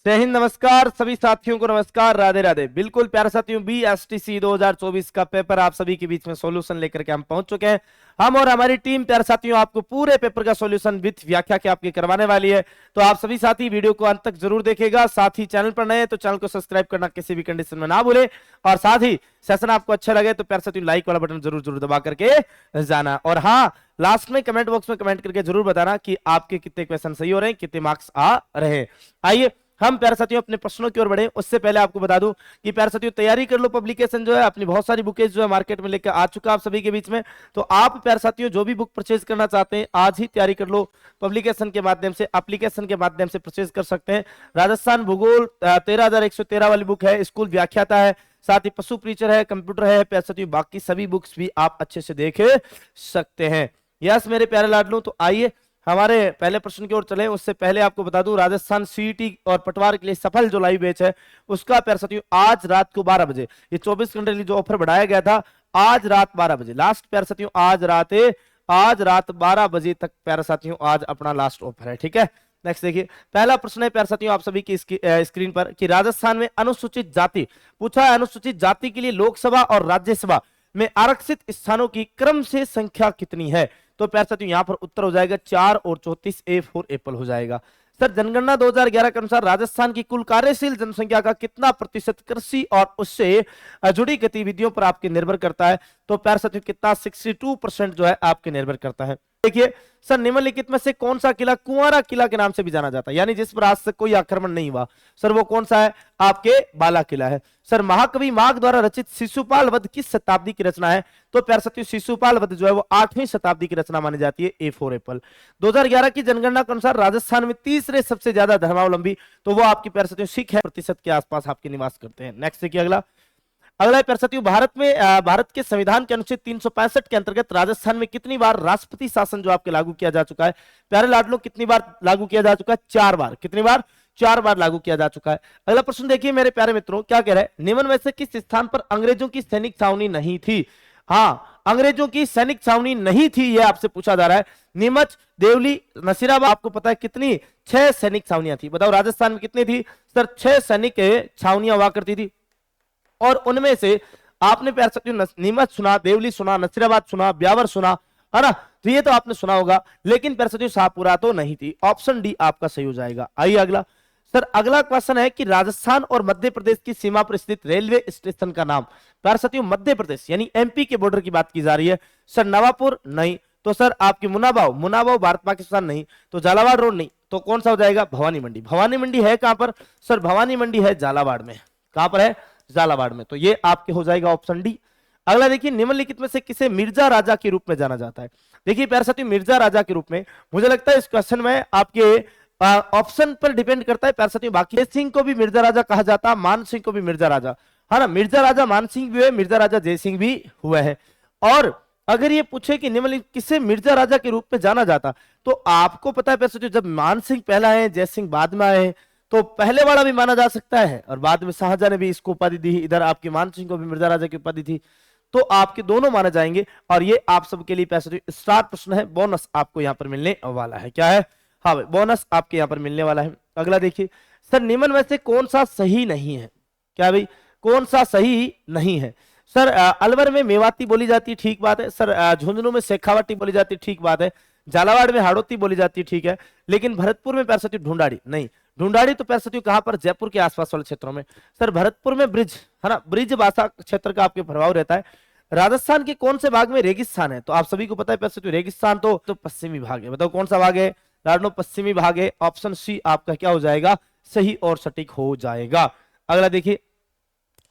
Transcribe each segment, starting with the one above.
जय हिंद, नमस्कार सभी साथियों को, नमस्कार, राधे राधे। बिल्कुल प्यारे साथियों, BSTC 2024 का पेपर आप सभी के बीच में सॉल्यूशन लेकर के हम पहुंच चुके हैं। हम और हमारी टीम प्यारे साथियों आपको पूरे पेपर का सॉल्यूशन विथ व्याख्या के आपके करवाने वाली है। तो आप सभी साथी वीडियो को अंत तक जरूर देखेगा। साथ ही चैनल पर नए हैं तो चैनल को सब्सक्राइब करना किसी भी कंडीशन में ना भूले, और साथ ही सेशन आपको अच्छा लगे तो प्यारे साथियों लाइक वाला बटन जरूर जरूर दबा करके जाना। और हाँ, लास्ट में कमेंट बॉक्स में कमेंट करके जरूर बताना कि आपके कितने क्वेश्चन सही हो रहे हैं, कितने मार्क्स आ रहे हैं। आइए हम प्यारे साथियों अपने प्रश्नों की ओर बढ़े, उससे पहले आपको बता दूं कि प्यारे साथियों तैयारी कर लो। पब्लिकेशन जो है अपनी बहुत सारी बुकेज जो है मार्केट में लेकर आ चुका आप सभी के बीच में। तो आप प्यारे साथियों जो भी बुक परचेज करना चाहते हैं आज ही तैयारी कर लो। पब्लिकेशन के माध्यम से, एप्लीकेशन के माध्यम से परचेज कर सकते हैं। राजस्थान भूगोल 13,113 वाली बुक है, स्कूल व्याख्याता है, साथ ही पशु प्रीचर है, कंप्यूटर है। प्यारे साथियों बाकी सभी बुक्स भी आप अच्छे से देख सकते हैं। यस मेरे प्यारे लाडलू, तो आइए हमारे पहले प्रश्न की ओर चलें। उससे पहले आपको बता दूं राजस्थान सीईटी और पटवार के लिए सफल जो लाइव बैच है उसका प्यारे साथियों आज रात को 12 बजे, ये 24 घंटे के लिए जो ऑफर बढ़ाया गया था, आज रात 12 बजे लास्ट प्यारे साथियों, आज रात 12 बजे तक प्यारे साथियों आज अपना लास्ट ऑफर है। ठीक है, नेक्स्ट देखिए, पहला प्रश्न है प्यारे साथियों आप सभी की स्क्रीन पर कि राजस्थान में अनुसूचित जाति पूछा है, अनुसूचित जाति के लिए लोकसभा और राज्यसभा में आरक्षित स्थानों की क्रम से संख्या कितनी है। तो प्यारे साथियों यहां पर उत्तर हो जाएगा 4 और 34, ए फॉर एप्पल हो जाएगा। सर जनगणना 2011 के अनुसार राजस्थान की कुल कार्यशील जनसंख्या का कितना प्रतिशत कृषि और उससे जुड़ी गतिविधियों पर आपके निर्भर करता है। तो प्यारे साथियों कितना, 62% जो है आपके निर्भर करता है। देखिए सर, निम्नलिखित में से कौन सा किला कुंवारा किला के नाम से भी जाना जाता है, यानी जिस पर आज तक कोई आक्रमण नहीं हुआ, सर वो कौन सा है, आपके बाला किला है। सर महाकवि माघ द्वारा रचित शिशुपाल वध किस शताब्दी की रचना है। तो प्यारे साथियों शिशुपाल वध जो है वो 8वीं शताब्दी की रचना मानी जाती है, ए फॉर एप्पल। 2011 की जनगणना के अनुसार राजस्थान में तीसरे सबसे ज्यादा धर्मावलंबी, तो वो आपकी प्यारे साथियों सिख है, प्रतिशत के आसपास आपके निवास करते हैं। नेक्स्ट देखिए अगला प्यारे साथियों, भारत के संविधान के अनुच्छेद 365 के अंतर्गत राजस्थान में कितनी बार राष्ट्रपति शासन जो आपके लागू किया जा चुका है। प्यारे लाडलो कितनी बार लागू किया जा चुका है, 4 बार। कितनी बार, 4 बार लागू किया जा चुका है। अगला प्रश्न देखिए मेरे प्यारे मित्रों, क्या कह रहा है, निम्न में से किस स्थान पर अंग्रेजों की सैनिक छावनी नहीं थी। हाँ, अंग्रेजों की सैनिक छावनी नहीं थी, यह आपसे पूछा जा रहा है। नीमच, देवली, नसीराबाद, आपको पता है कितनी, 6 सैनिक छावनियां थी। बताओ राजस्थान में कितनी थी सर, 6 सैनिक छावनियां हुआ करती थी। और उनमें से आपने प्यार साथियों नीमच सुना, देवली सुना, नसीराबाद सुना, ब्यावर सुना, है ना, तो ये तो आपने सुना होगा, लेकिन प्यार साथियों शाहपुरा तो नहीं थी। ऑप्शन डी आपका सही हो जाएगा। आइए अगला, सर अगला क्वेश्चन है कि राजस्थान और मध्य प्रदेश की सीमा पर स्थित रेलवे स्टेशन का नाम। प्यार साथियों मध्य प्रदेश यानी एमपी के बॉर्डर की बात की जा रही है। सर नवापुर नहीं, तो सर आपकी मुनाबाव भारत पाकिस्तान नहीं, तो झालावाड़ रोड नहीं, तो कौन सा हो जाएगा, भवानी मंडी। भवानी मंडी है कहां पर सर, भवानी मंडी है झालावाड़ में। कहां पर है, झालावाड़ में, तो ये आपके हो जाएगा ऑप्शन डी। अगला देखिए, निम्नलिखित में से किसे मिर्जा राजा के रूप में जाना जाता है। देखिए प्यारे साथियों मिर्जा राजा के रूप में, मुझे लगता है इस क्वेश्चन में आपके ऑप्शन पर डिपेंड करता है प्यारे साथियों। बाकी जय सिंह को भी मिर्जा राजा कहा जाता है, मान सिंह को भी मिर्जा राजा, है ना, मिर्जा राजा मान सिंह भी हुए, मिर्जा राजा जय सिंह भी हुआ है। और अगर ये पूछे कि निम्नलिखित किसे मिर्जा राजा के रूप में जाना जाता, तो आपको पता है प्यारे साथियों जब मान सिंह पहला है, जय सिंह बाद में आए, तो पहले वाला भी माना जा सकता है, और बाद में शाहजहां ने भी इसको उपाधि दी, इधर आपके मान सिंह को भी मिर्जा राजा की उपाधि थी, तो आपके दोनों माने जाएंगे। और ये आप सबके लिए पैसे स्टार प्रश्न है, बोनस आपको यहां पर मिलने वाला है। क्या है, हाँ भाई बोनस आपके यहां पर मिलने वाला है। अगला देखिए, सर निम्न में से कौन सा सही नहीं है। क्या भाई, कौन सा सही नहीं है। सर अलवर में मेवाती बोली जाती है, ठीक बात है। सर झुंझुनू में शेखावटी बोली जाती है, ठीक बात है। झालावाड़ में हाड़ौती बोली जाती है, ठीक है। लेकिन भरतपुर में पैर ढूंढाड़ी नहीं, ढूंढाड़ी तो प्यारे साथियों कहां पर, जयपुर के आसपास वाले क्षेत्रों में। सर भरतपुर में ब्रिज, है ना, ब्रिज भाषा क्षेत्र का आपके प्रभाव रहता है। राजस्थान के कौन से भाग में रेगिस्तान है, तो आप सभी को पता है प्यारे साथियों रेगिस्तान तो पश्चिमी भाग है। बताओ कौन सा भाग है, लाडनो पश्चिमी भाग है। ऑप्शन सी आपका क्या हो जाएगा, सही और सटीक हो जाएगा। अगला देखिए,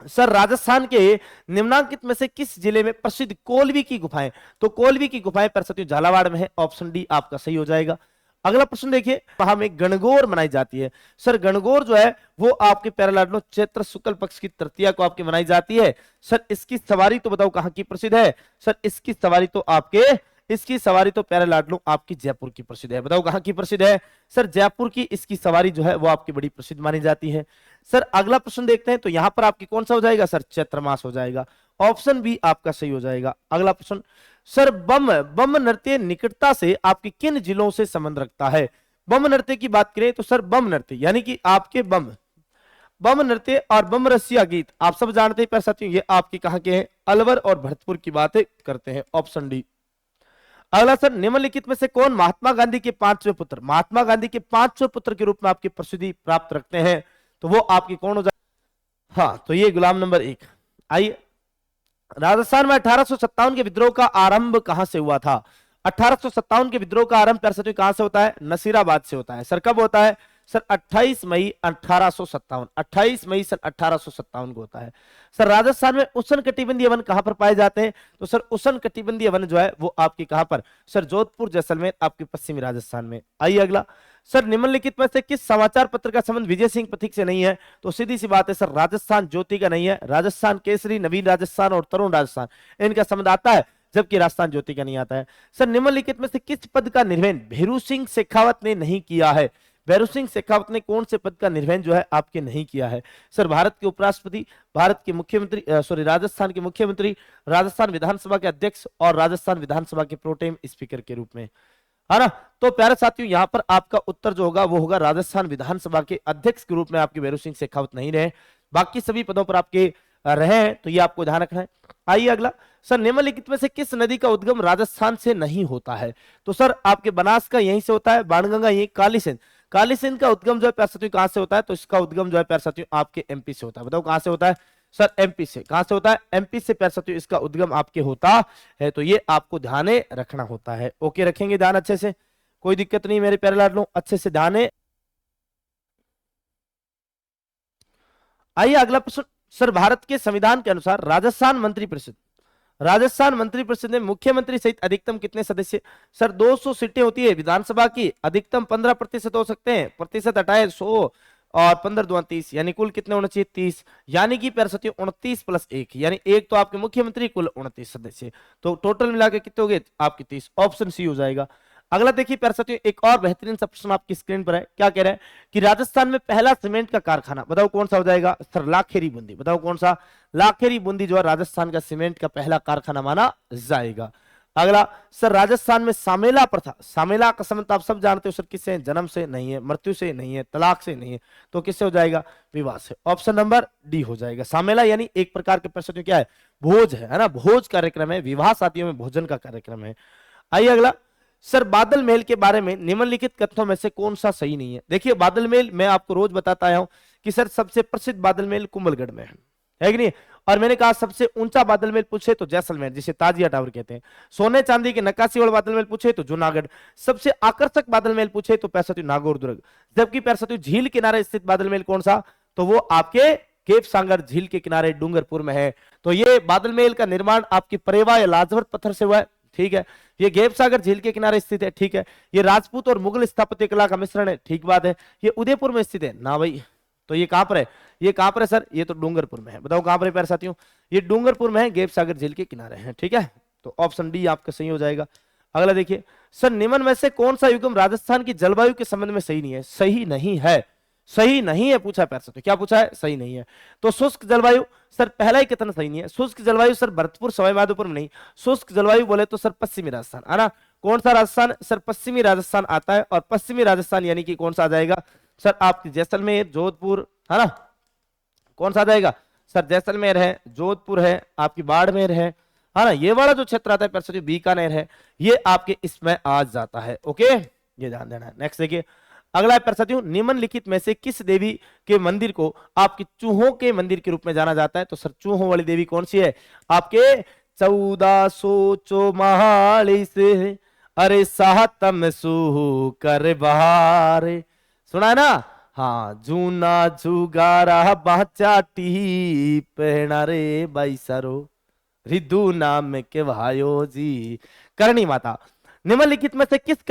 सर राजस्थान के निम्नांकित में से किस जिले में प्रसिद्ध कोलवी की गुफाएं, तो कोलवी की गुफाएं प्यारे साथियों झालावाड़ में है। ऑप्शन डी आपका सही हो जाएगा। अगला प्रश्न देखिए, वहां में गणगौर मनाई जाती है। सर गणगौर जो है वो आपके प्यारे लाडलो चैत्र शुक्ल पक्ष की तृतीया को आपके मनाई जाती है। सर इसकी सवारी तो बताओ कहां की प्रसिद्ध है। सर इसकी सवारी तो प्यारे लाडलो आपकी जयपुर की प्रसिद्ध है। बताओ कहां की प्रसिद्ध है। सर जयपुर की इसकी सवारी जो है वो आपकी बड़ी प्रसिद्ध मानी जाती है। सर अगला प्रश्न देखते हैं, तो यहां पर आपकी कौन सा हो जाएगा, सर चैत्र मास हो जाएगा। ऑप्शन बी आपका सही हो जाएगा। अगला प्रश्न, सर बम नृत्य निकटता से आपके किन जिलों से संबंध रखता है। बम नृत्य की बात करें तो सर बम नृत्य यानी कि आपके बम बम नृत्य और बम रसिया गीत आप सब जानते हैं प्यारे साथियों, ये आपके कहां के हैं, अलवर और भरतपुर की बातें करते हैं, ऑप्शन डी। अगला सर, निम्नलिखित में से कौन महात्मा गांधी के पांचवें पुत्र, महात्मा गांधी के पांचवें पुत्र के रूप में आपकी प्रसिद्धि प्राप्त रखते हैं, तो वो आपकी कौन हो जाए? हाँ, तो ये गुलाम नंबर 1। आइए, राजस्थान में 1857 के विद्रोह का आरंभ कहां से हुआ था? 1857 के विद्रोह का आरंभ प्यारे साथियों कहां से होता है? नसीराबाद से होता है। सर कब होता है? सर 28 मई 1857, 28 मई सन 1857 को होता है। सर राजस्थान में उष्णकटिबंधीय वन कहां पर पाए जाते हैं? तो सर उष्णकटिबंधीय वन जो है वो आपकी कहां पर? सर जोधपुर जैसलमेर आपके पश्चिमी राजस्थान में। आइए अगला, सर निम्नलिखित में से किस समाचार पत्र का संबंध विजय सिंह प्रतीक से नहीं है? तो सीधी सी बात है सर, राजस्थान ज्योति का नहीं है। राजस्थान केसरी, नवीन राजस्थान और तरुण राजस्थान, इनका संबंध आता है, जबकि राजस्थान ज्योति का नहीं आता है। सर निम्नलिखित में से किस पद का निर्वहन भीरू सिंह शेखावत ने नहीं किया है? भैरू सिंह शेखावत ने कौन से पद का निर्वहन जो है आपके नहीं किया है? सर भारत के उपराष्ट्रपति, भारत के मुख्यमंत्री, राजस्थान के मुख्यमंत्री, राजस्थान विधानसभा के अध्यक्ष और राजस्थान विधानसभा के प्रोटेम स्पीकर के रूप में, है ना। तो प्यारे साथियों, यहां पर आपका उत्तर जो होगा वो होगा राजस्थान विधानसभा के अध्यक्ष के रूप में आपके भैरू सिंह शेखावत नहीं रहे, बाकी सभी पदों पर आपके रहे हैं, तो ये आपको ध्यान रखना है। आइए अगला, सर निम्नलिखित में से किस नदी का उद्गम राजस्थान से नहीं होता है? तो सर आपके बनास का यहीं से होता है, बाणगंगा यहीं, कालीसिंध, कालीसिंध का उद्गम जो है प्यारे साथियों कहां से होता है? तो इसका उद्गम जो है प्यारे साथियों आपके एमपी से होता है। बताओ कहां से होता है? सर एमपी से। कहां से होता है? एमपी से प्यारे साथियों इसका उद्गम आपके होता है, तो ये आपको ध्यान रखना होता है। ओके, रखेंगे ध्यान अच्छे से, कोई दिक्कत नहीं मेरे प्यारे लाडलों, अच्छे से ध्यान है। आइए अगला प्रश्न, सर भारत के संविधान के अनुसार राजस्थान मंत्री परिषद, राजस्थान मंत्री परिषद में मुख्यमंत्री सहित अधिकतम कितने सदस्य? सर 200 सीटें होती है विधानसभा की, अधिकतम 15% हो सकते हैं, प्रतिशत हटाए 100 और 15 2 30, यानी कुल कितने होना चाहिए? 30, यानी कि प्यारे साथियों 29 प्लस 1, यानी एक तो आपके मुख्यमंत्री, कुल 29 सदस्य, तो टोटल मिलाकर कितने हो गए आपके? 30, ऑप्शन सी हो जाएगा। अगला देखिए प्यारे साथियों, एक और बेहतरीन सा प्रश्न आपकी स्क्रीन पर है, क्या कह रहा है कि राजस्थान में पहला सीमेंट का कारखाना, बताओ कौन सा हो जाएगा? सर लाखेरी बूंदी, बताओ कौन सा? लाखेरी बूंदी जो है राजस्थान का सीमेंट का पहला कारखाना माना जाएगा। अगला, सर राजस्थान में सामेला प्रथा, सामेला का संबंध आप सब जानते हो सर किससे है? जन्म से नहीं है, मृत्यु से नहीं है, तलाक से नहीं है, तो किससे हो जाएगा? विवाह से। ऑप्शन नंबर डी हो जाएगा। सामेला यानी एक प्रकार के प्रश्न क्या है? भोज है ना, भोज कार्यक्रम है, विवाह शादियों में भोजन का कार्यक्रम है। आइए अगला, सर बादल महल के बारे में निम्नलिखित कथनों में से कौन सा सही नहीं है? देखिए बादल महल मैं आपको रोज बताता आया हूं कि सर सबसे प्रसिद्ध बादल महल कुंभलगढ़ में है कि नहीं, और मैंने कहा सबसे ऊंचा बादल महल पूछे तो जैसलमेर, जिसे ताजिया टावर कहते हैं। सोने चांदी के नक्काशी वाला बादल महल पूछे तो जूनागढ़। सबसे आकर्षक बादल महल पूछे तो पैसा नागौर दुर्ग। जबकि पैसा झील किनारे स्थित बादल महल कौन सा? तो वो आपके केप सांगर झील के किनारे डूंगरपुर में है। तो ये बादल महल का निर्माण आपकी परेवा या लाजवत पत्थर से हुआ है, ठीक है। ये गेप सागर झील के किनारे स्थित है, ठीक है। ये राजपूत और मुगल स्थापत्य कला का मिश्रण है, ठीक बात है। ये उदयपुर में स्थित है ना भाई, तो ये कहां पर है? ये कहां पर है सर? ये तो डूंगरपुर में है। बताओ कहां पर है प्यारे साथियों? ये डूंगरपुर में है, गेप सागर झील के किनारे है, ठीक है। तो ऑप्शन डी आपका सही हो जाएगा। अगला देखिए, सर निम्न में से कौन सा युग्म राजस्थान की जलवायु के संबंध में सही नहीं है? सही नहीं है, सही नहीं है पूछा पैर से, क्या पूछा है? सही नहीं है। तो शुष्क जलवायु, सर पहला ही कितना सही नहीं है। शुष्क जलवायु सर भरतपुर सवाईमाधोपुर में नहीं, शुष्क जलवायु बोले तो सर पश्चिमी राजस्थान, है ना। कौन सा राजस्थान? सर पश्चिमी राजस्थान आता है, और पश्चिमी राजस्थान यानी कि कौन सा आ जाएगा सर? आपकी जैसलमेर, जोधपुर, है ना। कौन सा आ जाएगा सर? जैसलमेर है, जोधपुर है, आपकी बाड़मेर है ना। ये वाला जो क्षेत्र आता है पैर बीकानेर है, ये आपके इसमें आ जाता है। ओके, ये ध्यान देना है। नेक्स्ट देखिए, अगला है निम्नलिखित में से किस देवी के मंदिर को आपके चूहों के मंदिर के रूप में जाना जाता है? तो सर चूहों वाली देवी कौन सी है? आपके 1444 अरे साहतम सूह कर बहारे, सुना है ना। हाँ, जूना जुगारा बाचाटी पहना रे बाई सरो रिदू नाम के भायो जी करणी माता। निम्नलिखित में से किस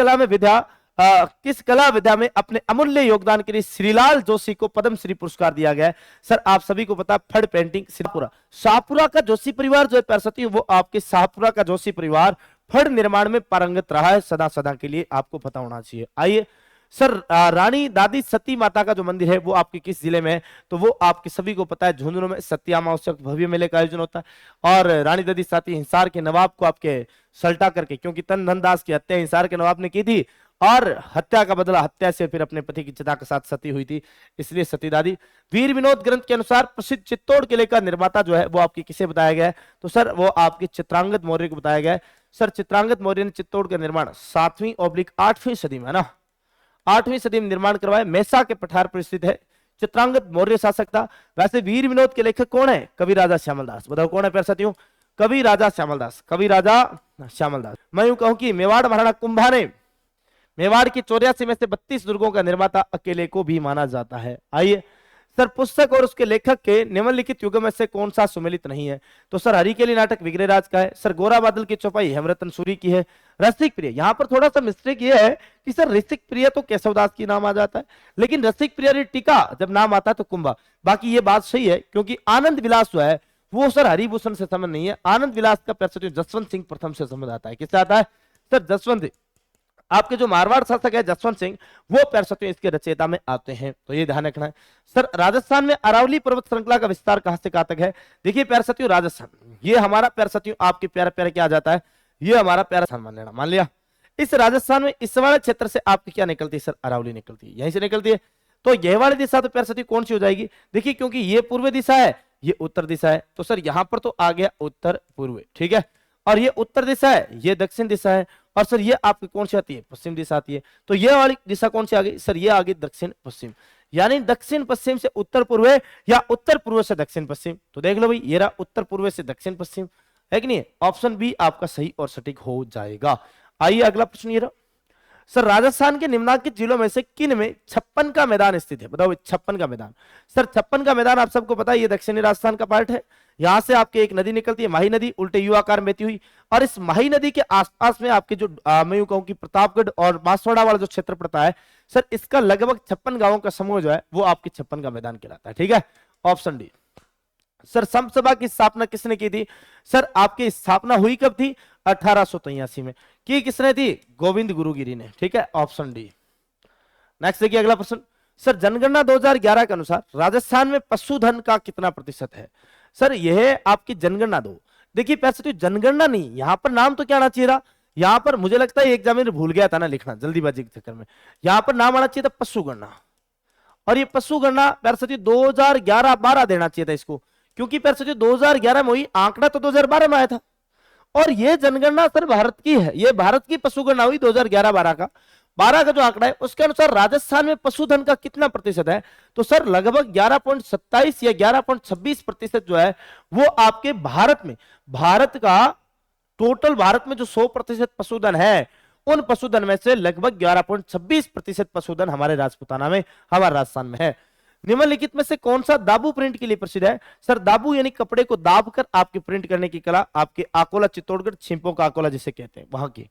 कला विद्या में अपने अमूल्य योगदान के लिए श्रीलाल जोशी को पद्म श्री पुरस्कार दिया गया है? सर आप सभी को पता, फड़ पेंटिंग शाहपुरा, शाहपुरा का जोशी परिवार जो है पैरसती, वो आपके शाहपुरा का जोशी परिवार फड़ निर्माण में पारंगत रहा है सदा सदा के लिए, आपको पता होना चाहिए। आइए सर, रानी दादी सती माता का जो मंदिर है वो आपके किस जिले में है? तो वो आपके सभी को पता है, झुंझुनू में सत्यामा उत्सव भव्य मेले का आयोजन होता है। और रानी दादी सती हिसार के नवाब को आपके सल्टा करके, क्योंकि तन धनदास की हत्या हिसार के नवाब ने की थी, और हत्या का बदला हत्या से फिर अपने पति की चिता के साथ सती हुई थी, इसलिए सती दादी। वीर विनोद ग्रंथ के अनुसार प्रसिद्ध चित्तौड़ किले का निर्माता जो है वो आपकी किसे बताया गया है? तो सर वो आपके चित्रांगद मौर्य को बताया गया है। सर चित्रांगद मौर्य ने चित्तौड़ का निर्माण 7वीं/8वीं सदी में, है ना, 8वीं सदी में निर्माण करवाया। मैसा के पठार पर स्थित है। चित्रांगद मौर्य शासक था। वैसे वीर विनोद के लेखक कौन है? कवि राजा श्यामलदास। बताओ कौन है प्यारे साथियों? कवि राजा श्यामलदास। कवि राजा श्यामलदास। मैं यूं कहूं कि मेवाड़ महाराणा कुंभा ने मेवाड़ की 84 में से 32 दुर्गों का निर्माता अकेले को भी माना जाता है। आइए सर, पुस्तक और उसके लेखक के निम्नलिखित युगों में से कौन सा सुमेलित नहीं है? तो सर हरिकेली नाटक विग्रहराज का है। सर गोरा बादल की चौपाई हेमरतन सूरी की है। रसिक प्रिय, यहां पर थोड़ा सा मिस्टेक ये है कि सर रसिक प्रिय तो केशवदास की नाम आ जाता है, लेकिन रसिक प्रिय टीका जब नाम आता है तो कुंभा। बाकी ये बात सही है, क्योंकि आनंद विलास जो है वो सर हरिभूषण से संबंध नहीं है। आनंद विलास का पैर जसवंत सिंह प्रथम से संबंध आता है। किससे आता है? सर जसवंत, आपके जो मारवाड़ शासक है जसवंत सिंह, वो पैर इसके रचयिता में आते हैं, तो ये ध्यान रखना है। सर राजस्थान में अरावली पर्वत श्रृंखला का विस्तार कहां से कहां तक है? देखिए पैर राजस्थान, ये हमारा पैर आपके प्यारे प्यारे क्या आ जाता है, ये हमारा प्यारा मान लेना, मान लिया। इस राजस्थान में इस वाले क्षेत्र से आपकी क्या निकलती है? सर अरावली निकलती है, यहीं से निकलती है। तो यह वाली दिशा तो पैर कौन सी हो जाएगी? देखिए क्योंकि ये पूर्व दिशा है, ये उत्तर दिशा है, तो सर यहां पर तो आ गया उत्तर पूर्व, ठीक है। और ये उत्तर दिशा है, ये दक्षिण दिशा है, और सर ये आपकी कौन सी आती है? पश्चिम दिशा आती है। तो ये वाली दिशा कौन सी आ गई? सर ये आ गई दक्षिण पश्चिम, यानी दक्षिण पश्चिम से उत्तर पूर्व या उत्तर पूर्व से दक्षिण पश्चिम। तो देख लो भाई, ये रहा उत्तर पूर्व से दक्षिण पश्चिम, है कि नहीं? ऑप्शन बी आपका सही और सटीक हो जाएगा। आइए अगला प्रश्न ये रहा। सर राजस्थान के निम्नलिखित जिलों में से किन में 56 का मैदान स्थित है? बताओ 56 का मैदान। सर 56 का मैदान आप सबको पता है, ये दक्षिणी राजस्थान का पार्ट है। यहां से आपके एक नदी निकलती है, माही नदी, उल्टे यू आकार में बहती हुई, और इस माही नदी के आसपास में आपके जो मैं यूं कहूं कि प्रतापगढ़ और बांसवाड़ा वाला जो क्षेत्र पड़ता है, सर इसका लगभग 56 गांवों का समूह जो है वो आपके 56 का मैदान कहलाता है, ठीक है। Option D. सर संत सभा की स्थापना किसने की थी? सर आपकी स्थापना हुई कब थी? 1883 में। की किसने थी? गोविंद गुरुगिरी ने, ठीक है। Option D. नेक्स्ट देखिए अगला प्रश्न। सर जनगणना 2011 के अनुसार राजस्थान में पशुधन का कितना प्रतिशत है? सर यह आपकी जनगणना दो, देखिए पैसे तो जनगणना नहीं, यहां पर नाम तो क्या आना चाहिए था? यहां पर मुझे लगता है एग्जामिनर भूल गया था ना लिखना, जल्दीबाजी के चक्कर में। यहां पर नाम आना चाहिए था पशुगणना, और ये पशुगणना पैसे 2011-12 देना चाहिए था इसको, क्योंकि पैसे 2011 में हुई, आंकड़ा तो 2012 में आया था। और ये जनगणना सर भारत की है, ये भारत की पशुगणना हुई 2011-12 का। 12 का जो आंकड़ा है उसके अनुसार राजस्थान में पशुधन का कितना प्रतिशत है? तो सर लगभग 11.27 या 11.26% जो है वो आपके भारत में, भारत का टोटल भारत में जो 100% पशुधन है, उन पशुधन में से लगभग 11.26% पशुधन हमारे राजपूताना में, हमारे राजस्थान में है। निम्नलिखित में से कौन सा दाबू प्रिंट के लिए प्रसिद्ध है? सर दाबू यानी कपड़े को दाब कर आपके प्रिंट करने की कला, आपके अकोला चित्तौड़गढ़, छिंपों का अकोला जिसे कहते हैं वहां की।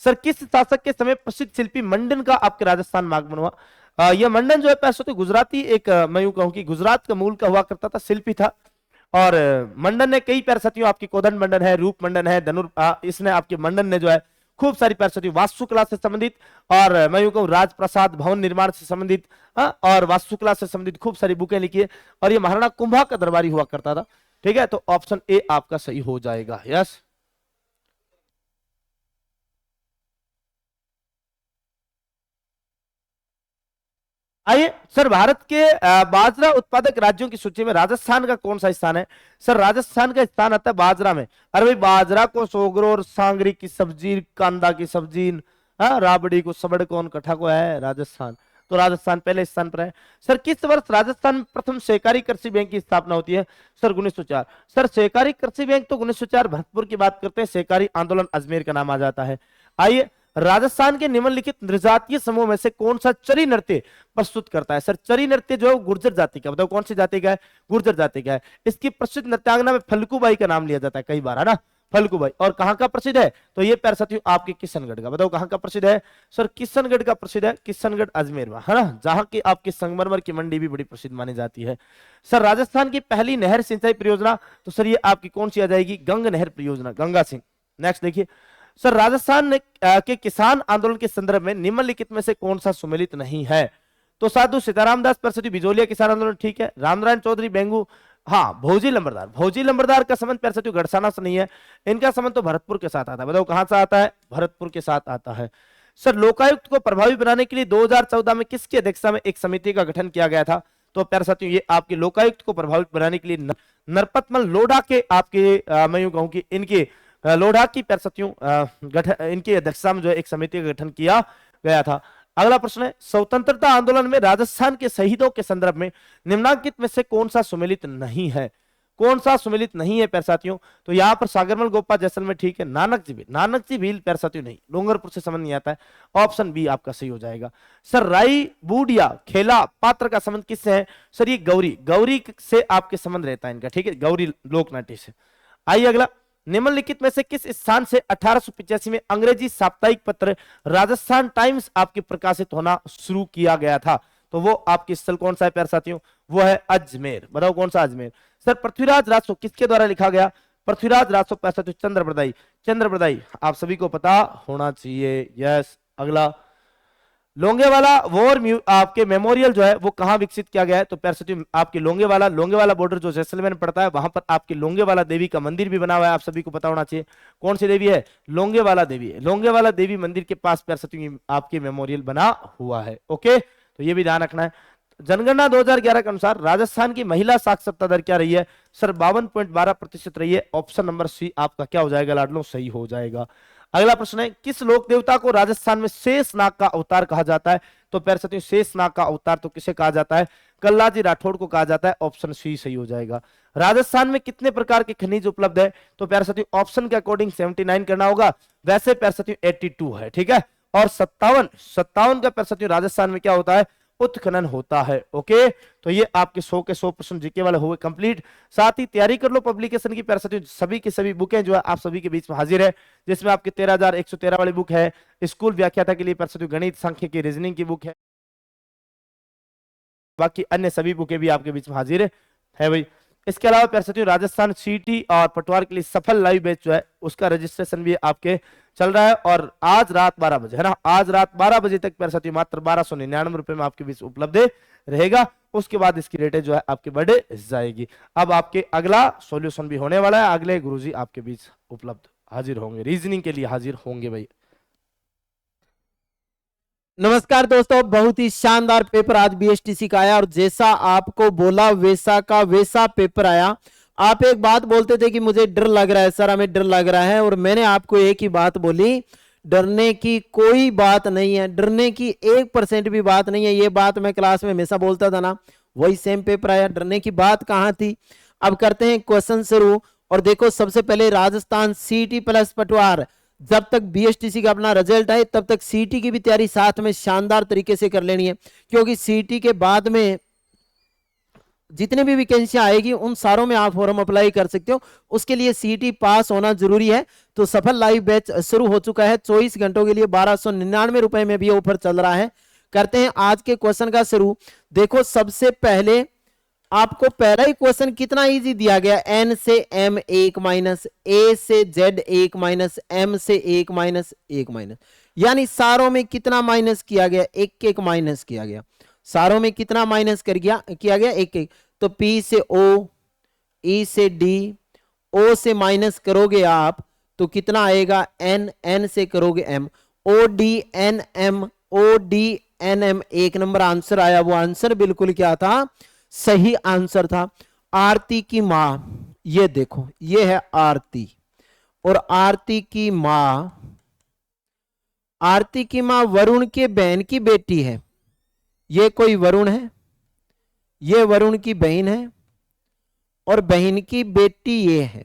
सर किस शासक के समय प्रसिद्ध शिल्पी मंडन का आपके राजस्थान में आगमन हुआ? यह मंडन जो है पैसों गुजराती, एक मैं यूं कहूं कि गुजरात का मूल का हुआ करता था, शिल्पी था। और मंडन ने कई पैरसतियों, आपकी कोदंड मंडन है, रूप मंडन है, धनुर, इसने आपके मंडन ने जो है खूब सारी पैरसती वास्तुकला से संबंधित, और मैं यूं कहूं राजप्रसाद भवन निर्माण से संबंधित, और वास्तुकला से संबंधित खूब सारी बुकें लिखी है, और ये महाराणा कुंभा का दरबारी हुआ करता था, ठीक है। तो ऑप्शन ए आपका सही हो जाएगा। यस। आइए सर, भारत के बाजरा उत्पादक राज्यों की सूची में राजस्थान का कौन सा स्थान है? सर राजस्थान का स्थान आता है बाजरा में। अरे भाई बाजरा को सोगरो और सांगरी की सब्जी, कांदा की सब्जी, राबड़ी को, सबड़ को, कठा को है राजस्थान। तो राजस्थान पहले स्थान पर है। सर किस वर्ष राजस्थान में प्रथम सहकारी कृषि बैंक की स्थापना होती है? सर 1904। सर सहकारी कृषि बैंक तो 1904 भरतपुर की बात करते हैं, सहकारी आंदोलन अजमेर का नाम आ जाता है। आइए, राजस्थान के निम्नलिखित नृजातीय समूह में से कौन सा चरी नृत्य प्रस्तुत करता है? सर चरी नृत्य जो है गुर्जर जाति का, बताओ कौन सी जाति का है? गुर्जर जाति का है। इसकी प्रसिद्ध नृत्यांगना में फल्गुबाई का नाम लिया जाता है कई बार, है ना, फल्गुबाई। और कहां का प्रसिद्ध है? तो ये पैर साथियों आपके किशनगढ़ का, बताओ कहां का प्रसिद्ध है? सर किशनगढ़ का प्रसिद्ध है, किशनगढ़ अजमेर में, है ना, जहां की आपकी संगमरमर की मंडी भी बड़ी प्रसिद्ध मानी जाती है। सर राजस्थान की पहली नहर सिंचाई परियोजना, तो सर ये आपकी कौन सी आ जाएगी? गंग नहर परियोजना, गंगा सिंह। नेक्स्ट देखिए सर, राजस्थान के किसान आंदोलन के संदर्भ में निम्नलिखित में से कौन सा सुमेलित नहीं है? तो साधु सीताराम दास परसती बिजोलिया किसान आंदोलन, ठीक है। रामनारायण चौधरी बेंगू, हाँ। भौजी लंबरदार, भौजी लंबरदार का संबंध परसती गढ़साना से नहीं है, इनका संबंध तो भरतपुर के साथ आता है, बताओ कहां से आता है? भरतपुर के साथ आता है। सर लोकायुक्त को प्रभावी बनाने के लिए 2014 में किसकी अध्यक्षता में एक समिति का गठन किया गया था? तो प्यारे साथियों ये आपके लोकायुक्त को प्रभावित बनाने के लिए नरपतमल लोढ़ा के आपके मैं यूं कहूं कि इनके लोढ़ा की प्यारे साथियों गठन इनकी अध्यक्षता में जो है एक समिति का गठन किया गया था। अगला प्रश्न है, स्वतंत्रता आंदोलन में राजस्थान के शहीदों के संदर्भ में निम्नलिखित में से कौन सा सुमेलित नहीं है? कौन सा सुमेलित नहीं है प्यारे साथियों? तो यहाँ पर सागरमल गोपा जैसलमेर ठीक है, नानक जी भील प्यारे साथियों नहीं, डूंगरपुर से संबंध नहीं आता है, ऑप्शन बी आपका सही हो जाएगा। सर राई बूडिया खेला पात्र का संबंध किससे है? सर ये गौरी से आपके संबंध रहता है इनका, ठीक है, गौरी लोक नाट्य से। आइए अगला, निम्नलिखित में से किस स्थान से 1885 में अंग्रेजी साप्ताहिक पत्र राजस्थान टाइम्स आपके प्रकाशित होना शुरू किया गया था? तो वो आपके स्थल कौन सा है प्यारे साथियों? वो है अजमेर। बताओ कौन सा अजमेर? सर पृथ्वीराज राजस्व किसके द्वारा लिखा गया? पृथ्वीराज राजस्व प्यारे साथियों चंद्रप्रदाई आप सभी को पता होना चाहिए। यस। अगला, लोंगेवाला वॉर आपके मेमोरियल जो है वो कहां विकसित किया गया है? तो प्यारे साथियों आपके लोंगेवाला बॉर्डर जो जैसलमेर में पड़ता है वहां पर आपके लोंगेवाला देवी का मंदिर भी बना हुआ है, आप सभी को पता होना चाहिए। कौन सी देवी है? लोंगेवाला देवी है। लोंगेवाला देवी मंदिर के पास प्यारे साथियों आपके मेमोरियल बना हुआ है। ओके, तो ये भी ध्यान रखना है। जनगणना 2011 के अनुसार राजस्थान की महिला साक्षरता दर क्या रही है? सर 52.12% रही है। ऑप्शन नंबर सी आपका क्या हो जाएगा लाडलो? सही हो जाएगा। अगला प्रश्न है, किस लोक देवता को राजस्थान में शेषनाग का अवतार कहा जाता है? तो प्यारे साथियों शेषनाग का अवतार तो किसे कहा जाता है? कल्लाजी राठौड़ को कहा जाता है। ऑप्शन सी सही हो जाएगा। राजस्थान में कितने प्रकार के खनिज उपलब्ध है? तो प्यारे साथियों ऑप्शन के अकॉर्डिंग 79 करना होगा, वैसे प्यारे साथियों 82 है, ठीक है। और 57 का प्यारे साथियों राजस्थान में क्या होता है? उत्खनन होता है। ओके, तो ये आपके 100 के 100 प्रश्न जीके वाले हुए कंप्लीट। साथ ही तैयारी कर लो पब्लिकेशन की प्यारे साथियों, सभी की सभी बुकें जो है आप सभी के बीच में हाजिर है, जिसमें आपके 13,113 वाली बुक है, स्कूल व्याख्याता के लिए प्यारे साथियों गणित सांख्यिकी रीजनिंग की बुक है, बाकी अन्य सभी बुकें भी आपके बीच में हाजिर है भाई। इसके अलावा प्यारे साथियों राजस्थान सीटी और पटवार के लिए सफल लाइव बैच जो है उसका रजिस्ट्रेशन भी आपके चल रहा है, और आज रात 12 बजे है ना, आज रात 12 बजे तक प्यारे साथियों मात्र 1299 रुपए में आपके बीच उपलब्ध रहेगा। उसके बाद इसकी रेटें जो है आपकी बढ़ जाएगी। अब आपके अगला सॉल्यूशन भी होने वाला है, अगले गुरुजी आपके बीच उपलब्ध हाजिर होंगे, रीजनिंग के लिए हाजिर होंगे भाई। नमस्कार दोस्तों, बहुत ही शानदार पेपर आज बीएसटीसी का आया और जैसा आपको बोला वैसा का वैसा पेपर आया। आप एक बात बोलते थे कि मुझे डर लग रहा है सर, हमें डर लग रहा है, और मैंने आपको एक ही बात बोली, डरने की कोई बात नहीं है, डरने की 1% भी बात नहीं है। ये बात मैं क्लास में हमेशा बोलता था ना, वही सेम पेपर आया, डरने की बात कहां थी। अब करते हैं क्वेश्चन शुरू। और देखो सबसे पहले राजस्थान सीटी प्लस पटवार, जब तक बीएसटीसी का अपना रिजल्ट आए तब तक सीटी की भी तैयारी साथ में शानदार तरीके से कर लेनी है, क्योंकि सीटी के बाद में जितने भी वैकेंसी आएगी उन सारों में आप फॉर्म अप्लाई कर सकते हो। उसके लिए सीटी पास होना जरूरी है। तो सफल लाइव बैच शुरू हो चुका है, 24 घंटों के लिए 1299 रुपए में भी ऑफर चल रहा है। करते हैं आज के क्वेश्चन का शुरू। देखो सबसे पहले आपको पहला ही क्वेश्चन कितना इजी दिया गया, एन से एम 1 माइनस, ए से जेड 1 माइनस, एम से 1 माइनस 1 माइनस, यानी सारों में कितना माइनस किया गया? 1 माइनस किया गया। सारों में कितना माइनस किया गया? 1। तो पी से ओ, ई से डी, ओ से माइनस करोगे आप तो कितना आएगा? एन, एन से करोगे M, O D N M, O D N M, 1 number answer आया। वो आंसर बिल्कुल क्या था? सही आंसर था। आरती की मां, ये देखो ये है आरती, और आरती की मां वरुण के बहन की बेटी है। ये कोई वरुण है, ये वरुण की बहन है, और बहन की बेटी ये है।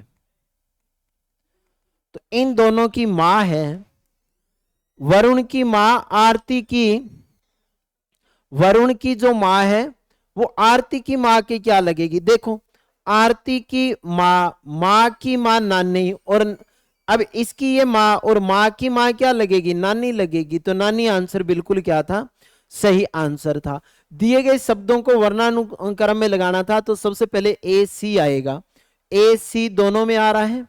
तो इन दोनों की मां है। वरुण की मां आरती की, वरुण की जो मां है वो आरती की मां की क्या लगेगी? देखो आरती की मां की मां नानी, और अब इसकी ये मां और मां की मां क्या लगेगी? नानी लगेगी। तो नानी आंसर बिल्कुल क्या था? सही आंसर था। दिए गए शब्दों को वर्णानुक्रम में लगाना था, तो सबसे पहले ए सी आएगा। ए सी दोनों में आ रहा है।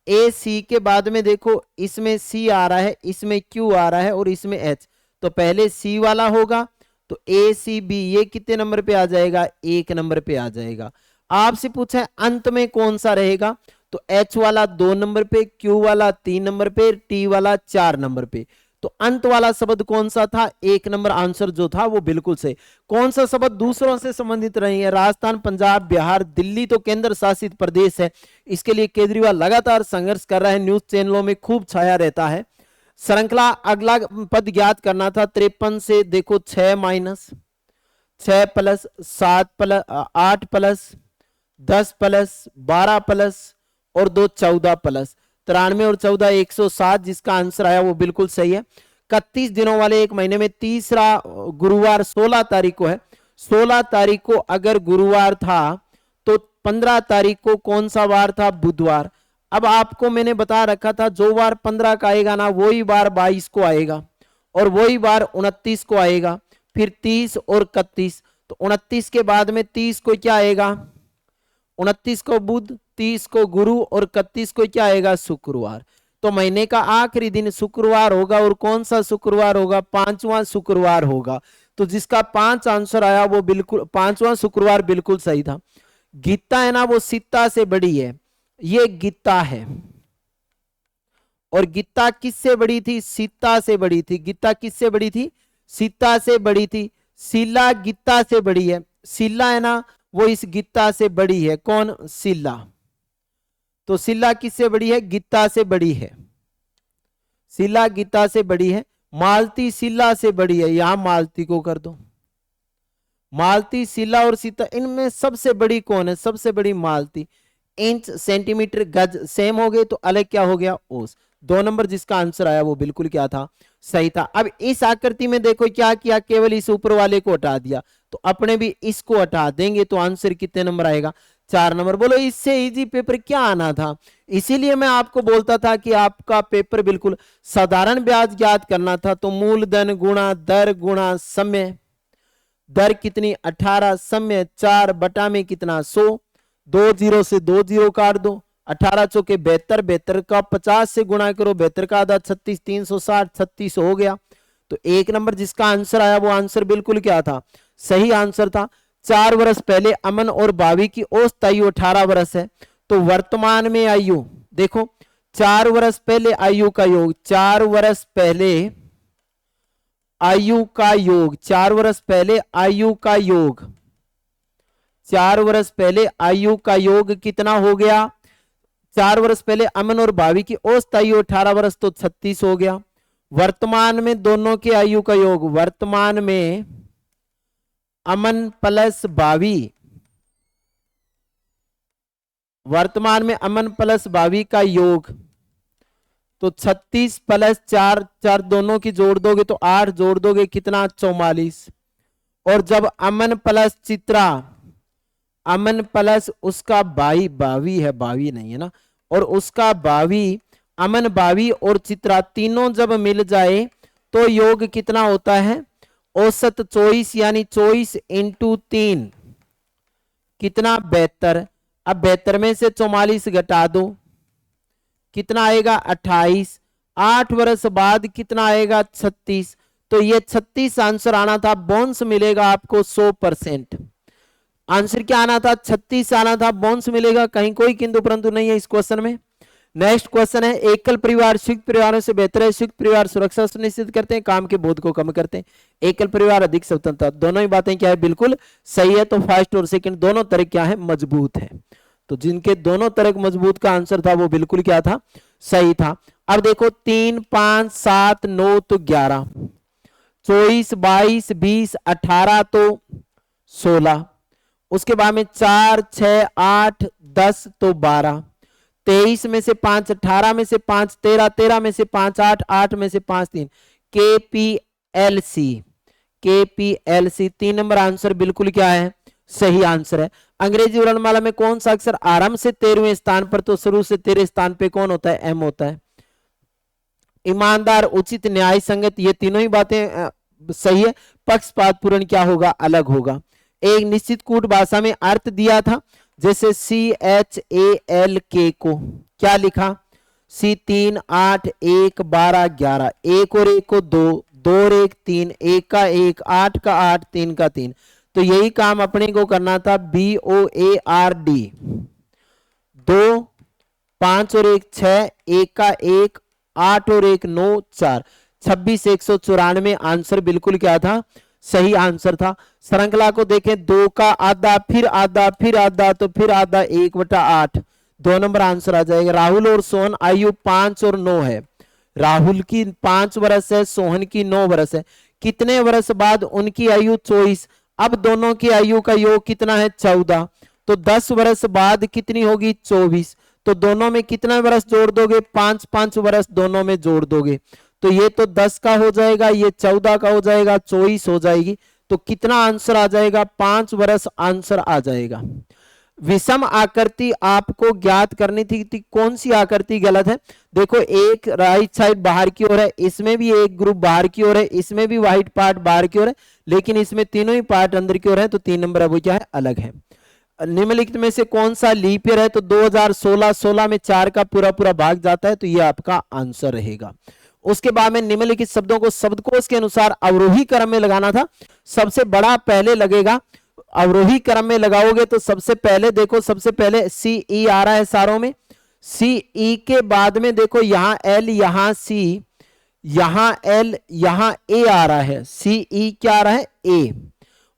ए सी के बाद में देखो इसमें सी आ रहा है, इसमें क्यू आ रहा है, और इसमें एच। तो पहले सी वाला होगा, तो ए सी बी ये कितने नंबर पे आ जाएगा? 1 नंबर पे आ जाएगा। आपसे पूछा है अंत में कौन सा रहेगा, तो एच वाला 2 नंबर पे, क्यू वाला 3 नंबर पे, टी वाला 4 नंबर पे। तो अंत वाला शब्द कौन सा था? 1 नंबर आंसर जो था वो बिल्कुल सही। कौन सा शब्द दूसरों से संबंधित नहीं है? राजस्थान, पंजाब, बिहार, दिल्ली तो केंद्र शासित प्रदेश है, इसके लिए केजरीवाल लगातार संघर्ष कर रहा है, न्यूज चैनलों में खूब छाया रहता है। श्रृंखला अगला पद ज्ञात करना था 53 से। देखो 6 minus 6 plus 7 plus 8 plus 10 plus 12 plus और 2 14 प्लस 93 और 14 107, जिसका आंसर आया वो बिल्कुल सही है। 31 दिनों वाले एक महीने में तीसरा गुरुवार 16 तारीख को है। 16 तारीख को अगर गुरुवार था तो 15 तारीख को कौन सा वार था? बुधवार। अब आपको मैंने बता रखा था जो वार 15 का आएगा ना वही वार 22 को आएगा और वही वार 29 को आएगा, फिर 30 और 31। तो 29 के बाद में 30 को क्या आएगा? 29 को बुध, 30 को गुरु और 31 को क्या आएगा? शुक्रवार। तो महीने का आखिरी दिन शुक्रवार होगा और कौन सा शुक्रवार होगा? 5वां शुक्रवार होगा। तो जिसका 5 आंसर आया वो बिल्कुल 5वां शुक्रवार बिल्कुल सही था। गीता है ना वो सीता से बड़ी है, ये गीता है। और गीता किससे बड़ी थी? सीता से बड़ी थी। गीता किससे बड़ी थी? सीता से बड़ी थी। शीला गीता से बड़ी है। शीला है ना वो इस गीता से बड़ी है। कौन? शीला। तो शीला किससे बड़ी है? गीता से बड़ी है। शीला गीता से बड़ी है। मालती शीला से बड़ी है। यहां मालती को कर दो। मालती, शीला और सीता, इनमें सबसे बड़ी कौन है? सबसे बड़ी मालती। इंच, सेंटीमीटर, गज सेम हो गए तो अलग क्या हो गया? ओस। 2 नंबर जिसका आंसर आया वो बिल्कुल क्या था? सही था। अब इस आकृति में देखो क्या किया, केवल इस ऊपर वाले को हटा दिया, तो अपने भी इसको हटा देंगे तो आंसर कितने नंबर आएगा? 4 नंबर। बोलो इससे इजी पेपर क्या आना था? इसीलिए मैं आपको बोलता था कि आपका पेपर बिल्कुल साधारण ब्याज ज्ञात करना था। तो मूलधन गुणा दर गुणा समय। दर कितनी? 18, समय 4 बटा में कितना? 100। 2 जीरो से 2 जीरो काट दो। 18 चौके 72, 72 का 50 से गुणा करो, 72 का आधा 36, 360, 36 हो गया। तो 1 नंबर जिसका आंसर आया वो आंसर बिल्कुल क्या था? सही आंसर था। 4 वर्ष पहले अमन और भावी की औसत आयु 18 वर्ष है। तो वर्तमान में आयु देखो, 4 वर्ष पहले आयु का योग, 4 वर्ष पहले आयु का योग, 4 वर्ष पहले आयु का योग, 4 वर्ष पहले आयु का योग कितना हो गया? 4 वर्ष पहले अमन और भावी की औसत आयु 18 वर्ष, तो 36 हो गया। वर्तमान में दोनों के आयु का योग, वर्तमान में अमन प्लस भावी, वर्तमान में अमन प्लस भावी का योग, तो 36 प्लस 4, 4 दोनों की जोड़ दोगे तो 8 जोड़ दोगे कितना? 44। और जब अमन प्लस चित्रा, अमन प्लस उसका भाई, भावी है, भावी नहीं है ना, और उसका भावी, अमन भावी और चित्रा तीनों जब मिल जाए तो योग कितना होता है? औसत 24, यानी 24 इंटू 3 कितना? 72। अब 72 में से 44 घटा दो, कितना आएगा? 28। 8 वर्ष बाद कितना आएगा? 36। तो ये 36 आंसर आना था। बोनस मिलेगा आपको 100%। आंसर क्या आना था? 36 आना था। बोनस मिलेगा, कहीं कोई किंतु परंतु नहीं है इस क्वेश्चन में। नेक्स्ट क्वेश्चन है, एकल परिवार संयुक्त परिवारों से बेहतर है। संयुक्त परिवार सुरक्षा सुनिश्चित करते हैं, काम के बोझ को कम करते हैं। एकल परिवार अधिक स्वतंत्रता। दोनों ही बातें क्या है? बिल्कुल सही है। तो फर्स्ट और सेकंड दोनों तरह क्या है? मजबूत है। तो जिनके दोनों तरह मजबूत का आंसर था वो बिल्कुल क्या था? सही था। अब देखो 3, 5, 7, 9 तो 11, 24, 22, 20, 18 तो 16, उसके बाद में 4, 6, 8, 10 तो 12, 23 में से 5 18 में से 5 13, 13 में से 5 8, 8 में से 5 3, KPLC, KPLC 3 नंबर आंसर बिल्कुल क्या है? सही आंसर है। अंग्रेजी वर्णमाला में कौन सा अक्षर आरंभ से 13वें स्थान पर तो शुरू से 13 स्थान पे कौन होता है? एम होता है। ईमानदार, उचित, न्याय संगत, ये तीनों ही बातें सही है। पक्षपात पूर्ण क्या होगा? अलग होगा। एक निश्चित कूट भाषा में अर्थ दिया था, जैसे CHALK को क्या लिखा? C 3 8 1 12 11, 1 और 1 को 2, 2 और 1 3, 1 का 1, 8 का 8, 3 का 3। तो यही काम अपने को करना था। BOARD 2, 5 और 1 6, 1 का 1, 8 और 1 9, 4, 26,194 आंसर बिल्कुल क्या था, सही आंसर था। श्रृंखला को देखें, 2 का आधा फिर आधा फिर आधा तो फिर आधा 1/8, 2 नंबर आंसर आ जाएगा। राहुल और सोहन आयु 5 और 9 है। राहुल की 5 वर्ष है, सोहन की 9 वर्ष है। कितने वर्ष बाद उनकी आयु 24। अब दोनों की आयु का योग कितना है, 14। तो 10 वर्ष बाद कितनी होगी, 24। तो दोनों में कितना वर्ष जोड़ दोगे, 5-5 वर्ष दोनों में जोड़ दोगे। तो ये तो 10 का हो जाएगा, ये 14 का हो जाएगा, 24 हो जाएगी। तो कितना आंसर आ जाएगा, 5 वर्ष आंसर आ जाएगा। विषम आकृति आपको ज्ञात करनी थी कौन सी आकृति गलत है। देखो एक राइट साइड बाहर की ओर है, इसमें भी एक ग्रुप बाहर की ओर है, इसमें भी व्हाइट पार्ट बाहर की ओर है, लेकिन इसमें तीनों ही पार्ट अंदर की ओर है। तो 3 नंबर अब क्या है, अलग है। निम्नलिखित में से कौन सा लीप ईयर है, तो 2016 में 4 का पूरा पूरा भाग जाता है, तो ये आपका आंसर रहेगा। उसके बाद में निम्नलिखित शब्दों को शब्दकोश के अनुसार अवरोही क्रम में लगाना था। सबसे बड़ा पहले लगेगा, अवरोही क्रम में लगाओगे तो सबसे पहले देखो, सबसे पहले सी ई आ रहा है सारों में। सी ई के बाद में देखो यहां एल, यहां सी, यहां एल, यहां ए आ रहा है। सी ई क्या आ रहा है, ए,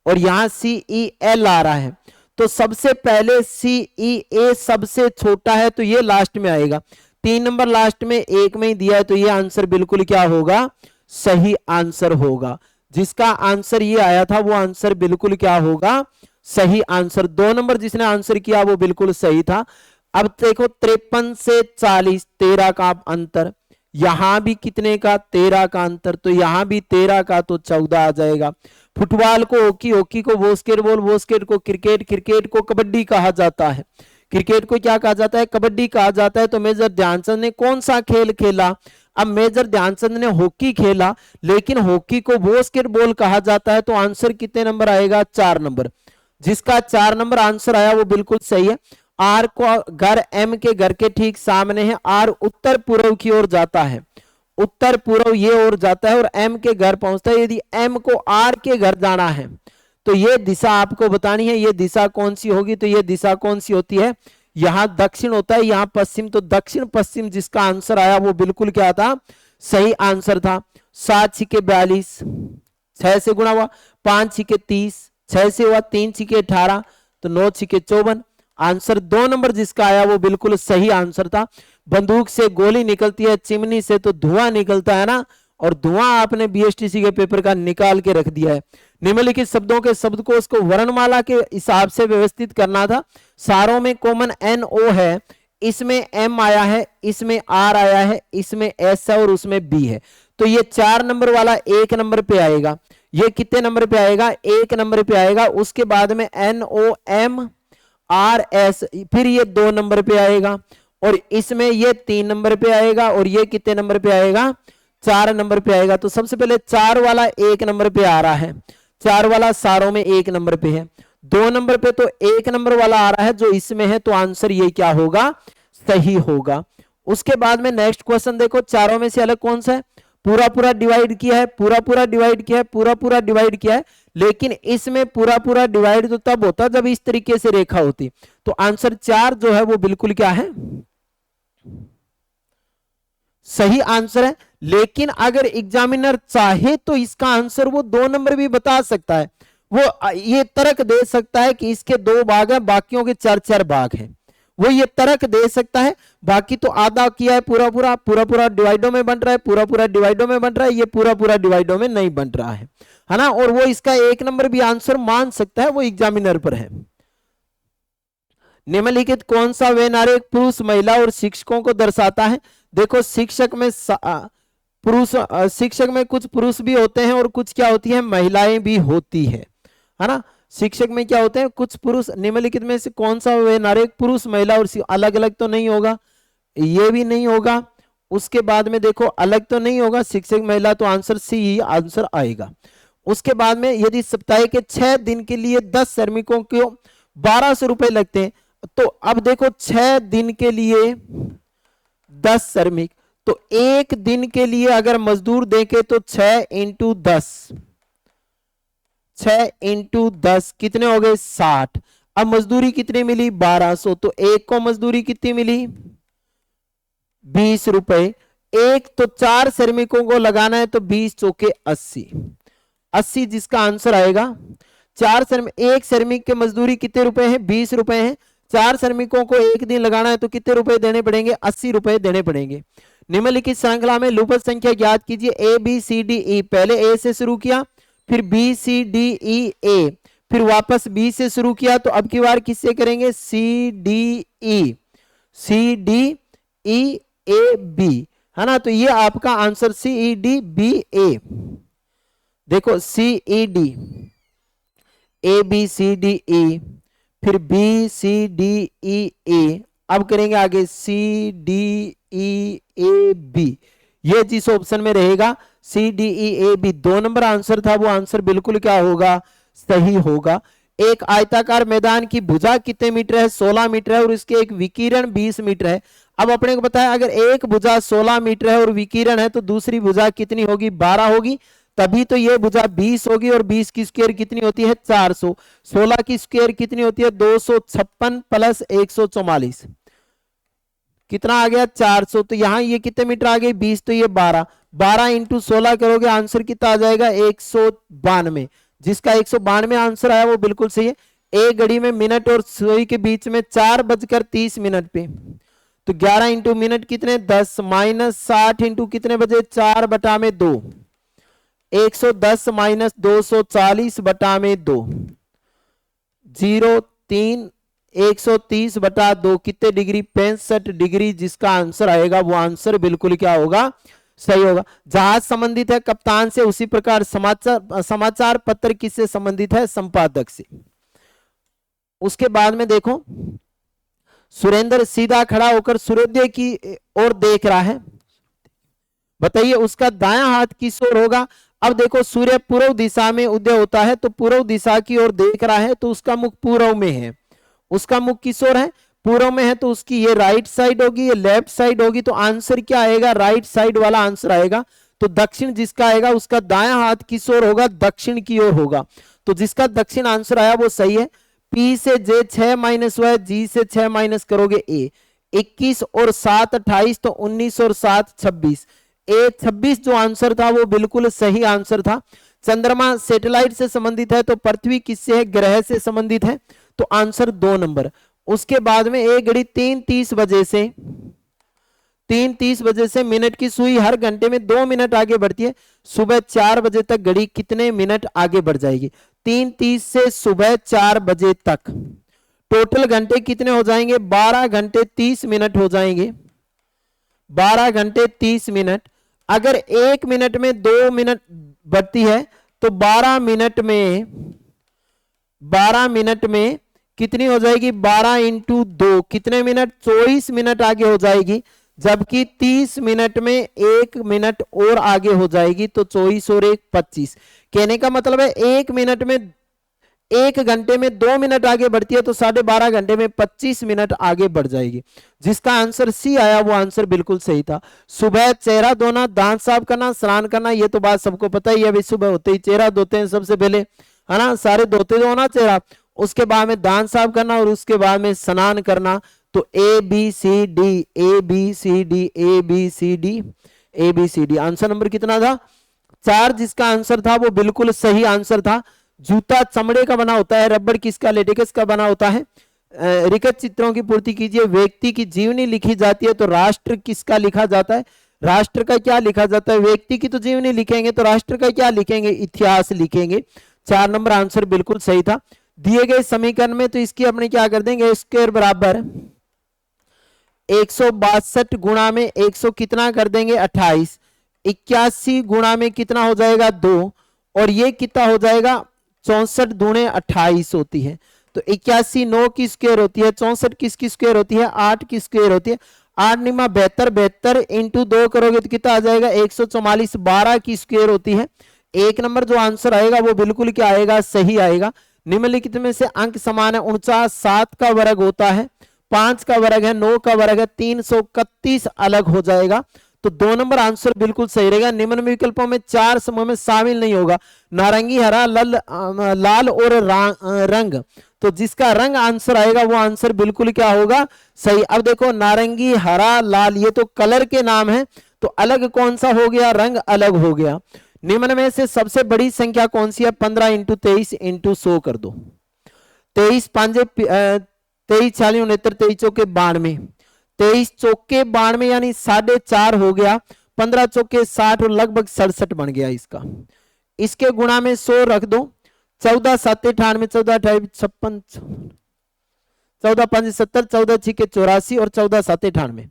और यहां सी ई एल आ रहा है। तो सबसे पहले सी ई ए सबसे छोटा है, तो ये लास्ट में आएगा। 3 नंबर लास्ट में एक में ही दिया है, तो ये आंसर बिल्कुल क्या होगा, सही आंसर होगा। जिसका आंसर ये आया था वो आंसर बिल्कुल क्या होगा, सही आंसर। 2 नंबर जिसने आंसर किया वो बिल्कुल सही था। अब देखो 53 से 40, 13 का अंतर, यहां भी कितने का, 13 का अंतर, तो यहां भी 13 का, तो 14 आ जाएगा। फुटबॉल को हॉकी, हॉकी को बास्केटबॉल, बास्केट को क्रिकेट, क्रिकेट को कबड्डी कहा जाता है, क्रिकेट को क्या कहा जाता है, कबड्डी कहा जाता है। तो मेजर ध्यानचंद ने कौन सा खेल खेला, अब मेजर ध्यानचंद ने हॉकी खेला, लेकिन हॉकी को बास्केटबॉल कहा जाता है। तो आंसर कितने नंबर आएगा, 4 नंबर। जिसका 4 नंबर आंसर आया वो बिल्कुल सही है। आर को घर एम के घर के ठीक सामने है, आर उत्तर पूर्व की ओर जाता है, उत्तर पूर्व ये ओर जाता है और एम के घर पहुंचता है। यदि एम को आर के घर जाना है तो ये दिशा आपको बतानी है, ये दिशा कौन सी होगी। तो ये दिशा कौन सी होती है, यहां दक्षिण होता है, यहां पश्चिम, तो दक्षिण पश्चिम जिसका आंसर आया वो बिल्कुल क्या था, सही आंसर था। 7 छिके 42, 6 से गुणा हुआ, 5 छिके 30, 6 से हुआ, 3 छिके 18, तो 9 छिके 54। आंसर 2 नंबर जिसका आया वो बिल्कुल सही आंसर था। बंदूक से गोली निकलती है, चिमनी से तो धुआं निकलता है ना, और धुआं आपने बीएसटीसी के पेपर का निकाल के रख दिया है। निम्नलिखित शब्दों के शब्दकोश को वर्णमाला के हिसाब से व्यवस्थित करना था। सारों में कॉमन एन ओ है, इसमें एम आया है, इसमें आर आया है, इसमें एस है और उसमें बी है। तो ये 4 नंबर वाला 1 नंबर पे आएगा। ये कितने नंबर पे आएगा, 1 नंबर पे आएगा। उसके बाद में N O M R S, फिर ये 2 नंबर पे आएगा, और इसमें ये 3 नंबर पे आएगा, और ये कितने नंबर पे आएगा, 4 नंबर पे आएगा। तो सबसे पहले 4 वाला 1 नंबर पे आ रहा है, 4 वाला सारों में 1 नंबर पे है। 2 नंबर पे तो 1 नंबर वाला आ रहा है जो इसमें है, तो आंसर ये क्या होगा, सही होगा। उसके बाद में नेक्स्ट क्वेश्चन देखो, चारों में से अलग कौन सा है, पूरा पूरा डिवाइड किया है, पूरा पूरा डिवाइड किया है, पूरा पूरा डिवाइड किया है, लेकिन इसमें पूरा पूरा डिवाइड तो तब होता जब इस तरीके से रेखा होती। तो आंसर 4 जो है वो बिल्कुल क्या है, सही आंसर है। लेकिन अगर एग्जामिनर चाहे तो इसका आंसर वो 2 नंबर भी बता सकता है। वो ये तर्क दे सकता है कि इसके 2 भाग हैं, बाकियों के 4-4 भाग हैं, वो ये तर्क दे सकता है। बाकी तो आधा किया है, पूरा पूरा, पूरा पूरा डिवाइडों में बन रहा है, पूरा पूरा डिवाइडों में बन रहा है, ये पूरा पूरा डिवाइडों में नहीं बन रहा है ना। और वो इसका 1 नंबर भी आंसर मान सकता है, वो एग्जामिनर पर है। निम्नलिखित कौन सा वेन आरेख पुरुष, महिला और शिक्षकों को दर्शाता है। देखो शिक्षक में पुरुष, शिक्षक में कुछ पुरुष भी होते हैं और कुछ क्या होती है, महिलाएं भी होती है ना। शिक्षक में क्या होते हैं, कुछ पुरुष। निम्नलिखित में से कौन सा वेन आरेख पुरुष, महिला और अलग अलग तो नहीं होगा, ये भी नहीं होगा। उसके बाद में देखो अलग तो नहीं होगा, शिक्षक महिला, तो आंसर सी ही आंसर आएगा। उसके बाद में यदि सप्ताह के 6 दिन के लिए 10 श्रमिकों को 1200 रुपए लगते हैं, तो अब देखो 6 दिन के लिए 10 श्रमिक, तो 1 दिन के लिए अगर मजदूर देके तो 6 × 10, 6 × 10 कितने हो गए, 60। अब मजदूरी कितनी मिली, 1200, तो एक को मजदूरी कितनी मिली, 20 रुपए। एक तो 4 श्रमिकों को लगाना है तो 20 चौके 80, 80 जिसका आंसर आएगा। 4 श्रमिक, एक श्रमिक के मजदूरी कितने रुपए हैं? 20 रुपए हैं। 4 श्रमिकों को एक दिन लगाना है तो कितने रुपए देने पड़ेंगे? 80 रुपए देने पड़ेंगे। निम्नलिखित श्रृंखला में लुपत संख्या ज्ञात कीजिए। ए बी सी डी ई, पहले ए से शुरू किया, फिर बी सी डी ई ए, फिर वापस बी से शुरू किया, तो अब की बार किससे करेंगे? C D E, C D E A B, है ना। तो ये आपका answer C E D B A. देखो C E D, A B C D E, फिर बी सी डी ई ए, अब करेंगे आगे सी डी ई ए बी। ये जिस ऑप्शन में रहेगा C D E A B 2 number answer था, वो आंसर बिल्कुल क्या होगा? सही होगा। एक आयताकार मैदान की भुजा कितने मीटर है? 16 मीटर है, और इसके एक विकिरण 20 मीटर है। अब अपने को पता है अगर एक भुजा 16 मीटर है और विकिरण है तो दूसरी भुजा कितनी होगी? 12 होगी, तभी तो ये भुजा 20 होगी। और 20 की स्क्वायर कितनी होती है? 400। 16 की स्क्वायर कितनी होती है? 256 प्लस 144, कितना आ गया? 400। तो यहां ये कितने मीटर आ गए? 20, तो ये 12, 12 इंटू 16 करोगे आंसर कितना आ जाएगा? 192। जिसका 192 आंसर आया वो बिल्कुल सही है। एक घड़ी में मिनट और सुई के बीच में 4:30 पे, तो 11 इंटू मिनट कितने? 10, माइनस 60 इंटू कितने बजे? 4/2, 110 माइनस 240/2, 0.3, 130/2 कितने डिग्री? 65 डिग्री। जिसका आंसर आएगा वो आंसर बिल्कुल क्या होगा? सही होगा। जहाज संबंधित है कप्तान से, उसी प्रकार समाचार पत्र किससे संबंधित है? संपादक से। उसके बाद में देखो, सुरेंद्र सीधा खड़ा होकर सूर्योदय की ओर देख रहा है, बताइए उसका दायां हाथ किस ओर होगा? अब देखो सूर्य पूर्व दिशा में उदय होता है, तो पूर्व दिशा की ओर देख रहा है, तो उसका मुख पूर्व में है। उसका मुख किस ओर है? पूर्व में है, तो उसकी ये राइट साइड होगी, ये लेफ्ट साइड होगी, तो आंसर क्या आएगा? राइट साइड वाला आंसर आएगा। तो दक्षिण जिसका आएगा उसका दायां हाथ किस ओर होगा? दक्षिण की ओर होगा। तो जिसका दक्षिण आंसर आया वो सही है। पी से जे 6 माइनस हुआ है, जी से 6 माइनस करोगे ए, 21 और 7 28, तो 19 और 7 26, ए 26 जो आंसर था वो बिल्कुल सही आंसर था। चंद्रमा सैटेलाइट से संबंधित है, तो पृथ्वी किससे है? ग्रह से संबंधित है, तो आंसर 2 नंबर। उसके बाद में एक घड़ी 3:30 बजे से मिनट की सुई हर घंटे में 2 मिनट आगे बढ़ती है। सुबह 4 बजे तक घड़ी कितने मिनट आगे बढ़ जाएगी? 3:30 से सुबह 4 बजे तक टोटल घंटे कितने हो जाएंगे? 12 घंटे 30 मिनट हो जाएंगे। 12 घंटे 30 मिनट। अगर 1 मिनट में 2 मिनट बढ़ती है तो 12 मिनट में कितनी हो जाएगी? 12 इंटू 2 कितने मिनट? 24 मिनट आगे हो जाएगी। जबकि 30 मिनट में 1 मिनट और आगे हो जाएगी, तो 24 और 1 25। कहने का मतलब है 1 मिनट में 1 घंटे में 2 मिनट आगे बढ़ती है, तो 12.5 घंटे में 25 मिनट आगे बढ़ जाएगी। जिसका आंसर सी आया वो आंसर बिल्कुल सही था। सुबह चेहरा धोना, दांत साफ करना, स्नान करना, ये तो बात सबको पता ही है। अभी सुबह होते ही चेहरा धोते हैं सबसे पहले, है ना, सारे धोते तो होना चेहरा, उसके बाद में दांत साफ करना और उसके बाद में स्नान करना। तो A B C D, A B C D, A B C D, A B C D. Answer number कितना था? 4 जिसका आंसर था वो बिल्कुल सही आंसर था। जूता चमड़े का बना होता है, रबड़ किसका? लेटेक्स का बना होता है। रिकट चित्रों की पूर्ति कीजिए। व्यक्ति की जीवनी लिखी जाती है, तो राष्ट्र किसका लिखा जाता है? राष्ट्र का क्या लिखा जाता है? व्यक्ति की तो जीवनी लिखेंगे, तो राष्ट्र का क्या लिखेंगे? इतिहास लिखेंगे। 4 नंबर आंसर बिल्कुल सही था। दिए गए समीकरण में तो इसकी अपने क्या कर देंगे? स्क्वायर बराबर 162 गुणा में 100 कितना कर देंगे? 28। 81 गुणा में कितना हो जाएगा? 2, और ये कितना हो जाएगा? 64 दूणे 28 होती है। तो 81 9 की स्क्वायर होती है, 64 किसकी स्क्वायर होती है? 8 की स्क्वायर होती है। 8 निमा 72, 72 इंटू 2 करोगे तो कितना आ जाएगा? 144, 12 की स्क्वायर होती है। 1 नंबर जो आंसर आएगा वो बिल्कुल क्या आएगा? सही आएगा। निम्नलिखित में से अंक समान है 49, 7 का वर्ग होता है, 5 का वर्ग है, 9 का वर्ग है, 331 अलग हो जाएगा। तो 2 नंबर आंसर बिल्कुल सही रहेगा। निम्न विकल्पों में 4 समूह में शामिल नहीं होगा। नारंगी, हरा, लाल और रंग। तो जिसका रंग आंसर आएगा वो आंसर बिल्कुल क्या होगा? सही। अब देखो नारंगी, हरा, लाल ये तो कलर के नाम है, तो अलग कौन सा हो गया, रंग अलग हो गया। निम्न में से सबसे बड़ी संख्या कौन सी है, 15 इंटू 23 इंटू 100 कर दो। 23 पांजे 23 40 69 23 चौके 92, 23 चौके 92 यानी 4.5 हो गया, 15 चौके 60 और लगभग 67 बन गया इसका। इसके गुणा में 100 रख दो, 14 7 98, 14 28 56, 14 5 70, 14 6 84 और 14 7 98।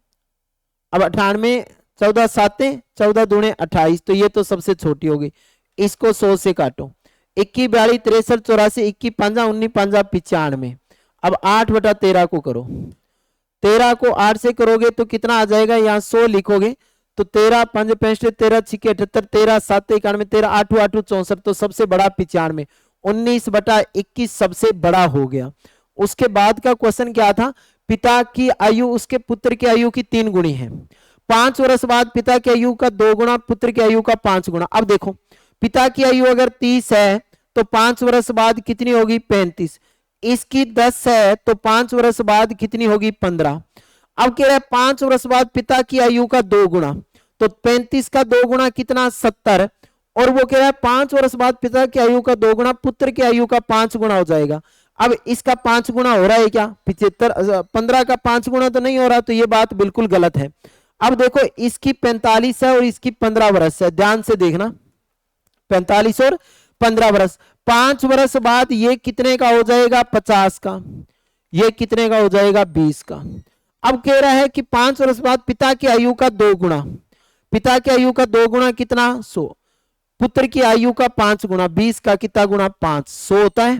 अब 98, 14 7 14 दूने 28, तो ये तो सबसे छोटी होगी, इसको 100 से काटो। 21 42 63 84, 21 5 19 5 95। अब 8/13 को करो, 13 को 8 से करोगे तो कितना आ जाएगा, यहाँ 100 लिखोगे तो 13 5 65, 13 6 78, 13 7 91, 13 8 8 64, तो सबसे बड़ा 95, 19/21 सबसे बड़ा हो गया। उसके बाद का क्वेश्चन क्या था, पिता की आयु उसके पुत्र की आयु की 3 गुणी है। 5 वर्ष बाद पिता की आयु का 2 गुना, पुत्र की आयु का 5 गुना। अब देखो पिता की आयु अगर 30 है तो 5 वर्ष बाद कितनी होगी, 35। इसकी 10 है तो 5 वर्ष बाद कितनी होगी, 15। अब कह रहा है 5 वर्ष बाद पिता की आयु का 2 गुना, तो 35 का 2 गुना कितना, 70। और वो कह रहा है 5 वर्ष बाद पिता की आयु का 2 गुना, पुत्र की आयु का 5 गुना हो जाएगा। अब इसका 5 गुना हो रहा है क्या, 75, 15 का 5 गुना तो नहीं हो रहा, तो ये बात बिल्कुल गलत है। अब देखो इसकी 45 है और इसकी 15 वर्ष है, ध्यान से देखना, 45 और 15 वर्ष। 5 वर्ष बाद ये कितने का हो जाएगा, 50 का, ये कितने का हो जाएगा, 20 का। अब कह रहा है कि 5 वर्ष बाद पिता की आयु का 2 गुना, पिता की आयु का 2 गुना कितना, 100, पुत्र की आयु का 5 गुना, 20 का कितना गुना, 5, 100 होता है।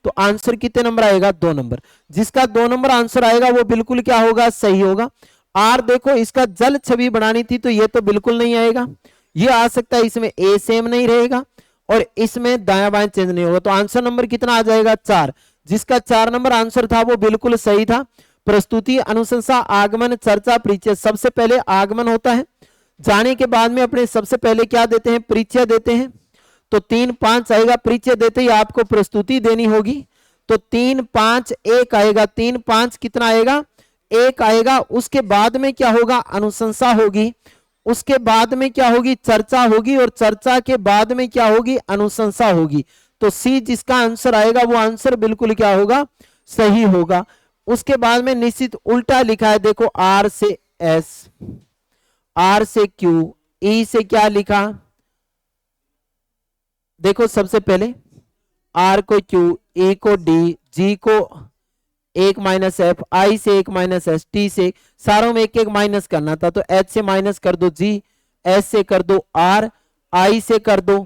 तो आंसर कितने नंबर आएगा, 2 नंबर। जिसका 2 नंबर आंसर आएगा वो बिल्कुल क्या होगा, सही होगा। आर देखो इसका जल छवि बनानी थी तो ये तो बिल्कुल नहीं आएगा, ये आ सकता है, इसमें ए सेम नहीं रहेगा और इसमें दायां बाएं चेंज नहीं होगा, तो आंसर नंबर कितना आ जाएगा, 4। जिसका 4 नंबर आंसर था वो बिल्कुल सही था। प्रस्तुति, अनुशंसा, आगमन, चर्चा, परिचय। सबसे पहले आगमन होता है, जाने के बाद में अपने सबसे पहले क्या देते हैं, परिचय देते हैं, तो 3 5 आएगा। परिचय देते ही आपको प्रस्तुति देनी होगी, तो 3 5 1 आएगा, 3 5 कितना आएगा, 1 आएगा। उसके बाद में क्या होगा, अनुशंसा होगी, उसके बाद में क्या होगी, चर्चा होगी, और चर्चा के बाद में क्या होगी, अनुशंसा होगी। तो सी जिसका आंसर आएगा वो आंसर बिल्कुल क्या होगा, सही होगा। उसके बाद में निश्चित उल्टा लिखा है, देखो आर से एस, आर से क्यू, ई से क्या लिखा, देखो सबसे पहले आर को क्यू, ए को डी, जी को 1 माइनस एफ, आई से 1 माइनस एस, टी से, सारों में 1 1 माइनस करना था, तो एच से माइनस कर दो जी, एस से कर दो आर, आई से कर दो,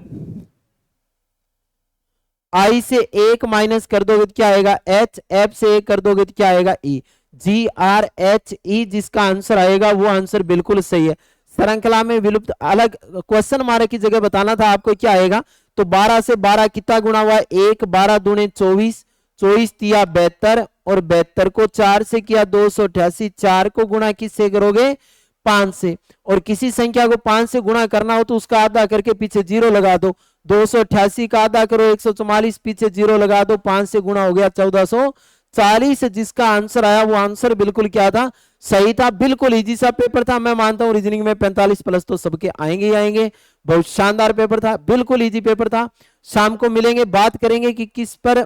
आई से 1 माइनस कर दोगे तो क्या आएगा, एच, एफ से 1 कर दोगे तो क्या आएगा, ई, जी आर एच ई, जिसका आंसर आएगा वो आंसर बिल्कुल सही है। श्रृंखला में विलुप्त, अलग क्वेश्चन मार्क की जगह बताना था आपको, क्या आएगा, तो 12 से 12 कितना गुना हुआ, 1, 12 दूने 24, 24 तिया 72, और 72 को 4 से किया 288, 4 को गुणा किससे करोगे, 5 से, और किसी संख्या को 5 से गुणा करना हो तो उसका आधा करके पीछे 0 लगा दो, 288 का आधा करो 144, पीछे 0 लगा दो, 5 से गुणा हो गया 1440। जिसका आंसर आया वो आंसर बिल्कुल क्या था, सही था। बिल्कुल इजी सा पेपर था, मैं मानता हूं रीजनिंग में 45 प्लस तो सबके आएंगे ही आएंगे, बहुत शानदार पेपर था, बिल्कुल इजी पेपर था। शाम को मिलेंगे, बात करेंगे कि किस पर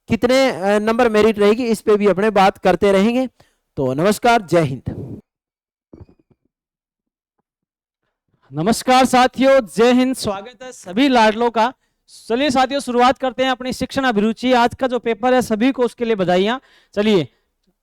कितने नंबर मेरिट रहेगी, इस पे भी अपने बात करते रहेंगे। तो नमस्कार, जय हिंद। नमस्कार साथियों, जय हिंद। स्वागत है सभी लाडलों का। चलिए साथियों, शुरुआत करते हैं अपनी शिक्षण अभिरुचि। आज का जो पेपर है सभी को उसके लिए बधाइयां। चलिए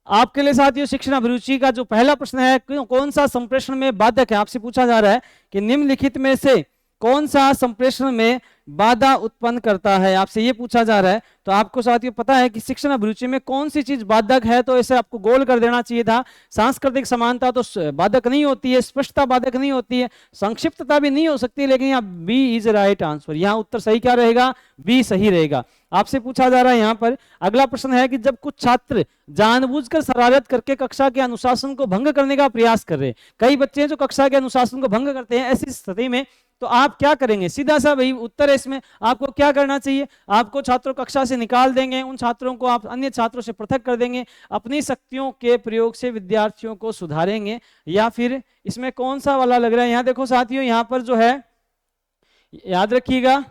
आपके लिए साथियों शिक्षण अभिरुचि का जो पहला प्रश्न है, कौन सा संप्रेषण में बाधक है। आपसे पूछा जा रहा है कि निम्नलिखित में से कौन सा संप्रेषण में बाधा उत्पन्न करता है, आपसे ये पूछा जा रहा है। तो आपको साथियों पता है कि शिक्षण अभिरुचि में कौन सी चीज बाधक है, तो इसे आपको गोल कर देना चाहिए था। सांस्कृतिक समानता तो बाधक नहीं होती है, स्पष्टता बाधक नहीं होती है, संक्षिप्तता भी नहीं हो सकती, लेकिन यहाँ बी इज राइट आंसर। यहाँ उत्तर सही क्या रहेगा, बी सही रहेगा। आपसे पूछा जा रहा है यहाँ पर अगला प्रश्न है कि जब कुछ छात्र जानबूझकर शरारत करके कक्षा के अनुशासन को भंग करने का प्रयास कर रहे हैं, कई बच्चे हैं जो कक्षा के अनुशासन को भंग करते हैं, ऐसी स्थिति में तो आप क्या करेंगे। सीधा सा भाई उत्तर है इसमें, आपको क्या करना चाहिए, आपको छात्रों कक्षा से से निकाल देंगे, उन छात्रों को आप अन्य छात्रों से पृथक कर देंगे, अपनी शक्तियों के प्रयोग से विद्यार्थियों को सुधारेंगे, या फिर इसमें कौन सा वाला लग रहा है? यहाँ देखो साथियों, यहाँ पर जो है याद रखिएगा,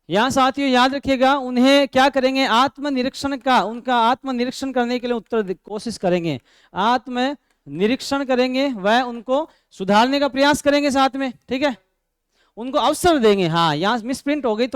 यहाँ साथियों याद रखिएगा, उन्हें क्या करेंगे? आत्मनिरीक्षण का, उनका आत्मनिरीक्षण करने के लिए उत्तर कोशिश करेंगे, आत्मनिरीक्षण करेंगे, वह उनको सुधारने का प्रयास करेंगे साथ में, ठीक है, उनको अवसर देंगे। हाँ, यहाँ मिसप्रिंट हो गई,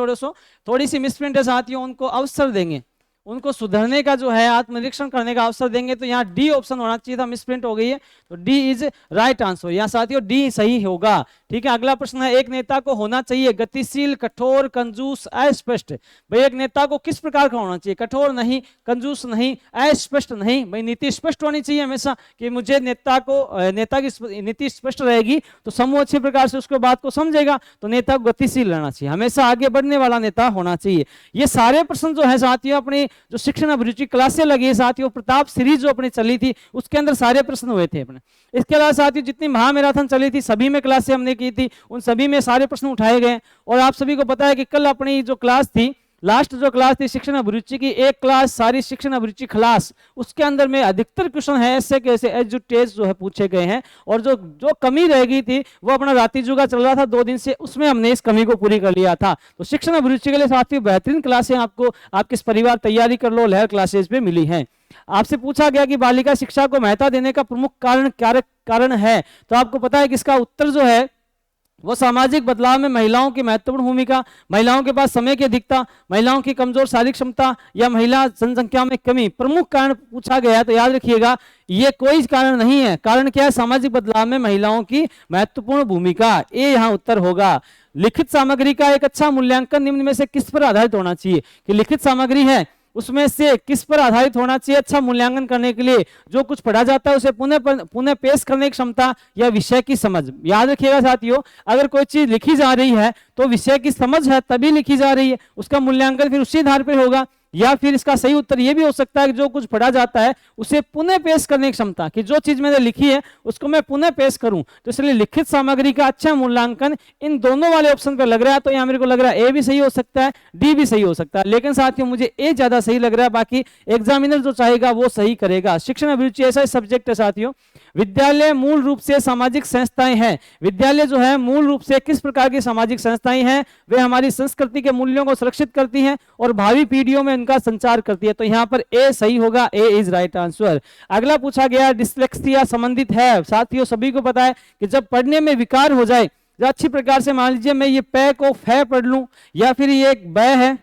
थोड़ी सी मिसप्रिंट है साथियों, उनको अवसर देंगे, उनको सुधरने का जो है आत्मनिरीक्षण करने का अवसर देंगे। तो यहाँ डी ऑप्शन होना चाहिए था, मिसप्रिंट हो गई है, तो डी इज राइट आंसर। यहाँ साथियों डी सही होगा, ठीक है। अगला प्रश्न है, एक नेता को होना चाहिए गतिशील, कठोर, कंजूस, अस्पष्ट। भाई एक नेता को किस प्रकार का होना चाहिए? कठोर नहीं, कंजूस नहीं, अस्पष्ट नहीं। भाई नीति स्पष्ट होनी चाहिए हमेशा, कि मुझे नेता की नीति स्पष्ट रहेगी तो समूह अच्छे प्रकार से उसके बात को समझेगा। तो नेता को गतिशील रहना चाहिए, हमेशा आगे बढ़ने वाला नेता होना चाहिए। ये सारे प्रश्न जो है साथियों, अपनी जो शिक्षण अभिरुचि क्लासें लगी है साथियों, प्रताप सीरीज जो अपनी चली थी उसके अंदर सारे प्रश्न हुए थे अपने। इसके अलावा साथियों जितनी महामैराथन चली थी सभी में क्लासें हमने की थी, उन सभी में सारे प्रश्न उठाए गए। और आप सभी को पता है कि कल अपनी जो क्लास थी, लास्ट जो क्लास थी शिक्षण अभिरुचि की, एक क्लास सारी शिक्षण अभिरुचि क्लास, उसके अंदर में अधिकतर क्वेश्चन है ऐसे कैसे एजुटेज जो है पूछे गए हैं। और जो कमी रह गई थी वो अपना रातीजुगा चल रहा था 2 दिन से, उसमें हमने इस कमी को पूरी कर लिया था। तो शिक्षण अभिरुचि के लिए साथियों बेहतरीन क्लासें आपको आप किस परिवार तैयारी कर लो लहर क्लासेज पे मिली हैं। आपसे पूछा गया कि बालिका शिक्षा को महत्ता देने का प्रमुख कारण है, तो आपको पता है कि इसका उत्तर जो है वो सामाजिक बदलाव में महिलाओं की महत्वपूर्ण भूमिका, महिलाओं के पास समय की अधिकता, महिलाओं की कमजोर शारीरिक क्षमता या महिला जनसंख्या में कमी प्रमुख कारण पूछा गया है। तो याद रखिएगा ये कोई कारण नहीं है। कारण क्या है? सामाजिक बदलाव में महिलाओं की महत्वपूर्ण भूमिका, ये यहाँ उत्तर होगा। लिखित सामग्री का एक अच्छा मूल्यांकन निम्न में से किस पर आधारित होना चाहिए? कि लिखित सामग्री है उसमें से किस पर आधारित होना चाहिए अच्छा मूल्यांकन करने के लिए? जो कुछ पढ़ा जाता है उसे पुनः पेश करने की क्षमता या विषय की समझ। याद रखिएगा साथियों, अगर कोई चीज लिखी जा रही है तो विषय की समझ है तभी लिखी जा रही है, उसका मूल्यांकन फिर उसी आधार पर होगा। या फिर इसका सही उत्तर यह भी हो सकता है कि जो कुछ पढ़ा जाता है उसे पुनः पेश करने की क्षमता, कि जो चीज मैंने लिखी है उसको मैं पुनः पेश करूं। तो इसलिए लिखित सामग्री का अच्छा मूल्यांकन इन दोनों वाले ऑप्शन पे लग रहा है। तो यहां मेरे को लग रहा है ए भी सही हो सकता है, डी भी सही हो सकता है, लेकिन साथियों मुझे ए ज्यादा सही लग रहा है। बाकी एग्जामिनर जो चाहेगा वो सही करेगा। शिक्षण अभिरुचि ऐसा सब्जेक्ट है साथियों। विद्यालय मूल रूप से सामाजिक संस्थाएं हैं। विद्यालय जो है मूल रूप से किस प्रकार की सामाजिक संस्थाएं हैं? वे हमारी संस्कृति के मूल्यों को सुरक्षित करती हैं और भावी पीढ़ियों में उनका संचार करती है। तो यहाँ पर ए सही होगा, ए इज राइट आंसर। अगला पूछा गया डिस्लेक्सिया संबंधित है। साथियों सभी को पता है कि जब पढ़ने में विकार हो जाए, जो अच्छी प्रकार से मान लीजिए मैं ये पै को फै पढ़ लूं, या फिर ये एक बै है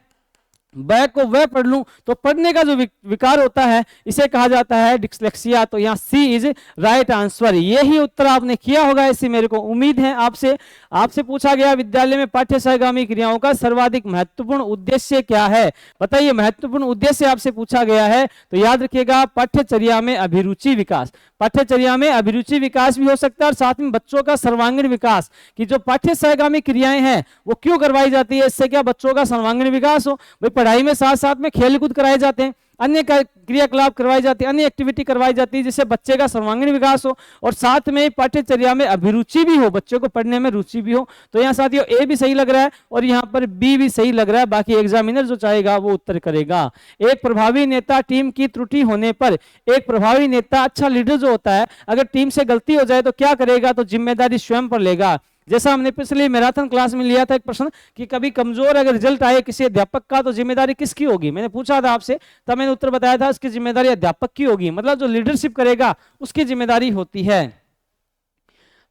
बै को वह पढ़ लूं, तो पढ़ने का जो विकार होता है इसे कहा जाता है डिस्लेक्सिया। तो यहाँ सी इज राइट आंसर। यही उत्तर आपने किया होगा ऐसी मेरे को उम्मीद है। आपसे पूछा गया विद्यालय में पाठ्य सहगामी क्रियाओं का सर्वाधिक महत्वपूर्ण उद्देश्य क्या है? बताइए, महत्वपूर्ण उद्देश्य आपसे पूछा गया है। तो याद रखिएगा पाठ्यचर्या में अभिरुचि विकास। पाठ्यचर्या में अभिरुचि विकास भी हो सकता है और साथ में बच्चों का सर्वांगीण विकास, कि जो पाठ्य सहगामी क्रियाएं हैं वो क्यों करवाई जाती है? इससे क्या बच्चों का सर्वांगीण विकास हो। भाई पढ़ाई में साथ साथ में खेलकूद कराए जाते हैं, अन्य क्रियाकलाप करवाई जाती है, अन्य एक्टिविटी करवाई जाती है जिससे बच्चे का सर्वांगीण विकास हो और साथ में पाठ्यचर्या में अभिरुचि भी हो, बच्चों को पढ़ने में रुचि भी हो। तो यहाँ साथियों ए भी सही लग रहा है और यहाँ पर बी भी सही लग रहा है। बाकी एग्जामिनर जो चाहेगा वो उत्तर करेगा। एक प्रभावी नेता टीम की त्रुटि होने पर, एक प्रभावी नेता अच्छा लीडर जो होता है, अगर टीम से गलती हो जाए तो क्या करेगा? तो जिम्मेदारी स्वयं पर लेगा। जैसा हमने पिछले मैराथन क्लास में लिया था एक प्रश्न कि कभी कमजोर अगर रिजल्ट आए किसी अध्यापक का तो जिम्मेदारी किसकी होगी? मैंने पूछा था आपसे, तब मैंने उत्तर बताया था इसकी जिम्मेदारी अध्यापक की होगी। मतलब जो लीडरशिप करेगा उसकी जिम्मेदारी होती है।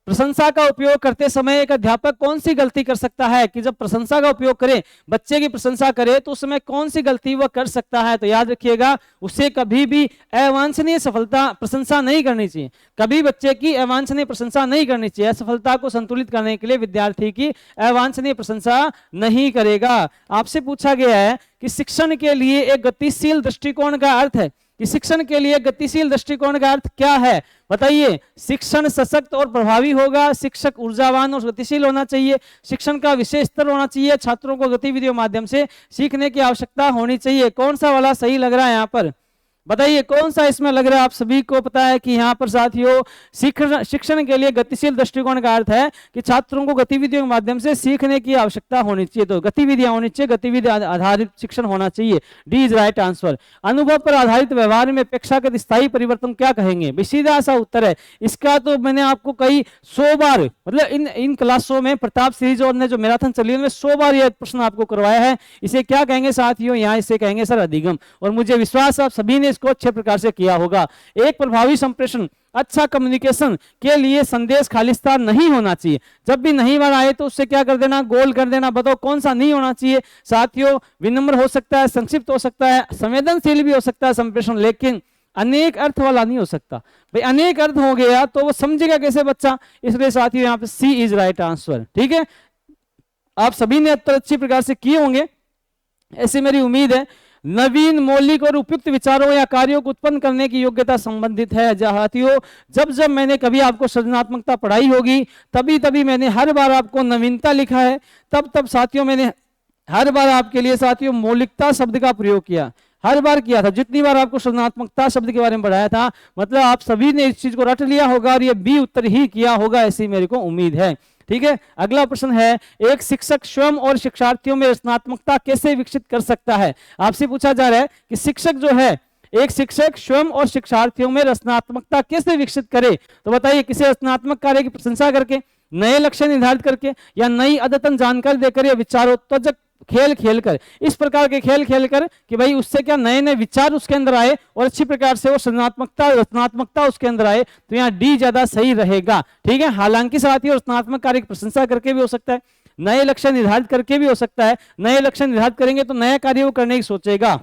प्रशंसा का उपयोग करते समय एक अध्यापक कौन सी गलती कर सकता है? कि जब प्रशंसा का उपयोग करे, बच्चे की प्रशंसा करे, तो उस समय कौन सी गलती वह कर सकता है? तो याद रखिएगा उसे कभी भी अवांछनीय प्रशंसा नहीं करनी चाहिए। कभी बच्चे की अवांछनीय प्रशंसा नहीं करनी चाहिए। असफलता को संतुलित करने के लिए विद्यार्थी की अवांछनीय प्रशंसा नहीं करेगा। आपसे पूछा गया है कि शिक्षण के लिए एक गतिशील दृष्टिकोण का अर्थ है, कि शिक्षण के लिए गतिशील दृष्टिकोण का अर्थ क्या है? बताइए। शिक्षण सशक्त और प्रभावी होगा, शिक्षक ऊर्जावान और गतिशील होना चाहिए, शिक्षण का विषय स्तर होना चाहिए, छात्रों को गतिविधियों माध्यम से सीखने की आवश्यकता होनी चाहिए। कौन सा वाला सही लग रहा है यहाँ पर? बताइए कौन सा इसमें लग रहा है? आप सभी को पता है कि यहाँ पर साथियों शिक्षण के लिए गतिशील दृष्टिकोण का अर्थ है कि छात्रों को गतिविधियों के माध्यम से सीखने की आवश्यकता होनी चाहिए, तो गतिविधियां होनी चाहिए, गतिविधि आधारित शिक्षण होना चाहिए। D is right answer. अनुभव पर आधारित व्यवहार में अपेक्षाकृत स्थायी परिवर्तन क्या कहेंगे? सीधा सा उत्तर है इसका, तो मैंने आपको कई 100 बार, मतलब इन क्लासों में प्रताप सीरीज और ने जो मैराथन चली उनमें 100 बार यह प्रश्न आपको करवाया है। इसे क्या कहेंगे साथियों? यहाँ इसे कहेंगे सर अधिगम, और मुझे विश्वास आप सभी ने इसको अच्छे प्रकार से किया होगा। एक प्रभावी संप्रेषण, अच्छा कम्युनिकेशन के लिए संदेश खालिस्तान नहीं होना चाहिए। जब भी नहीं बार आए तो उससे क्या कर देना? गोल कर देना। बताओ कौन सा नहीं होना चाहिए साथियों? विनम्र हो सकता है, संक्षिप्त हो सकता है, संवेदनशील भी हो सकता है संप्रेषण, लेकिन अनेक अर्थ वाला नहीं हो सकता। भाई अनेक अर्थ हो गया तो वो समझेगा कैसे बच्चा? इसलिए साथियों यहाँ पे सी इज राइट आंसर। ठीक है, आप सभी ने उत्तर अच्छी प्रकार से किए होंगे ऐसी मेरी उम्मीद है। नवीन, मौलिक और उपयुक्त विचारों या कार्यों को उत्पन्न करने की योग्यता संबंधित है साथियों। जब जब मैंने कभी आपको सृजनात्मकता पढ़ाई होगी तभी तभी मैंने हर बार आपको नवीनता लिखा है, तब तब साथियों मैंने हर बार आपके लिए साथियों मौलिकता शब्द का प्रयोग किया, हर बार किया था। जितनी बार आपको सृजनात्मकता शब्द के बारे में पढ़ाया था, मतलब आप सभी ने इस चीज को रट लिया होगा और ये बी उत्तर ही किया होगा ऐसी मेरे को उम्मीद है। ठीक है, अगला प्रश्न है, एक शिक्षक स्वयं और शिक्षार्थियों में रचनात्मकता कैसे विकसित कर सकता है? आपसे पूछा जा रहा है कि शिक्षक जो है, एक शिक्षक स्वयं और शिक्षार्थियों में रचनात्मकता कैसे विकसित करे? तो बताइए, किसी रचनात्मक कार्य की प्रशंसा करके, नए लक्ष्य निर्धारित करके, या नई अद्यतन जानकारी देकर, या विचारोत्तेजक खेल खेलकर, इस प्रकार के खेल खेलकर कि भाई उससे क्या नए नए विचार उसके अंदर आए और अच्छी प्रकार से वो सृजनात्मकता रचनात्मकता उसके अंदर आए, तो यहाँ डी ज्यादा सही रहेगा। ठीक है, हालांकि साथियों रचनात्मक कार्य की प्रशंसा करके भी हो सकता है, नए लक्ष्य निर्धारित करके भी हो सकता है। नए लक्ष्य निर्धारित करेंगे तो नया कार्य वो करने की सोचेगा।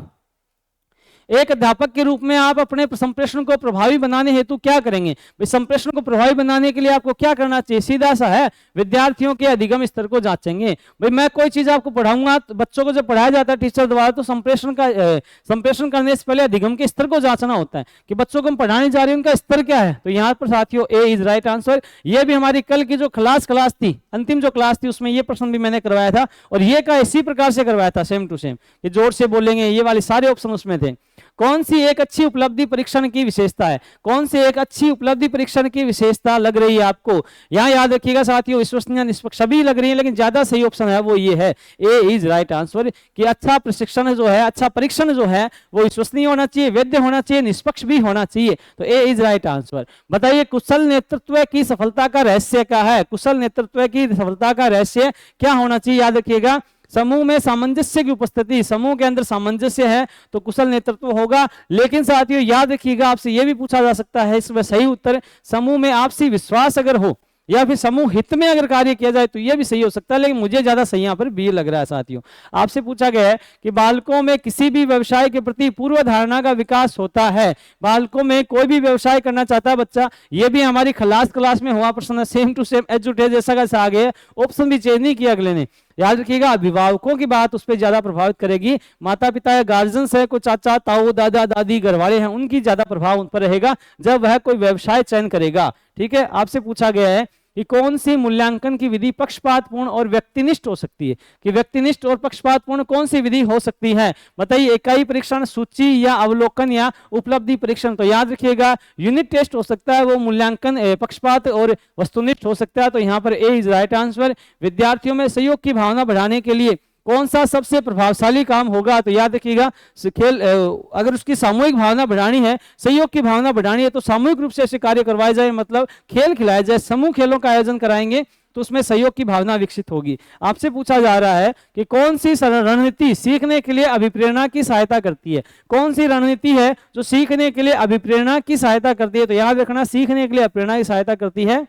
एक अध्यापक के रूप में आप अपने संप्रेषण को प्रभावी बनाने हेतु क्या करेंगे? संप्रेषण को प्रभावी बनाने के लिए आपको क्या करना चाहिए? सीधा सा है, विद्यार्थियों के अधिगम स्तर को जांचेंगे। भाई मैं कोई चीज आपको पढ़ाऊंगा तो बच्चों को जब पढ़ाया जाता है टीचर द्वारा, तो संप्रेषण करने से पहले अधिगम के स्तर को जांचना होता है कि बच्चों को हम पढ़ाने जा रहे हैं उनका स्तर क्या है। तो यहाँ पर साथियों ए इज राइट आंसर। ये भी हमारी कल की जो क्लास थी, अंतिम जो क्लास थी, उसमें ये प्रश्न भी मैंने करवाया था, और ये का इसी प्रकार से करवाया था, सेम टू सेम। ये जोर से बोलेंगे, ये वाले सारे ऑप्शन उसमें थे। कौन सी एक अच्छी उपलब्धि परीक्षण की विशेषता है? कौन सी एक अच्छी उपलब्धि परीक्षण की विशेषता लग रही है आपको? यहाँ याद रखिएगा साथियों, विश्वसनीय, निष्पक्ष सभी लग रही है, लेकिन ज्यादा सही ऑप्शन है वो ये है, ए इज राइट आंसर, कि अच्छा प्रशिक्षण जो है, अच्छा परीक्षण जो है वो विश्वसनीय होना चाहिए, वैध होना चाहिए, निष्पक्ष भी होना चाहिए। तो ए इज राइट आंसर। बताइए, कुशल नेतृत्व की सफलता का रहस्य क्या है? कुशल नेतृत्व की सफलता का रहस्य क्या होना चाहिए? याद रखिएगा, समूह में सामंजस्य की उपस्थिति, समूह के अंदर सामंजस्य है तो कुशल नेतृत्व होगा। लेकिन साथियों याद रखिएगा, आपसे यह भी पूछा जा सकता है इसमें सही उत्तर, समूह में आपसी विश्वास अगर हो या फिर समूह हित में अगर कार्य किया जाए तो यह भी सही हो सकता है, लेकिन मुझे ज्यादा सही यहाँ पर बी लग रहा है साथियों। आपसे पूछा गया है कि बालकों में किसी भी व्यवसाय के प्रति पूर्व धारणा का विकास होता है। बालकों में कोई भी व्यवसाय करना चाहता है बच्चा, ये भी हमारी क्लास में हुआ प्रश्न है, सेम टू सेम एजुटे जैसा कैसा आ गया, ऑप्शन भी चेंज नहीं किया अगले ने। याद रखिएगा, अभिभावकों की बात उस पर ज्यादा प्रभावित करेगी, माता पिता या गार्जियंस है, कोई चाचा ताऊ दादा दादी घर वाले हैं, उनकी ज्यादा प्रभाव उन पर रहेगा जब वह कोई व्यवसाय चयन करेगा। ठीक है, आपसे पूछा गया है कि कौन सी मूल्यांकन की विधि पक्षपातपूर्ण और व्यक्तिनिष्ठ हो सकती है? कि व्यक्तिनिष्ठ और पक्षपातपूर्ण कौन सी विधि हो सकती है? बताइए, इकाई परीक्षण, सूची या अवलोकन या उपलब्धि परीक्षण? तो याद रखिएगा, यूनिट टेस्ट हो सकता है, वो मूल्यांकन पक्षपात और वस्तुनिष्ठ हो सकता है। तो यहाँ पर ए इज राइट आंसर। विद्यार्थियों में सहयोग की भावना बढ़ाने के लिए कौन सा सबसे प्रभावशाली काम होगा? तो याद रखिएगा, खेल अगर उसकी सामूहिक भावना बढ़ानी है, सहयोग की भावना बढ़ानी है, तो सामूहिक रूप से ऐसे कार्य करवाए जाए, मतलब खेल खिलाए जाए, समूह खेलों का आयोजन कराएंगे तो उसमें सहयोग की भावना विकसित होगी। आपसे पूछा जा रहा है कि कौन सी रणनीति सीखने के लिए अभिप्रेरणा की सहायता करती है? कौन सी रणनीति है जो सीखने के लिए अभिप्रेरणा की सहायता करती है? तो याद रखना, सीखने के लिए अभिप्रेरणा की सहायता करती है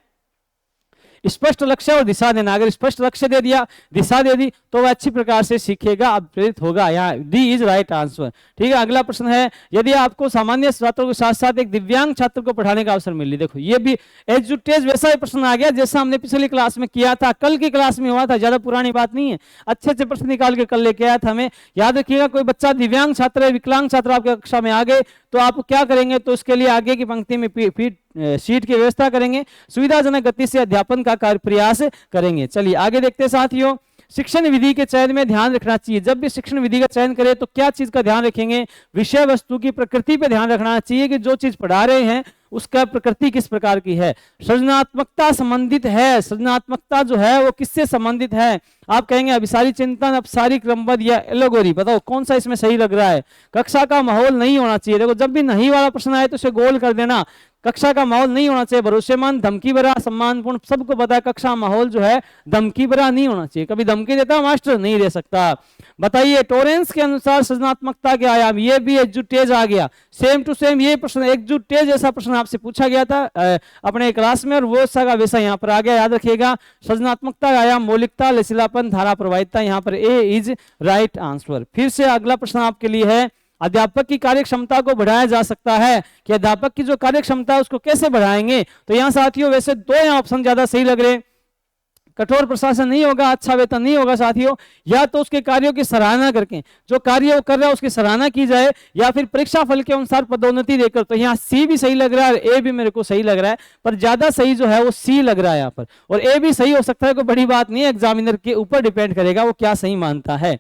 स्पष्ट लक्ष्य और दिशा देना। अगर स्पष्ट लक्ष्य दे दिया, दिशा दे दी, तो वह अच्छी प्रकार से सीखेगा, प्रेरित होगा। यहाँ डी इज राइट आंसर। ठीक है, अगला प्रश्न है, यदि आपको सामान्य छात्रों के साथ साथ एक दिव्यांग छात्र को पढ़ाने का अवसर मिले। देखो, ये भी एजुटेज वैसा ही प्रश्न आ गया जैसा हमने पिछली क्लास में किया था, कल की क्लास में हुआ था, ज्यादा पुरानी बात नहीं है। अच्छे अच्छे प्रश्न निकाल के कल लेके आया था हमें। याद रखिएगा, कोई बच्चा दिव्यांग छात्र है, विकलांग छात्र आपके कक्षा में आ गए तो आप क्या करेंगे? तो इसके लिए आगे की पंक्ति में सीट की व्यवस्था करेंगे, सुविधाजनक गति से अध्यापन का प्रयास करेंगे। चलिए आगे देखते हैं साथियों, शिक्षण विधि के चयन में ध्यान रखना चाहिए। जब भी शिक्षण विधि का चयन करें तो क्या चीज का ध्यान रखेंगे? विषय वस्तु की प्रकृति पे ध्यान रखना चाहिए कि जो चीज पढ़ा रहे हैं उसका प्रकृति किस प्रकार की है। सृजनात्मकता संबंधित है, सृजनात्मकता जो है वो किससे संबंधित है? आप कहेंगे अभिसारी चिंतन, अपसारी क्रमबद्ध या एलोगोरी, बताओ कौन सा इसमें सही लग रहा है? कक्षा का माहौल नहीं होना चाहिए। देखो जब भी नहीं वाला प्रश्न आए तो उसे गोल कर देना। कक्षा का माहौल नहीं होना चाहिए, भरोसेमंद, धमकी भरा, सम्मानपूर्ण, सबको पता है कक्षा माहौल जो है धमकी भरा नहीं होना चाहिए। कभी धमकी देता मास्टर नहीं दे सकता। बताइए टोरेंस के अनुसार सृजनात्मकता के आयाम, ये भी एजुटेज आ गया, सेम टू सेम ये प्रश्न एजुटेज जैसा प्रश्न आपसे पूछा गया था अपने क्लास में, और वो का वैसा यहाँ पर आ गया, याद रखिएगा। सृजनात्मकता का आयाम मौलिकता, लचीलापन, धारा प्रवाहिता, यहाँ पर ए इज राइट आंसर। फिर से अगला प्रश्न आपके लिए है, अध्यापक की कार्य क्षमता को बढ़ाया जा सकता है कि अध्यापक की जो कार्य क्षमता है उसको कैसे बढ़ाएंगे? तो यहाँ साथियों वैसे दो यहाँ ऑप्शन ज्यादा सही लग रहे हैं। कठोर प्रशासन नहीं होगा, अच्छा वेतन नहीं होगा साथियों, या तो उसके कार्यों की सराहना करके, जो कार्य वो कर रहा है उसकी सराहना की जाए, या फिर परीक्षा फल के अनुसार पदोन्नति देकर। तो यहाँ सी भी सही लग रहा है और ए भी मेरे को सही लग रहा है, पर ज्यादा सही जो है वो सी लग रहा है यहाँ पर, और ए भी सही हो सकता है, कोई बड़ी बात नहीं है, एग्जामिनर के ऊपर डिपेंड करेगा वो क्या सही मानता है।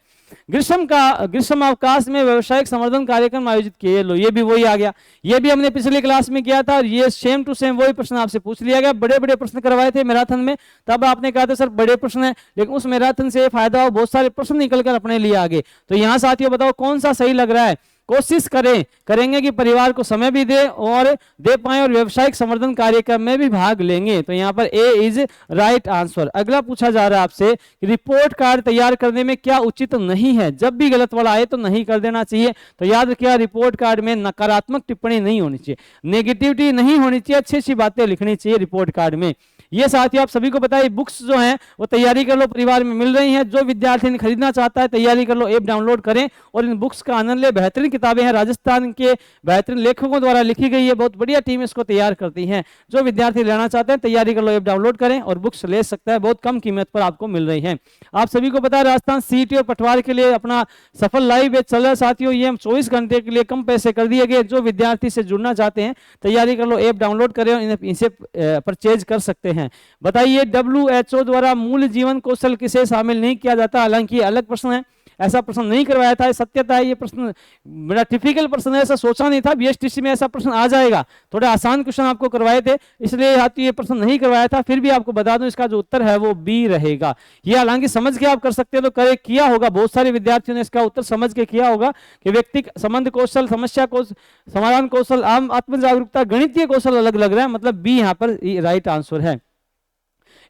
ग्रीष्म अवकाश में व्यावसायिक संवर्धन कार्यक्रम आयोजित किए, लो ये भी वही आ गया, ये भी हमने पिछली क्लास में किया था, और ये सेम टू सेम वही प्रश्न आपसे पूछ लिया गया। बड़े बड़े प्रश्न करवाए थे मैराथन में, तब आपने कहा था सर बड़े प्रश्न है, लेकिन उस मैराथन से फायदा हो, बहुत सारे प्रश्न निकल कर अपने लिए आगे। तो यहाँ साथियों बताओ कौन सा सही लग रहा है? कोशिश करेंगे कि परिवार को समय भी दे और दे पाए, और व्यवसायिक संवर्धन कार्यक्रम में भी भाग लेंगे। तो यहाँ पर ए इज राइट आंसर। अगला पूछा जा रहा है आपसे, रिपोर्ट कार्ड तैयार करने में क्या उचित नहीं है? जब भी गलत वाला आए तो नहीं कर देना चाहिए। तो याद रखिए रिपोर्ट कार्ड में नकारात्मक टिप्पणी नहीं होनी चाहिए, नेगेटिविटी नहीं होनी चाहिए, अच्छी अच्छी बातें लिखनी चाहिए रिपोर्ट कार्ड में। ये साथियों आप सभी को पता है, बुक्स जो हैं वो तैयारी कर लो, परिवार में मिल रही हैं। जो विद्यार्थी खरीदना चाहता है तैयारी कर लो, ऐप डाउनलोड करें और इन बुक्स का आनंद ले। बेहतरीन किताबें हैं, राजस्थान के बेहतरीन लेखकों द्वारा लिखी गई है, बहुत बढ़िया टीम इसको तैयार करती है। जो विद्यार्थी लेना चाहते हैं तैयारी कर लो, ऐप डाउनलोड करें और बुक्स ले सकता है, बहुत कम कीमत पर आपको मिल रही है। आप सभी को पता है राजस्थान सीईटी और पटवार के लिए अपना सफल लाइव बैच चल रहा है साथियों, ये हम 24 घंटे के लिए कम पैसे कर दिए गए। जो विद्यार्थी से जुड़ना चाहते हैं तैयारी कर लो, ऐप डाउनलोड करें और इसे परचेज कर सकते हैं। बताइए WHO द्वारा मूल जीवन कौशल किसे शामिल नहीं किया जाता? हालांकि ये अलग प्रश्न है, ऐसा प्रश्न नहीं करवाया था, सत्यता है। ये प्रश्न बड़ा टिपिकल प्रश्न है, ऐसा सोचा नहीं था बीएसटीसी में ऐसा प्रश्न आ जाएगा। थोड़े आसान क्वेश्चन आपको करवाए थे, इसलिए हाथी ये प्रश्न नहीं करवाया था। फिर भी आपको बता दूं इसका जो उत्तर है वो बी रहेगा। ये हालांकि समझ के आप कर सकते हो तो करे किया होगा, बहुत सारे विद्यार्थियों ने इसका उत्तर समझ के किया होगा कि व्यक्ति संबंध कौशल, समस्या कौशल, समाधान कौशल, आत्म जागरूकता, गणितीय कौशल अलग लग रहा है, मतलब बी यहाँ पर राइट आंसर है।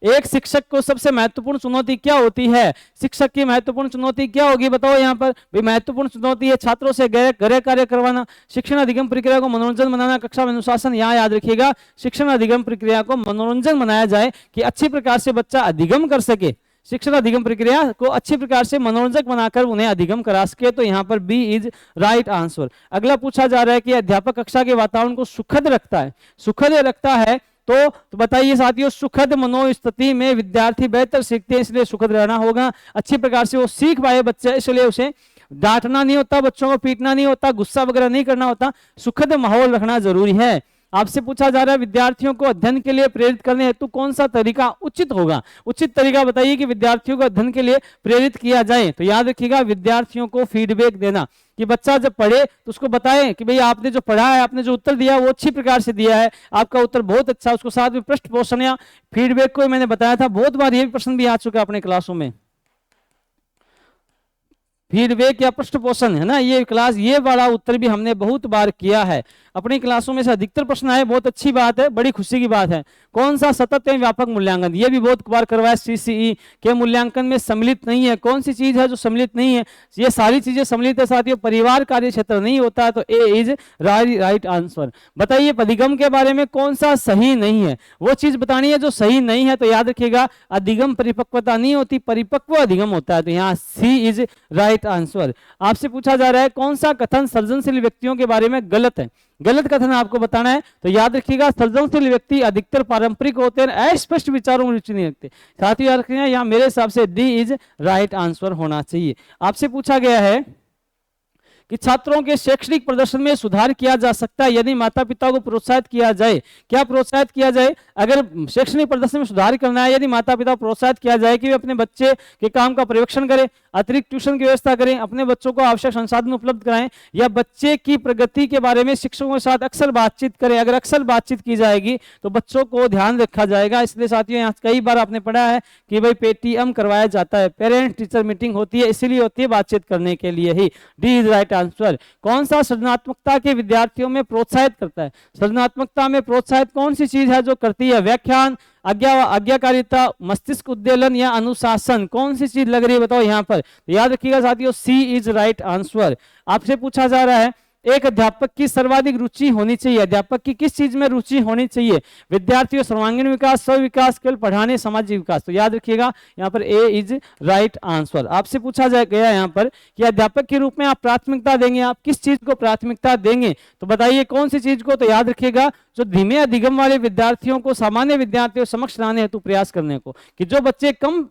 एक शिक्षक को सबसे महत्वपूर्ण चुनौती क्या होती है? शिक्षक की महत्वपूर्ण चुनौती क्या होगी बताओ? यहाँ पर भी महत्वपूर्ण चुनौती है छात्रों से गृह कार्य करवाना, शिक्षण अधिगम प्रक्रिया को मनोरंजन बनाना, कक्षा में अनुशासन। यहाँ याद रखिएगा शिक्षण अधिगम प्रक्रिया को मनोरंजन बनाया जाए कि अच्छी प्रकार से बच्चा अधिगम कर सके, शिक्षण अधिगम प्रक्रिया को अच्छी प्रकार से मनोरंजक बनाकर उन्हें अधिगम करा सके। तो यहाँ पर बी इज राइट आंसर। अगला पूछा जा रहा है कि अध्यापक कक्षा के वातावरण को सुखद रखता है, सुखद रखता है तो बताइए साथियों, सुखद मनोस्थिति में विद्यार्थी बेहतर सीखते हैं, इसलिए सुखद रहना होगा। अच्छी प्रकार से वो सीख पाए बच्चे, इसलिए उसे डांटना नहीं होता, बच्चों को पीटना नहीं होता, गुस्सा वगैरह नहीं करना होता, सुखद माहौल रखना जरूरी है। आपसे पूछा जा रहा है विद्यार्थियों को अध्ययन के लिए प्रेरित करने हेतु कौन सा तरीका उचित होगा? उचित तरीका बताइए कि विद्यार्थियों को अध्ययन के लिए प्रेरित किया जाए। तो याद रखिएगा विद्यार्थियों को फीडबैक देना, कि बच्चा जब पढ़े तो उसको बताएं कि भाई आपने जो पढ़ा है, आपने जो उत्तर दिया वो अच्छी प्रकार से दिया है, आपका उत्तर बहुत अच्छा। उसको साथ में पृष्ठ पोषण या फीडबैक को मैंने बताया था, बहुत बार ये प्रश्न भी आ चुका है अपने क्लासों में। फीडबैक या पृष्ठ पोषण है ना, ये क्लास ये वाला उत्तर भी हमने बहुत बार किया है अपनी क्लासों में से, अधिकतर प्रश्न आए, बहुत अच्छी बात है, बड़ी खुशी की बात है। कौन सा सतत एवं व्यापक मूल्यांकन, ये भी बहुत बार करवाया, सीसीई के मूल्यांकन में सम्मिलित नहीं है। कौन सी चीज है जो सम्मिलित नहीं है? ये सारी चीजें सम्मिलित है साथियों। परिवार कार्य क्षेत्र नहीं होता है, तो ए इज राइट आंसर। बताइए अधिगम के बारे में कौन सा सही नहीं है? वो चीज बतानी है जो सही नहीं है। तो याद रखिएगा अधिगम परिपक्वता नहीं होती, परिपक्व अधिगम होता है। तो यहाँ सी इज राइट आंसर। आपसे पूछा जा रहा है कौन सा कथन सृजनशील व्यक्तियों के बारे में गलत है? गलत कथन आपको बताना है। तो याद रखिएगा सृजनशील व्यक्ति अधिकतर पारंपरिक होते हैं, अस्पष्ट विचारों में रुचि नहीं रखते। साथ ही याद रखिएगा यहाँ मेरे हिसाब से डी इज राइट आंसर होना चाहिए। आपसे पूछा गया है कि छात्रों के शैक्षणिक प्रदर्शन में सुधार किया जा सकता है यदि माता पिता को प्रोत्साहित किया जाए। क्या प्रोत्साहित किया जाए? अगर शैक्षणिक प्रदर्शन में सुधार करना है, यदि माता पिता को प्रोत्साहित किया जाए कि वे अपने बच्चे के काम का पर्यवेक्षण करें, अतिरिक्त ट्यूशन की व्यवस्था करें, अपने बच्चों को आवश्यक संसाधन उपलब्ध कराएं, या बच्चे की प्रगति के बारे में शिक्षकों के साथ अक्सर बातचीत करें। अगर अक्सर बातचीत की जाएगी तो बच्चों को ध्यान रखा जाएगा। इसलिए साथियों, यहाँ कई बार आपने पढ़ा है कि भाई पेटीएम करवाया जाता है, पेरेंट टीचर मीटिंग होती है, इसीलिए होती है बातचीत करने के लिए ही। D is right answer. कौन सा सृजनात्मकता के विद्यार्थियों में प्रोत्साहित करता है? सृजनात्मकता में प्रोत्साहित कौन सी चीज है जो करती है? व्याख्यान, आज्ञाकारिता, मस्तिष्क उद्वेलन या अनुशासन? कौन सी चीज लग रही है बताओ यहाँ पर? तो याद रखिएगा साथियों, सी इज राइट आंसर। आपसे पूछा जा रहा है एक अध्यापक की सर्वाधिक रुचि होनी चाहिए। अध्यापक की किस चीज में रुचि होनी चाहिए? विद्यार्थियों सर्वांगीण विकास, स्व विकास, केवल पढ़ाने, सामाजिक विकास। तो याद रखिएगा यहाँ पर ए इज राइट आंसर। आपसे पूछा गया यहाँ पर कि अध्यापक के रूप में आप प्राथमिकता देंगे, आप किस चीज को प्राथमिकता देंगे? तो बताइए कौन सी चीज को? तो याद रखिएगा जो धीमे अधिगम वाले विद्यार्थियों को सामान्य विद्यार्थियों समक्ष लाने हेतु प्रयास करने को, कि जो बच्चे कम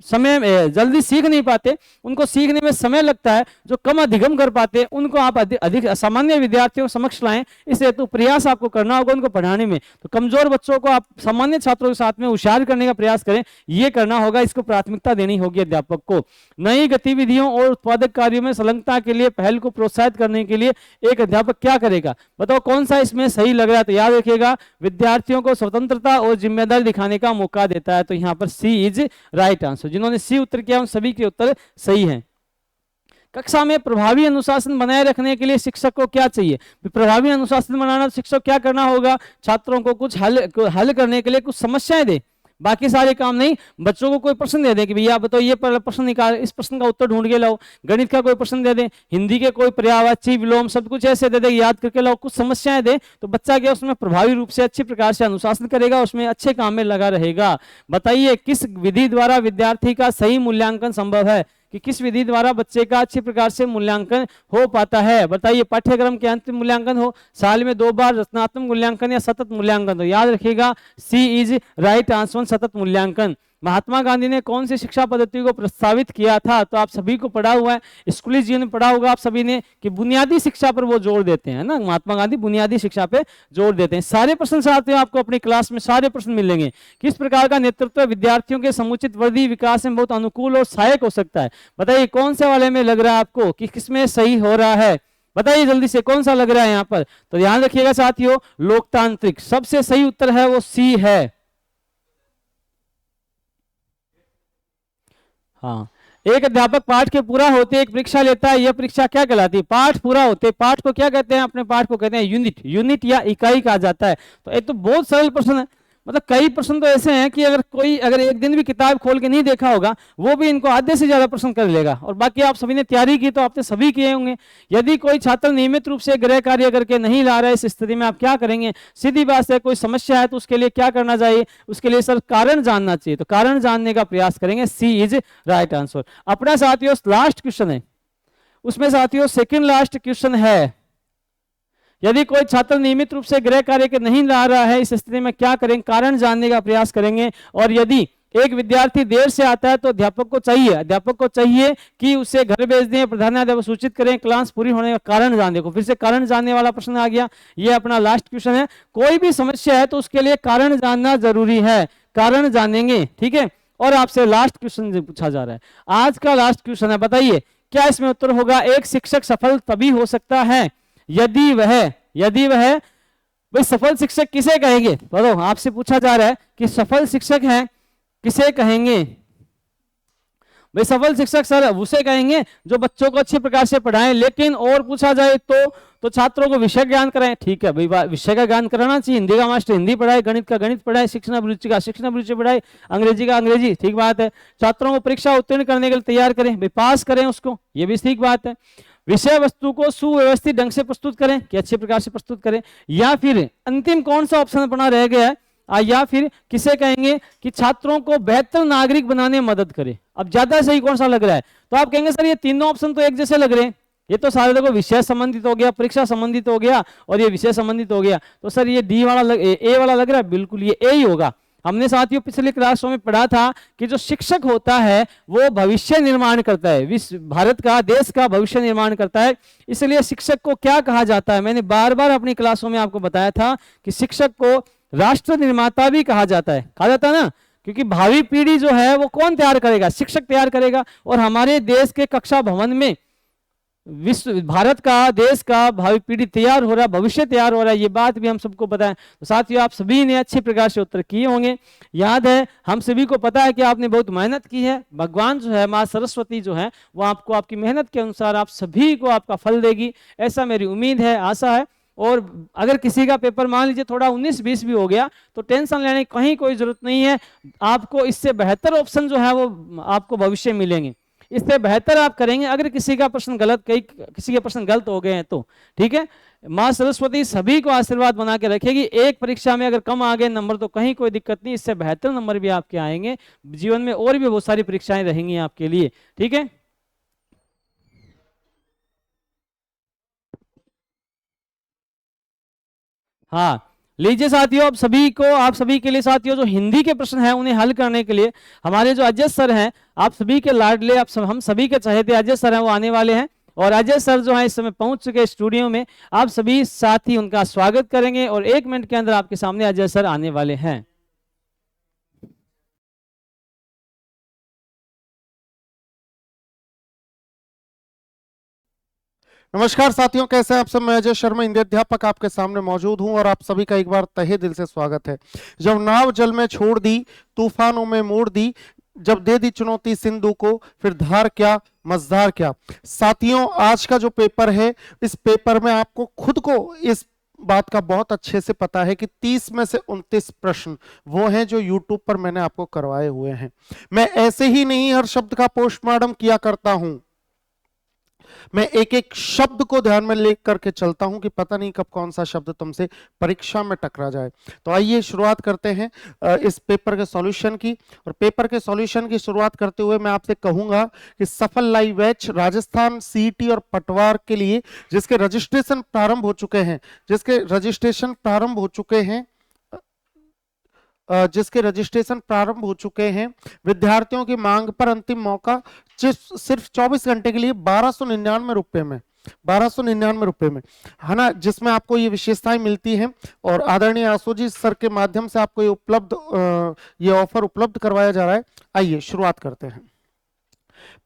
समय में जल्दी सीख नहीं पाते, उनको सीखने में समय लगता है, जो कम अधिगम कर पाते उनको आप अधिक सामान्य विद्यार्थियों समक्ष लाएं, इस हेतु प्रयास आपको करना होगा उनको पढ़ाने में। तो कमजोर बच्चों को आप सामान्य छात्रों के साथ में होशियार करने का प्रयास करें, ये करना होगा, इसको प्राथमिकता देनी होगी अध्यापक को। नई गतिविधियों और उत्पादक कार्यों में संलग्नता के लिए पहल को प्रोत्साहित करने के लिए एक अध्यापक क्या करेगा? बताओ कौन सा इसमें सही लग रहा है? तो याद रखिएगा विद्यार्थियों को स्वतंत्रता और जिम्मेदारी दिखाने का मौका देता है। तो यहाँ पर सी इज राइट आंसर। जिन्होंने सी उत्तर किया उन सभी के उत्तर सही हैं। कक्षा में प्रभावी अनुशासन बनाए रखने के लिए शिक्षक को क्या चाहिए? प्रभावी अनुशासन बनाना शिक्षक क्या करना होगा? छात्रों को कुछ हल करने के लिए कुछ समस्याएं दे, बाकी सारे काम नहीं। बच्चों को कोई प्रश्न दे दे कि भैया बताओ ये प्रश्न निकाल, इस प्रश्न का उत्तर ढूंढ के लाओ। गणित का कोई प्रश्न दे दे, हिंदी के कोई पर्यायवाची, विलोम शब्द कुछ ऐसे दे दे, याद करके लाओ, कुछ समस्याएं दे, तो बच्चा क्या उसमें प्रभावी रूप से अच्छी प्रकार से अनुशासन करेगा, उसमें अच्छे काम में लगा रहेगा। बताइए किस विधि द्वारा विद्यार्थी का सही मूल्यांकन संभव है? कि किस विधि द्वारा बच्चे का अच्छी प्रकार से मूल्यांकन हो पाता है? बताइए पाठ्यक्रम के अंतिम मूल्यांकन हो, साल में 2 बार रचनात्मक मूल्यांकन या सतत मूल्यांकन? तो याद रखिएगा सी इज राइट आंसर, सतत मूल्यांकन। महात्मा गांधी ने कौन सी शिक्षा पद्धति को प्रस्तावित किया था? तो आप सभी को पढ़ा हुआ है, स्कूली जीवन में पढ़ा होगा आप सभी ने कि बुनियादी शिक्षा पर वो जोर देते हैं ना, महात्मा गांधी बुनियादी शिक्षा पे जोर देते हैं। सारे प्रश्न साथ में आपको अपनी क्लास में सारे प्रश्न मिलेंगे। किस प्रकार का नेतृत्व विद्यार्थियों के समुचित वृद्धि विकास में बहुत अनुकूल और सहायक हो सकता है? बताइए कौन से वाले में लग रहा है आपको कि किसमें सही हो रहा है? बताइए जल्दी से कौन सा लग रहा है यहाँ पर? तो ध्यान रखिएगा साथियों, लोकतांत्रिक सबसे सही उत्तर है, वो सी है। हाँ, एक अध्यापक पाठ के पूरा होते एक परीक्षा लेता है, यह परीक्षा क्या कहलाती है? पाठ पूरा होते, पाठ को क्या कहते हैं? अपने पाठ को कहते हैं यूनिट, यूनिट या इकाई कहा जाता है। तो ये तो बहुत सरल प्रश्न है, मतलब कई प्रश्न तो ऐसे हैं कि अगर एक दिन भी किताब खोल के नहीं देखा होगा, वो भी इनको आधे से ज्यादा प्रश्न कर लेगा। और बाकी आप सभी ने तैयारी की तो आपने सभी किए होंगे। यदि कोई छात्र नियमित रूप से गृह कार्य करके नहीं ला रहा है, इस स्थिति में आप क्या करेंगे? सीधी बात है, कोई समस्या है तो उसके लिए क्या करना चाहिए? उसके लिए सर कारण जानना चाहिए, तो कारण जानने का प्रयास करेंगे। सी इज राइट आंसर। अपना साथियों लास्ट क्वेश्चन है, उसमें साथियों सेकेंड लास्ट क्वेश्चन है, यदि कोई छात्र नियमित रूप से गृह कार्य के नहीं ला रहा है, इस स्थिति में क्या करेंगे? कारण जानने का प्रयास करेंगे। और यदि एक विद्यार्थी देर से आता है तो अध्यापक को चाहिए कि उसे घर भेज दें, प्रधानाध्यापक सूचित करें, क्लास पूरी होने का कारण जानने को। फिर से कारण जानने वाला प्रश्न आ गया, ये अपना लास्ट क्वेश्चन है। कोई भी समस्या है तो उसके लिए कारण जानना जरूरी है, कारण जानेंगे, ठीक है। और आपसे लास्ट क्वेश्चन पूछा जा रहा है, आज का लास्ट क्वेश्चन है, बताइए क्या इसमें उत्तर होगा? एक शिक्षक सफल तभी हो सकता है यदि वह भाई सफल शिक्षक किसे कहेंगे? बताओ, आपसे पूछा जा रहा है कि सफल शिक्षक है किसे कहेंगे? भाई सफल शिक्षक सर उसे कहेंगे जो बच्चों को अच्छी प्रकार से पढ़ाएं, लेकिन और पूछा जाए तो छात्रों को विषय ज्ञान कराएं। ठीक है भाई, विषय का ज्ञान कराना चाहिए, हिंदी का मास्टर हिंदी पढ़ाए, गणित का गणित पढ़ाए, शिक्षण अभिरुचि का शिक्षण अभिरुचि पढ़ाए, अंग्रेजी का अंग्रेजी, ठीक बात है। छात्रों को परीक्षा उत्तीर्ण करने के लिए तैयार करें, भाई पास करें उसको, ये भी ठीक बात है। विषय वस्तु को सुव्यवस्थित ढंग से प्रस्तुत करें, कि अच्छे प्रकार से प्रस्तुत करें। या फिर अंतिम कौन सा ऑप्शन अपना रह गया है, या फिर किसे कहेंगे कि छात्रों को बेहतर नागरिक बनाने में मदद करे। अब ज्यादा सही कौन सा लग रहा है? तो आप कहेंगे सर ये तीनों ऑप्शन तो एक जैसे लग रहे हैं, ये तो सारे देखो विषय संबंधित हो गया, परीक्षा संबंधित हो गया और ये विषय संबंधित हो गया। तो सर ये डी वाला ए वाला लग रहा है, बिल्कुल ये ए ही होगा। हमने साथियों पिछले क्लासों में पढ़ा था कि जो शिक्षक होता है वो भविष्य निर्माण करता है, विश्व भारत का, देश का भविष्य निर्माण करता है। इसलिए शिक्षक को क्या कहा जाता है, मैंने बार बार अपनी क्लासों में आपको बताया था कि शिक्षक को राष्ट्र निर्माता भी कहा जाता है ना, क्योंकि भावी पीढ़ी जो है वो कौन तैयार करेगा, शिक्षक तैयार करेगा। और हमारे देश के कक्षा भवन में विश्व, भारत का, देश का भावी पीढ़ी तैयार हो रहा है, भविष्य तैयार हो रहा है, ये बात भी हम सबको पता है। तो साथियों आप सभी ने अच्छे प्रकार से उत्तर किए होंगे। याद है, हम सभी को पता है कि आपने बहुत मेहनत की है। भगवान जो है, माँ सरस्वती जो है, वो आपको आपकी मेहनत के अनुसार आप सभी को आपका फल देगी, ऐसा मेरी उम्मीद है, आशा है। और अगर किसी का पेपर मान लीजिए थोड़ा 19-20 भी हो गया तो टेंशन लेने की कहीं कोई जरूरत नहीं है। आपको इससे बेहतर ऑप्शन जो है वो आपको भविष्य में मिलेंगे, इससे बेहतर आप करेंगे। अगर किसी का प्रश्न गलत, किसी के प्रश्न गलत हो गए हैं तो ठीक है, माँ सरस्वती सभी को आशीर्वाद बना के रखेगी। एक परीक्षा में अगर कम आ गए नंबर तो कहीं कोई दिक्कत नहीं, इससे बेहतर नंबर भी आपके आएंगे। जीवन में और भी बहुत सारी परीक्षाएं रहेंगी आपके लिए, ठीक है। हाँ, लीजिए साथियों, आप सभी के लिए साथियों जो हिंदी के प्रश्न हैं उन्हें हल करने के लिए हमारे जो अजय सर हैं, आप सभी के लाडले, हम सभी के चहेते अजय सर हैं, वो आने वाले हैं। और अजय सर जो है इस समय पहुंच चुके स्टूडियो में। आप सभी साथी उनका स्वागत करेंगे और 1 मिनट के अंदर आपके सामने अजय सर आने वाले हैं। नमस्कार साथियों, कैसे हैं आप सब। मैं अजय शर्मा, हिंदी अध्यापक आपके सामने मौजूद हूं और आप सभी का एक बार तहे दिल से स्वागत है। जब नाव जल में छोड़ दी, तूफानों में मोड़ दी, जब दे दी चुनौती सिंधु को, फिर धार क्या मझधार क्या। साथियों, आज का जो पेपर है, इस पेपर में आपको खुद को इस बात का बहुत अच्छे से पता है कि 30 में से 29 प्रश्न वो हैं जो YouTube पर मैंने आपको करवाए हुए हैं। मैं ऐसे ही नहीं हर शब्द का पोस्टमार्टम किया करता हूं, मैं एक एक शब्द को ध्यान में ले करके चलता हूं कि पता नहीं कब कौन सा शब्द तुमसे परीक्षा में टकरा जाए। तो आइए शुरुआत करते हैं इस पेपर के सॉल्यूशन की। और पेपर के सॉल्यूशन की शुरुआत करते हुए मैं आपसे कहूंगा कि सफल लाइव बैच राजस्थान, सीईटी और पटवार के लिए जिसके रजिस्ट्रेशन प्रारंभ हो चुके हैं, विद्यार्थियों की मांग पर अंतिम मौका सिर्फ 24 घंटे के लिए 1299 रुपए में, 1299 रुपए में, है ना, जिसमें आपको ये विशेषताएं मिलती हैं। और आदरणीय आशुजी सर के माध्यम से आपको ये ऑफर उपलब्ध करवाया जा रहा है। आइए शुरुआत करते हैं।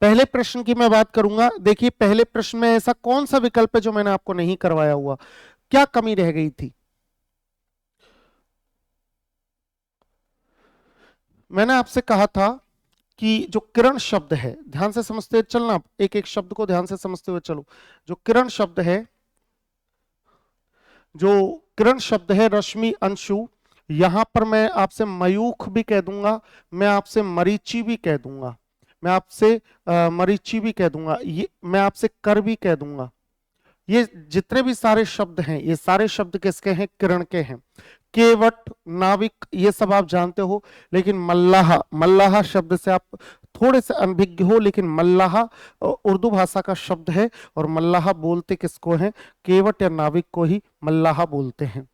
पहले प्रश्न की मैं बात करूंगा। देखिए, पहले प्रश्न में ऐसा कौन सा विकल्प है जो मैंने आपको नहीं करवाया हुआ, क्या कमी रह गई थी। मैंने आपसे कहा था कि जो किरण शब्द है, ध्यान से समझते चलना, एक एक शब्द को ध्यान से समझते हुए चलो। जो किरण शब्द है, रश्मि, अंशु, यहां पर मैं आपसे मयूख भी कह दूंगा, मैं आपसे मरीची भी कह दूंगा, मैं आपसे मरीची भी कह दूंगा, ये मैं आपसे कर भी कह दूंगा। ये जितने भी सारे शब्द हैं, ये सारे शब्द किसके हैं, किरण के हैं। केवट, नाविक, ये सब आप जानते हो, लेकिन मल्लाह शब्द से आप थोड़े से अनभिज्ञ हो, लेकिन मल्लाह उर्दू भाषा का शब्द है और मल्लाह बोलते किसको हैं, केवट या नाविक को ही मल्लाह बोलते हैं।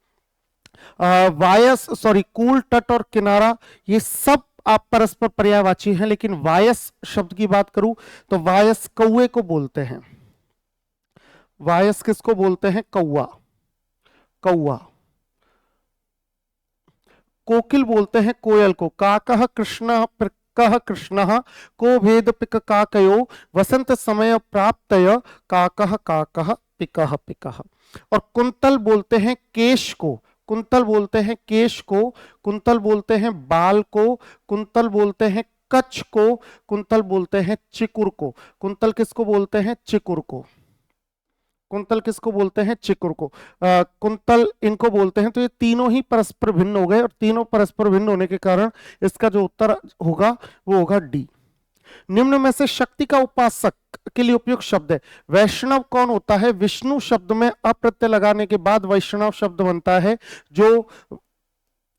कूल, तट और किनारा, ये सब आप परस्पर पर्यायवाची हैं, लेकिन वायस शब्द की बात करूं तो वायस कौवे को बोलते हैं। वायस किसको बोलते हैं, कौवा। कोकिल बोलते हैं कोयल को। काकः कृष्ण कह कृष्ण को भेद पिक काकयो वसंत समय प्राप्तय काकः पिकः पिकः। और कुंतल बोलते हैं केश को, कुंतल बोलते हैं बाल को, कुंतल बोलते हैं कच्छ को, कुंतल बोलते हैं चिकुर को। कुंतल किसको बोलते हैं, चिकुर को। कुंतल किसको बोलते हैं, चिकुर को। कुंतल इनको बोलते हैं। तो ये तीनों ही परस्पर भिन्न हो गए और तीनों परस्पर भिन्न होने के कारण इसका जो उत्तर होगा वो होगा डी। निम्न में से शक्ति का उपासक के लिए उपयुक्त शब्द है। वैष्णव कौन होता है, विष्णु शब्द में अप्रत्यय लगाने के बाद वैष्णव शब्द बनता है, जो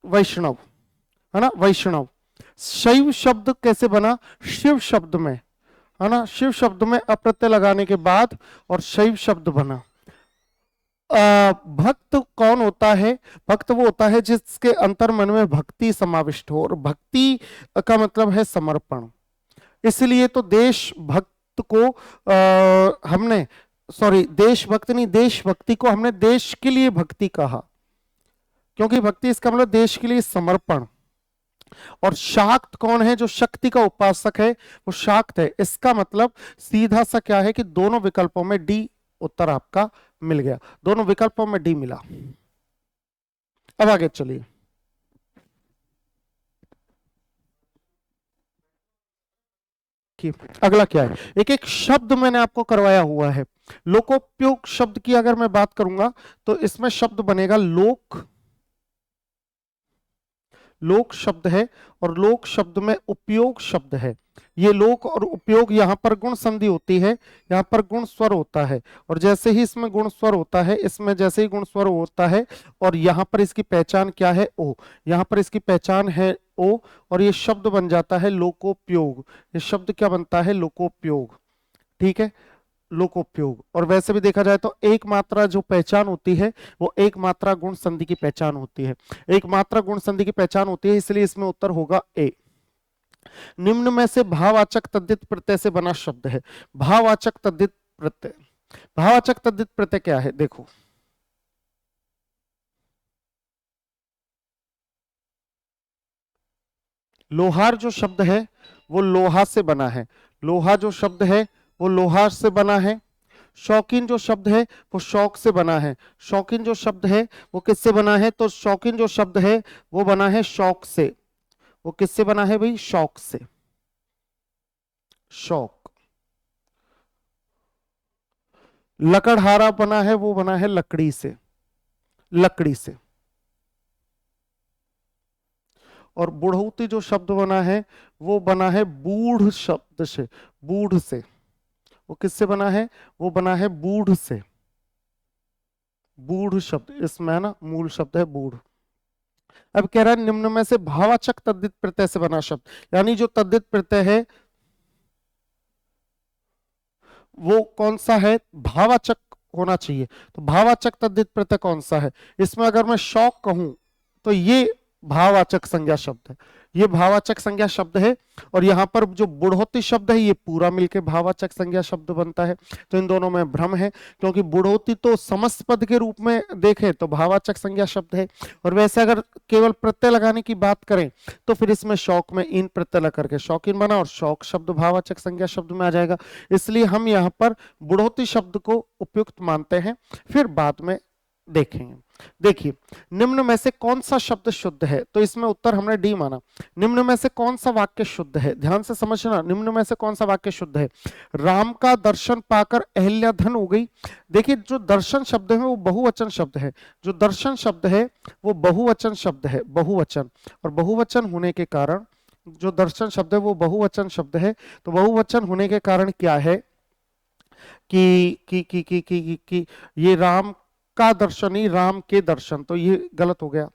वैष्णव है ना, वैष्णव। शैव शब्द कैसे बना, शिव शब्द में, है ना, शिव शब्द में अप्रत्यय लगाने के बाद और शैव शब्द बना। भक्त कौन होता है? भक्त वो होता है जिसके अंतर मन में भक्ति समाविष्ट हो, और भक्ति का मतलब है समर्पण। इसलिए तो देशभक्त को हमने देशभक्त नहीं, देशभक्ति को हमने देश के लिए भक्ति कहा, क्योंकि भक्ति इसका मतलब देश के लिए समर्पण। और शाक्त कौन है? जो शक्ति का उपासक है वो शाक्त है। इसका मतलब सीधा सा क्या है कि दोनों विकल्पों में डी उत्तर आपका मिल गया, दोनों विकल्पों में डी मिला। अब आगे चलिए, अगला क्या है? एक एक शब्द मैंने आपको करवाया हुआ है। लोकोपयोग शब्द की अगर मैं बात करूंगा तो इसमें शब्द बनेगा लोक, लोक शब्द है, और लोक शब्द में उपयोग शब्द है। ये लोक और उपयोग, यहां पर गुण संधि होती है, यहां पर गुण स्वर होता है, और जैसे ही इसमें गुण स्वर होता है, इसमें जैसे ही गुण स्वर होता है, और यहां पर इसकी पहचान क्या है? ओ। यहां पर इसकी पहचान है ओ, और ये शब्द बन जाता है लोकोपयोग। ये शब्द क्या बनता है? लोकोपयोग। ठीक है, लोकोपयोग। और वैसे भी देखा जाए तो एक मात्रा जो पहचान होती है वो एक मात्रा गुण संधि की पहचान होती है, एक मात्रा गुण संधि की पहचान होती है, इसलिए इसमें उत्तर होगा ए। निम्न में से भाववाचक तद्धित प्रत्यय से बना शब्द है। भाववाचक तद्धित प्रत्यय, भाववाचक तद्धित प्रत्यय क्या है? देखो, लोहार जो शब्द है वो लोहा से बना है, लोहा जो शब्द है वो लोहा से बना है। शौकीन जो शब्द है वो शौक से बना है, शौकीन जो शब्द है वो किससे बना है? तो शौकीन जो शब्द है वो बना है शौक से। वो किससे बना है भाई? शौक से, शौक। लकड़हारा बना है, वो बना है लकड़ी से, लकड़ी से। और बुढ़ौती जो शब्द बना है वो बना है बूढ़ शब्द से, बूढ़ से। वो किससे बना है? वो बना है बूढ़ से, बूढ़ शब्द इसमें है ना, मूल शब्द है बूढ़। अब कह रहा है निम्न में से भाववाचक तद्धित प्रत्यय से बना शब्द, यानी जो तद्धित प्रत्यय है वो कौन सा है? भाववाचक होना चाहिए। तो भाववाचक तद्धित प्रत्यय कौन सा है? इसमें अगर मैं शौक कहूं तो ये भाववाचक संज्ञा शब्द है, ये भाववाचक संज्ञा शब्द है। और यहां पर जो बुढ़ौती शब्द है ये पूरा मिलकर भाववाचक संज्ञा शब्द बनता है। तो इन दोनों में भ्रम है, क्योंकि बुढ़ौती तो समस्त पद के रूप में देखें तो भाववाचक संज्ञा शब्द है, और वैसे अगर केवल प्रत्यय लगाने की बात करें तो फिर इसमें शौक में इन प्रत्यय लगा करके शौकीन बना, और शौक शब्द भाववाचक संज्ञा शब्द में आ जाएगा। इसलिए हम यहाँ पर बुढ़ौती शब्द को उपयुक्त मानते हैं, फिर बाद में देखेंगे। देखिए, निम्न में से कौन सा शब्द शुद्ध है? तो इसमें उत्तर हमने डी माना। निम्न में से कौन सा वाक्य शुद्ध है? ध्यान से समझना, निम्न में से कौन सा वाक्य शुद्ध है? राम का दर्शन पाकर अहल्या धन हो गई। देखिए, जो दर्शन शब्द है वो बहुवचन शब्द है, जो दर्शन शब्द है वो बहुवचन शब्द है, बहुवचन। और बहुवचन होने के कारण, जो दर्शन शब्द है वो बहुवचन शब्द है, तो बहुवचन होने के कारण क्या है कि ये राम का दर्शन ही राम के दर्शन, तो ये गलत हो गया।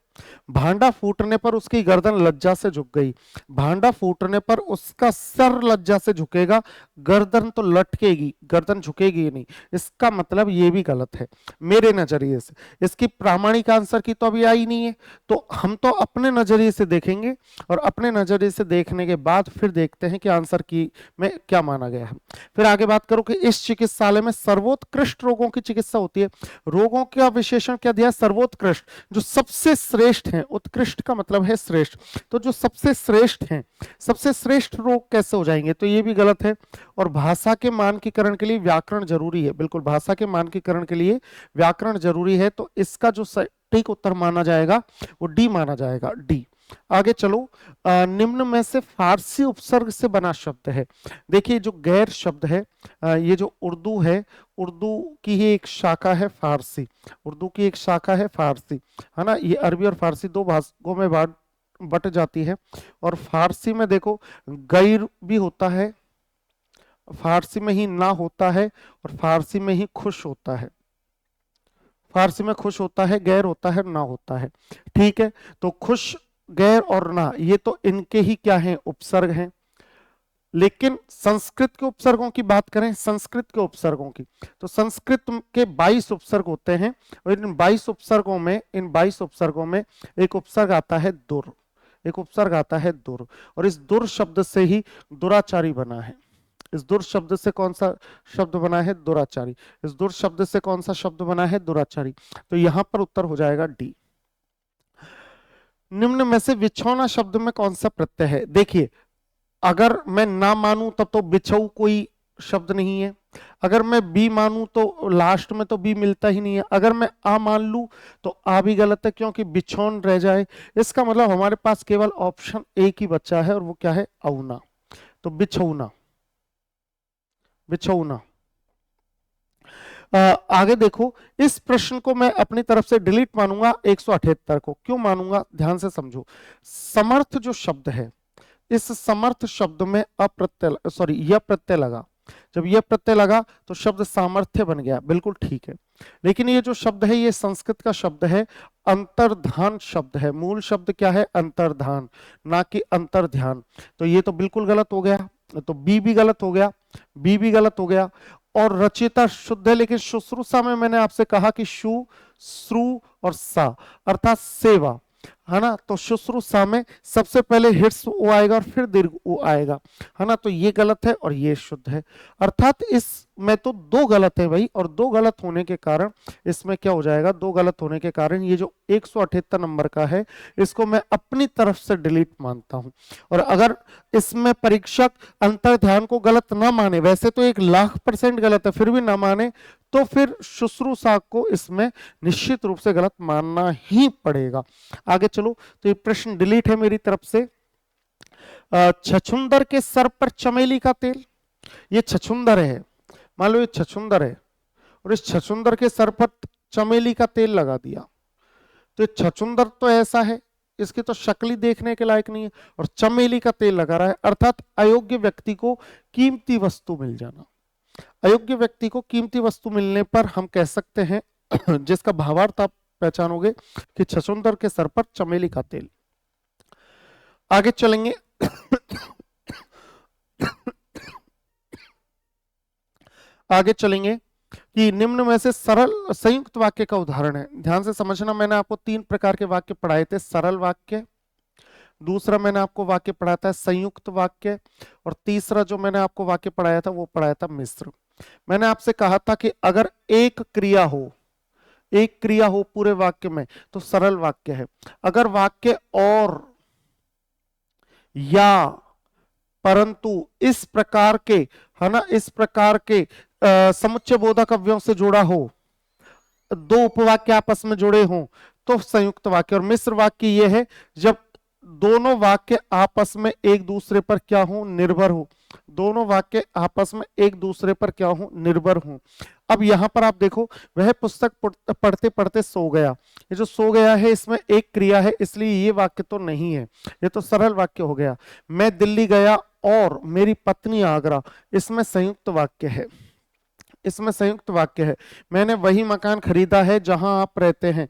भांडा फूटने पर उसकी गर्दन लज्जा से झुक गई, भांडा फूटने पर उसका सर लज्जा से झुकेगा, गर्दन तो लटकेगी, गर्दन झुकेगी नहीं। इसका मतलब ये भी गलत है मेरे नजरिए से। इसकी प्रामाणिक आंसर की तो अभी आई नहीं है, तो हम तो अपने नजरिए से देखेंगे, और अपने नजरिए से देखने के बाद फिर देखते हैं कि आंसर की में क्या माना गया है। फिर आगे बात करो कि इस चिकित्सालय में सर्वोत्कृष्ट रोगों की चिकित्सा होती है। रोगों का विशेषण क्या दिया? सर्वोत्कृष्ट, जो सबसे श्रेष्ठ हैं। उत्कृष्ट का मतलब है श्रेष्ठ, तो जो सबसे श्रेष्ठ हैं, सबसे श्रेष्ठ रोग कैसे हो जाएंगे? तो ये भी गलत है। और भाषा के मानकीकरण के लिए व्याकरण जरूरी है, बिल्कुल भाषा के मानकीकरण के लिए व्याकरण जरूरी है, तो इसका जो सटीक उत्तर माना जाएगा वो डी माना जाएगा, डी। आगे चलो, निम्न में से फारसी उपसर्ग से बना शब्द है। देखिए, जो गैर शब्द है, ये जो उर्दू है, उर्दू की ही एक शाखा है फारसी, उर्दू की एक शाखा है फारसी, है ना। ये अरबी और फारसी दो भागों में बट जाती है। और फारसी में देखो गैर भी होता है, फारसी में ही ना होता है, और फारसी में ही खुश होता है। फारसी में खुश होता है, गैर होता है, ना होता है। ठीक है, तो खुश, गैर और ना, ये तो इनके ही क्या हैं? उपसर्ग हैं। लेकिन संस्कृत के उपसर्गों की बात करें, संस्कृत के उपसर्गों की, तो संस्कृत के 22 उपसर्ग होते हैं और इन 22 उपसर्गों में एक उपसर्ग आता है दुर, एक उपसर्ग आता है दुर, और इस दुर शब्द से ही दुराचारी बना है। इस दुर शब्द से कौन सा शब्द बना है? दुराचारी। इस दुर शब्द से कौन सा शब्द बना है? दुराचारी। तो यहां पर उत्तर हो जाएगा डी। निम्न में से विछौना शब्द में कौन सा प्रत्यय है? देखिए, अगर मैं ना मानूं तब तो बिछऊ कोई शब्द नहीं है, अगर मैं बी मानूं तो लास्ट में तो बी मिलता ही नहीं है, अगर मैं आ मान लूं तो आ भी गलत है क्योंकि बिछौन रह जाए। इसका मतलब हमारे पास केवल ऑप्शन एक ही बचा है और वो क्या है? अउना। तो बिछौना, बिछौना। आगे देखो, इस प्रश्न को मैं अपनी तरफ से डिलीट मानूंगा 178 को। क्यों मानूंगा? ध्यान से समझो। समर्थ जो शब्द है, इस समर्थ शब्द में यह प्रत्यय लगा। जब यह प्रत्यय लगा तो शब्द सामर्थ्य बन गया, बिल्कुल ठीक है। लेकिन ये जो शब्द है ये संस्कृत का शब्द है, अंतर्धान शब्द है। मूल शब्द क्या है? अंतर्धान, ना कि अंतर्ध्यान। तो ये तो बिल्कुल गलत हो गया, तो बी भी गलत हो गया, बी भी गलत हो गया। और रचिता शुद्ध है, लेकिन शुश्रूषा में मैंने आपसे कहा कि शु, श्रु और सा अर्थात सेवा, है ना। तो शुश्रूषा में सबसे पहले हिट्स ओ आएगा और फिर दीर्घ ओ आएगा, है ना। तो ये गलत है और ये शुद्ध है, अर्थात इसमें तो दो गलत है भाई। और दो गलत होने के कारण इसमें क्या हो जाएगा? दो गलत होने के कारण ये जो 178 नंबर का है इसको मैं अपनी तरफ से डिलीट मानता हूं। और अगर इसमें परीक्षक अंतर्ध्यान को गलत ना माने, वैसे तो 1,00,000% गलत है, फिर भी ना माने, तो फिर शुश्रूषा को इसमें निश्चित रूप से गलत मानना ही पड़ेगा। आगे चलो, तो ये प्रश्न डिलीट है मेरी तरफ से। छछुंदर के सर पर चमेली का तेल, ये छछुंदर है, मान लो ये छछुंदर है और इस छछुंदर के सर पर चमेली का तेल लगा दिया, तो ये छछुंदर तो ऐसा है, इसकी तो शक्ल ही देखने के लायक नहीं है, और चमेली का तेल लगा रहा है, अर्थात अयोग्य व्यक्ति को कीमती वस्तु मिल जाना। अयोग्य व्यक्ति को कीमती वस्तु मिलने पर हम कह सकते हैं, जिसका भावार्थ आप पहचानोगे, कि छछुंदर के सर पर चमेली का तेल। आगे चलेंगे। आगे चलेंगे कि निम्न में से सरल संयुक्त वाक्य का उदाहरण है। ध्यान से समझना, मैंने आपको 3 प्रकार के वाक्य पढ़ाए थे, सरल वाक्य, दूसरा मैंने आपको वाक्य पढ़ाया था संयुक्त वाक्य, और तीसरा जो मैंने आपको वाक्य पढ़ाया था वो पढ़ाया था मिश्र। मैंने आपसे कहा था कि अगर एक क्रिया हो पूरे वाक्य में तो सरल वाक्य है। अगर वाक्य और, या, परंतु इस प्रकार के, है ना, इस प्रकार के समुच्चय बोधक अव्ययों से जुड़ा हो, दो उपवाक्य आपस में जुड़े हों, तो संयुक्त वाक्य। और मिश्र वाक्य यह है जब दोनों वाक्य आपस में एक दूसरे पर क्या हो? निर्भर हो। दोनों वाक्य आपस में एक दूसरे पर क्या हो? निर्भर हो। अब यहां पर आप देखो, वह पुस्तक पढ़ते पढ़ते सो गया, ये जो सो गया है इसमें एक क्रिया है, इसलिए ये वाक्य तो नहीं है, ये तो सरल वाक्य हो गया। मैं दिल्ली गया और मेरी पत्नी आगरा, इसमें संयुक्त वाक्य है, इसमें संयुक्त वाक्य है। मैंने वही मकान खरीदा है जहां आप रहते हैं,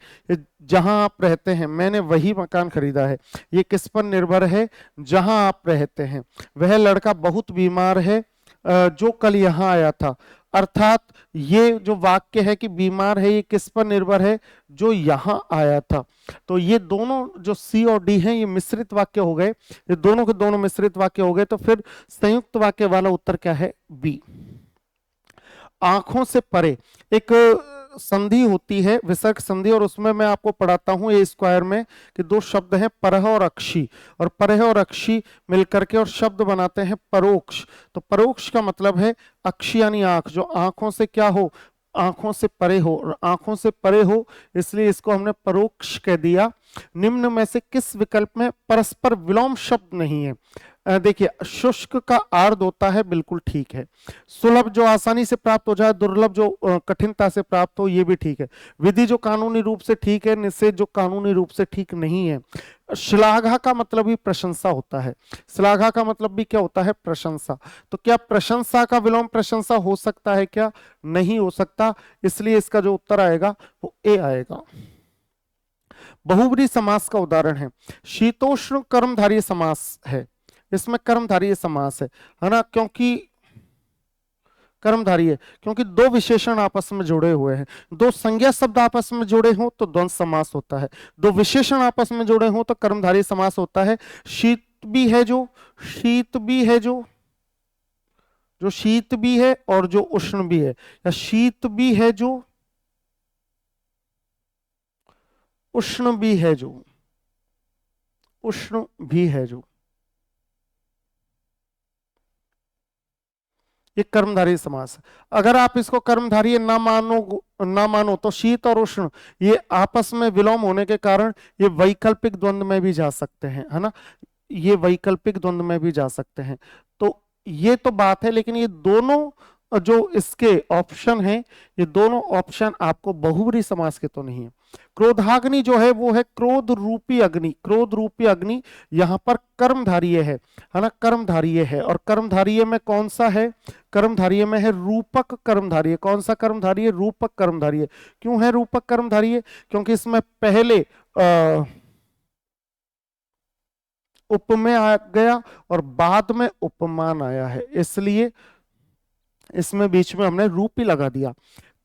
जहां आप रहते हैं, मैंने वही मकान खरीदा है, ये किस पर निर्भर है? जहां आप रहते हैं। वह लड़का बहुत बीमार है जो कल यहां आया था, अर्थात ये जो वाक्य है कि बीमार है, ये किस पर निर्भर है? जो यहां आया था। तो ये दोनों जो सी और डी हैं ये मिश्रित वाक्य हो गए, ये दोनों के दोनों मिश्रित वाक्य हो गए। तो फिर संयुक्त वाक्य वाला उत्तर क्या है? बी। आंखों से परे एक संधि होती है, विसर्ग संधि, और उसमें मैं आपको पढ़ाता हूं ए स्क्वायर में कि दो शब्द हैं परह और अक्षी, और परह और अक्षी मिलकर के और शब्द बनाते हैं परोक्ष। तो परोक्ष का मतलब है अक्षी यानी आंख, जो आंखों से क्या हो? आंखों से परे हो, और आंखों से परे हो इसलिए इसको हमने परोक्ष कह दिया। निम्न में से किस विकल्प में परस्पर विलोम शब्द नहीं है? देखिए, शुष्क का आर्ध होता है, बिल्कुल ठीक है। सुलभ जो आसानी से प्राप्त हो जाए, दुर्लभ जो कठिनता से प्राप्त हो, ये भी ठीक है। विधि जो कानूनी रूप से ठीक है, निषेध जो कानूनी रूप से ठीक नहीं है। श्लाघा का मतलब ही प्रशंसा होता है, श्लाघा का मतलब भी क्या होता है? प्रशंसा। तो क्या प्रशंसा का विलोम प्रशंसा हो सकता है क्या? नहीं हो सकता, इसलिए इसका जो उत्तर आएगा वो ए आएगा। बहुब्री समास का उदाहरण है, शीतोष्ण कर्मधारय समास है, इसमें कर्मधारय समास है ना, क्योंकि कर्मधारय, क्योंकि दो विशेषण आपस में जुड़े हुए हैं। दो संज्ञा शब्द आपस में जुड़े हों तो द्वंद्व समास होता है, दो विशेषण आपस में जुड़े हों तो कर्मधारय समास होता है। शीत भी है जो शीत भी है जो शीत भी है और जो उष्ण भी है, या शीत भी है जो उष्ण भी है जो उष्ण भी है जो, ये कर्मधारय समास है। अगर आप इसको कर्मधारय ना मानो तो शीत और उष्ण ये आपस में विलोम होने के कारण ये वैकल्पिक द्वंद्व में भी जा सकते हैं, है ना, ये वैकल्पिक द्वंद्व में भी जा सकते हैं। तो ये तो बात है, लेकिन ये दोनों जो इसके ऑप्शन हैं, ये दोनों ऑप्शन आपको बहुब्री समास के तो नहीं है। क्रोधाग्नि जो है वो है क्रोध रूपी अग्नि, क्रोध रूपी अग्नि यहां पर कर्मधारय है ना, कर्मधारय है। और कर्मधारय में कौन सा है, कर्मधारय में है रूपक कर्मधारय। कौन सा कर्मधारय, रूपक कर्मधारय। क्यों है रूपक कर्मधारय, क्योंकि इसमें पहले उपमेय आ गया और बाद में उपमान आया है, इसलिए इसमें बीच में हमने रूप ही लगा दिया।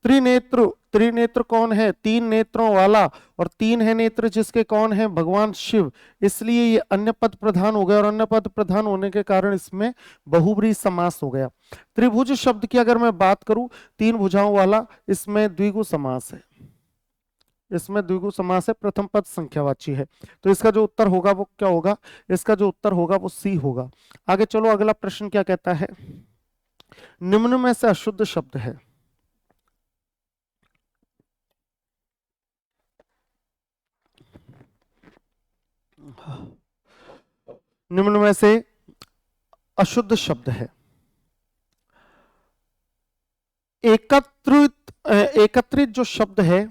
त्रिनेत्र, त्रिनेत्र कौन है, तीन नेत्रों वाला, और तीन है नेत्र जिसके कौन है, भगवान शिव, इसलिए ये अन्य पद प्रधान हो गया, और अन्य पद प्रधान होने के कारण इसमें बहुब्री समास हो गया। त्रिभुज शब्द की अगर मैं बात करूं, तीन भुजाओं वाला, इसमें द्विगु समास है, इसमें द्विगु समास है, प्रथम पद संख्यावाची है। तो इसका जो उत्तर होगा वो क्या होगा, इसका जो उत्तर होगा वो सी होगा। आगे चलो, अगला प्रश्न क्या कहता है, निम्न में से अशुद्ध शब्द है। निम्न में से अशुद्ध शब्द है। एकत्रित जो शब्द है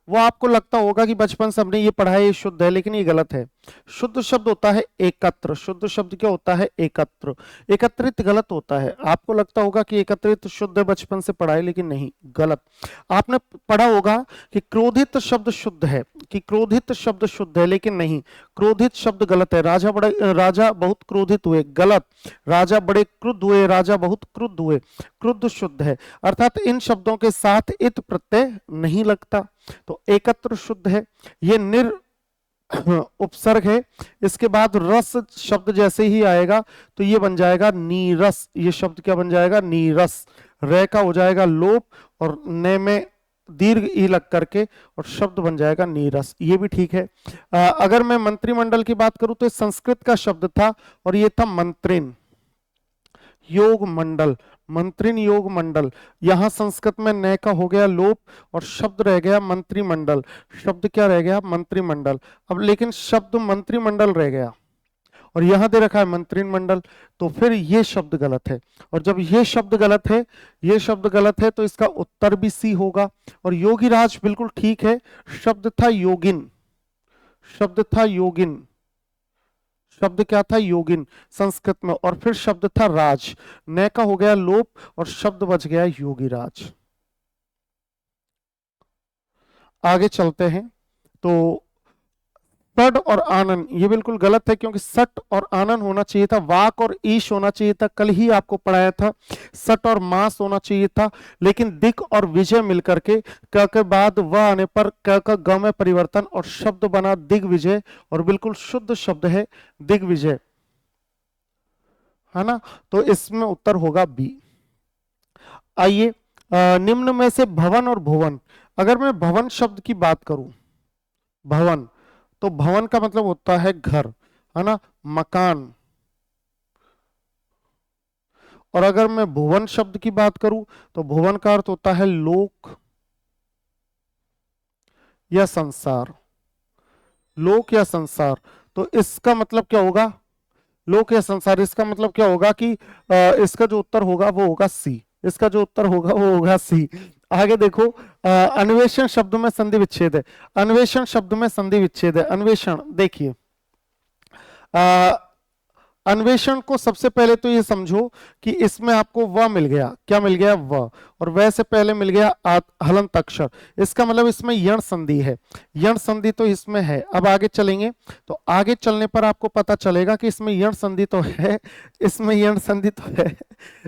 वो आपको लगता होगा कि बचपन से हमने ये पढ़ा है, ये शुद्ध है, लेकिन ये गलत है। शुद्ध शब्द होता है एकत्र, शुद्ध शब्द क्या होता है, एकत्र। एकत्रित गलत होता है। आपको लगता होगा कि एकत्रित शुद्ध है, बचपन से पढ़ा है, लेकिन नहीं, गलत। आपने पढ़ा होगा कि क्रोधित शब्द शुद्ध है, कि क्रोधित शब्द शुद्ध है, लेकिन नहीं, क्रोधित शब्द गलत है। राजा बहुत क्रोधित हुए, गलत। राजा बड़े क्रुद्ध हुए, राजा बहुत क्रुद्ध हुए, क्रुद्ध शुद्ध है। अर्थात इन शब्दों के साथ इत प्रत्यय नहीं लगता, तो एकत्र शुद्ध है। ये निर उपसर्ग है, इसके बाद रस शब्द जैसे ही आएगा तो ये बन जाएगा नीरस। ये शब्द क्या बन जाएगा, नीरस। रे का हो जाएगा लोप और ने में दीर्घ ई लग करके और शब्द बन जाएगा नीरस, ये भी ठीक है। अगर मैं मंत्रिमंडल की बात करूं तो ये संस्कृत का शब्द था और ये था मंत्रिन योग मंडल, मंत्रिन योग मंडल। यहां संस्कृत में न का हो गया लोप और शब्द रह गया मंत्रिमंडल। शब्द क्या रह गया, मंत्रिमंडल। अब लेकिन शब्द मंत्रिमंडल रह गया और यहां दे रखा है मंत्रिन मंडल, तो फिर ये शब्द गलत है। और जब ये शब्द गलत है, ये शब्द गलत है, तो इसका उत्तर भी सी होगा। और योगीराज बिल्कुल ठीक है, शब्द था योगिन, शब्द था योगिन, शब्द क्या था, योगिन संस्कृत में। और फिर शब्द था राज, न का हो गया लोप और शब्द बच गया योगीराज। आगे चलते हैं, तो सट और आनन ये बिल्कुल गलत है, क्योंकि सट और आनन होना चाहिए था, वाक और ईश होना चाहिए था, कल ही आपको पढ़ाया था। सट और मास होना चाहिए था, लेकिन दिक और विजय मिलकर के क के बाद व आने पर क का ग में परिवर्तन और शब्द बना दिग्विजय, और बिल्कुल शुद्ध शब्द है दिग्विजय, है ना। तो इसमें उत्तर होगा बी। आइए, निम्न में से भवन और भुवन। अगर मैं भवन शब्द की बात करूं, भवन, तो भवन का मतलब होता है घर, है ना, मकान। और अगर मैं भुवन शब्द की बात करूं तो भुवन का अर्थ होता है लोक या संसार, लोक या संसार। तो इसका मतलब क्या होगा, लोक या संसार, इसका मतलब क्या होगा कि इसका जो उत्तर होगा वो होगा सी, इसका जो उत्तर होगा वो होगा सी। आगे देखो, अन्वेषण शब्द में संधि विच्छेद है, अन्वेषण शब्द में संधि विच्छेद है। अन्वेषण देखिए, अन्वेषण को सबसे पहले तो ये समझो कि इसमें आपको व मिल गया, क्या मिल गया, व, और वह से पहले मिल गया हलंत अक्षर, इसका मतलब इसमें यण संधि है, यण संधि तो इसमें है। अब आगे चलेंगे तो आगे चलने पर आपको पता चलेगा कि इसमें यण संधि तो है, इसमें यण संधि तो है,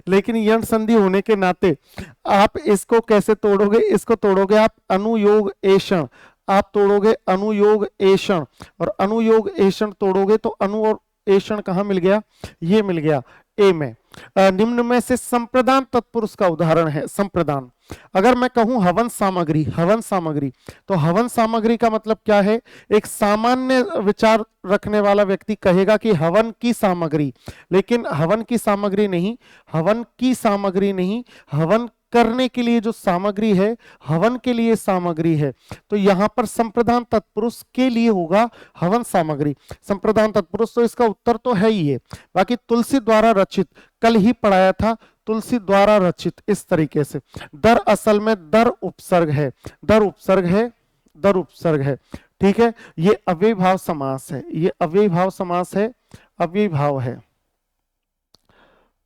लेकिन यण संधि होने के नाते आप इसको कैसे तोड़ोगे, इसको तोड़ोगे आप अनुयोग एषण, आप तोड़ोगे अनुयोग एषण, और अनुयोग एषण तोड़ोगे तो अनु और एषण कहां मिल गया, ये मिल गया ए में। निम्न में से संप्रदान तत्पुरुष का उदाहरण है संप्रदान। अगर मैं कहूं हवन सामग्री, हवन सामग्री, तो हवन सामग्री का मतलब क्या है, एक सामान्य विचार रखने वाला व्यक्ति कहेगा कि हवन की सामग्री, लेकिन हवन की सामग्री नहीं, हवन की सामग्री नहीं, हवन करने के लिए जो सामग्री है, हवन के लिए सामग्री है, तो यहां पर संप्रदान तत्पुरुष के लिए होगा हवन सामग्री, संप्रदान तत्पुरुष, तो इसका उत्तर तो है ही है। बाकी तुलसी द्वारा रचित, कल ही पढ़ाया था, तुलसी द्वारा रचित, इस तरीके से। दर असल में दर उपसर्ग है, दर उपसर्ग है, दर उपसर्ग है, ठीक है। ये अव्ययीभाव समास है, ये अव्ययीभाव समास है, अव्ययीभाव है।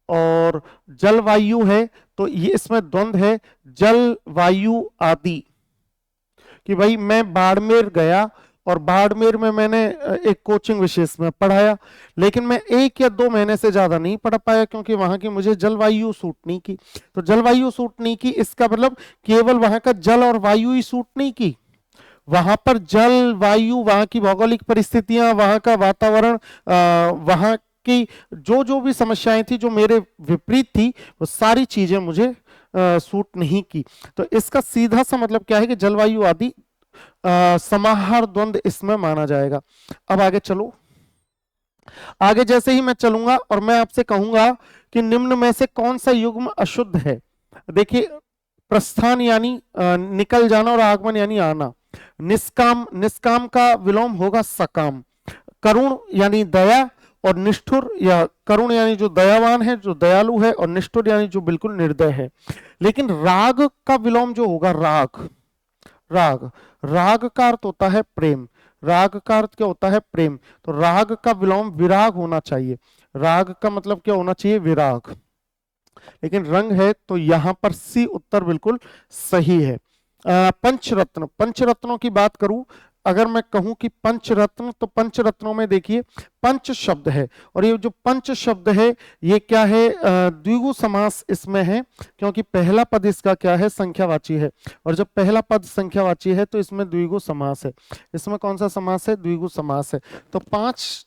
और जलवायु है तो ये इसमें द्वंद्व है, जल वायु आदि, कि भाई मैं बाड़मेर गया और बाड़मेर में मैंने एक कोचिंग विशेष में पढ़ाया, लेकिन मैं 1 या 2 महीने से ज्यादा नहीं पढ़ पाया क्योंकि वहां की मुझे जलवायु सूट नहीं की। तो जलवायु सूट नहीं की, इसका मतलब केवल वहां का जल और वायु ही सूट नहीं की, वहां पर जल वायु, वहां की भौगोलिक परिस्थितियां, वहां का वातावरण, वहां की जो भी समस्याएं थी जो मेरे विपरीत थी, वो सारी चीजें मुझे सूट नहीं की। तो इसका सीधा सा मतलब क्या है कि जलवायु आदि समाहार द्वंद्व इसमें माना जाएगा। अब आगे चलो, आगे जैसे ही मैं चलूंगा और मैं आपसे कहूंगा कि निम्न में से कौन सा युग्म अशुद्ध है। देखिए, प्रस्थान यानी निकल जाना और आगमन यानी आना, निष्काम, निष्काम का विलोम होगा सकाम, करुण यानी दया, और निष्ठुर या करुण यानी जो दयावान है, जो दयालु है, और निष्ठुर यानी जो बिल्कुल निर्दय है। लेकिन राग का विलोम जो होगा, राग, राग, राग का अर्थ होता है प्रेम, राग का अर्थ क्या होता है, प्रेम, तो राग का विलोम विराग होना चाहिए, राग का मतलब क्या होना चाहिए, विराग। लेकिन रंग है तो यहां पर सी उत्तर बिल्कुल सही है। पंचरत्न, पंचरत्नों की बात करूं, अगर मैं कहूं कि पंचरत्न, तो पंचरत्नों में देखिए पंच शब्द है, और ये जो पंच शब्द है ये क्या है, द्विगु समास इसमें है, क्योंकि पहला पद इसका क्या है, संख्यावाची है, और जब पहला पद संख्यावाची है तो इसमें द्विगु समास है। इसमें कौन सा समास है, द्विगु समास है। तो 5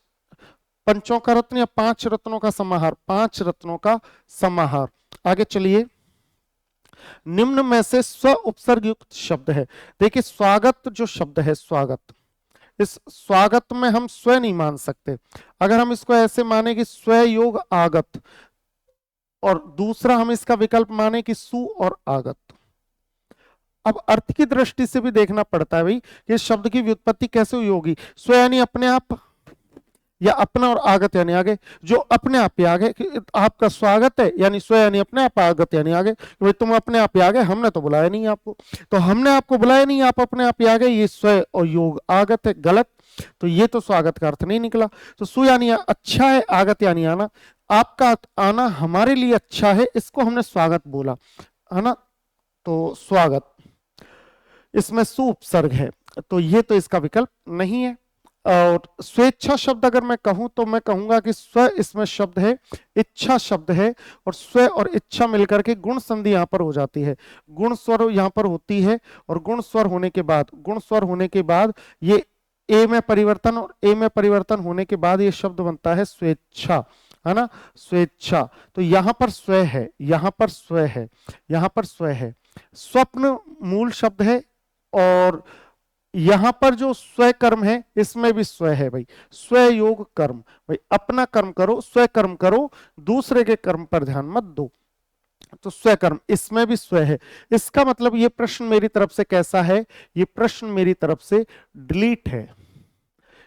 पंचों का रत्न या 5 रत्नों का समाहार, 5 रत्नों का समाहार। आगे चलिए, निम्न में से स्व उपसर्ग युक्त शब्द है। देखिए, स्वागत जो शब्द है, स्वागत, इस स्वागत में हम स्व नहीं मान सकते। अगर हम इसको ऐसे माने कि स्व योग आगत, और दूसरा हम इसका विकल्प माने कि सु और आगत। अब अर्थ की दृष्टि से भी देखना पड़ता है भाई कि इस शब्द की व्युत्पत्ति कैसे हुई होगी। स्व यानी अपने आप, या अपना, और आगत यानी आगे, जो अपने आप ही आगे, आपका स्वागत है यानी स्व यानी अपने आप, आगत यानी आगे, भाई तुम अपने आप ही आ गए, हमने तो बुलाया नहीं आपको, तो हमने आपको बुलाया नहीं, आप अपने आप ही आ गए, ये स्व और योग आगत है, गलत। तो ये तो स्वागत का अर्थ नहीं निकला। तो सु यानी अच्छा है, आगत यानी आना, आपका आना हमारे लिए अच्छा है, इसको हमने स्वागत बोला है ना, तो स्वागत, इसमें सु उपसर्ग है, तो ये तो इसका विकल्प नहीं है। और स्वेच्छा शब्द अगर मैं कहूं तो मैं कहूंगा कि स्व इसमें शब्द है, इच्छा शब्द है, और स्व और इच्छा मिलकर के गुण संधि यहां पर हो जाती है, गुण स्वर यहां पर होती है, और गुण स्वर होने के बाद, गुण स्वर होने के बाद ये ए में परिवर्तन, और ए में परिवर्तन होने के बाद ये शब्द बनता है स्वेच्छा, है ना, स्वेच्छा। तो यहां पर स्व है, यहां पर स्व है, यहां पर स्व है। स्वप्न मूल शब्द है, और यहां पर जो स्व कर्म है इसमें भी स्व है भाई, स्व योग कर्म, भाई अपना कर्म करो, स्व कर्म करो, दूसरे के कर्म पर ध्यान मत दो, तो स्व कर्म, इसमें भी स्व है। इसका मतलब ये प्रश्न मेरी तरफ से कैसा है, ये प्रश्न मेरी तरफ से डिलीट है,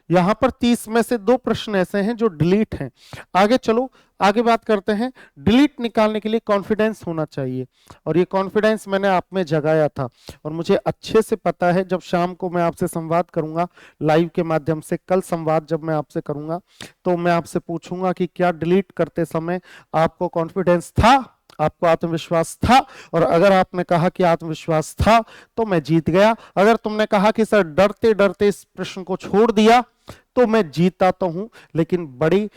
यहां पर 30 में से 2 प्रश्न ऐसे हैं जो डिलीट हैं। आगे चलो, आगे बात करते हैं। डिलीट निकालने के लिए कॉन्फिडेंस होना चाहिए, और ये कॉन्फिडेंस मैंने आप में जगाया था, और मुझे अच्छे से पता है जब शाम को मैं आपसे संवाद करूंगा लाइव के माध्यम से, कल संवाद जब मैं आपसे करूंगा तो मैं आपसे पूछूंगा कि क्या डिलीट करते समय आपको कॉन्फिडेंस था, आपको आत्मविश्वास था। और अगर आपने कहा कि आत्मविश्वास था तो मैं जीत गया। अगर तुमने कहा कि सर डरते डरते इस प्रश्न को छोड़ दिया तो मैं जीता तो हूं, लेकिन बड़ी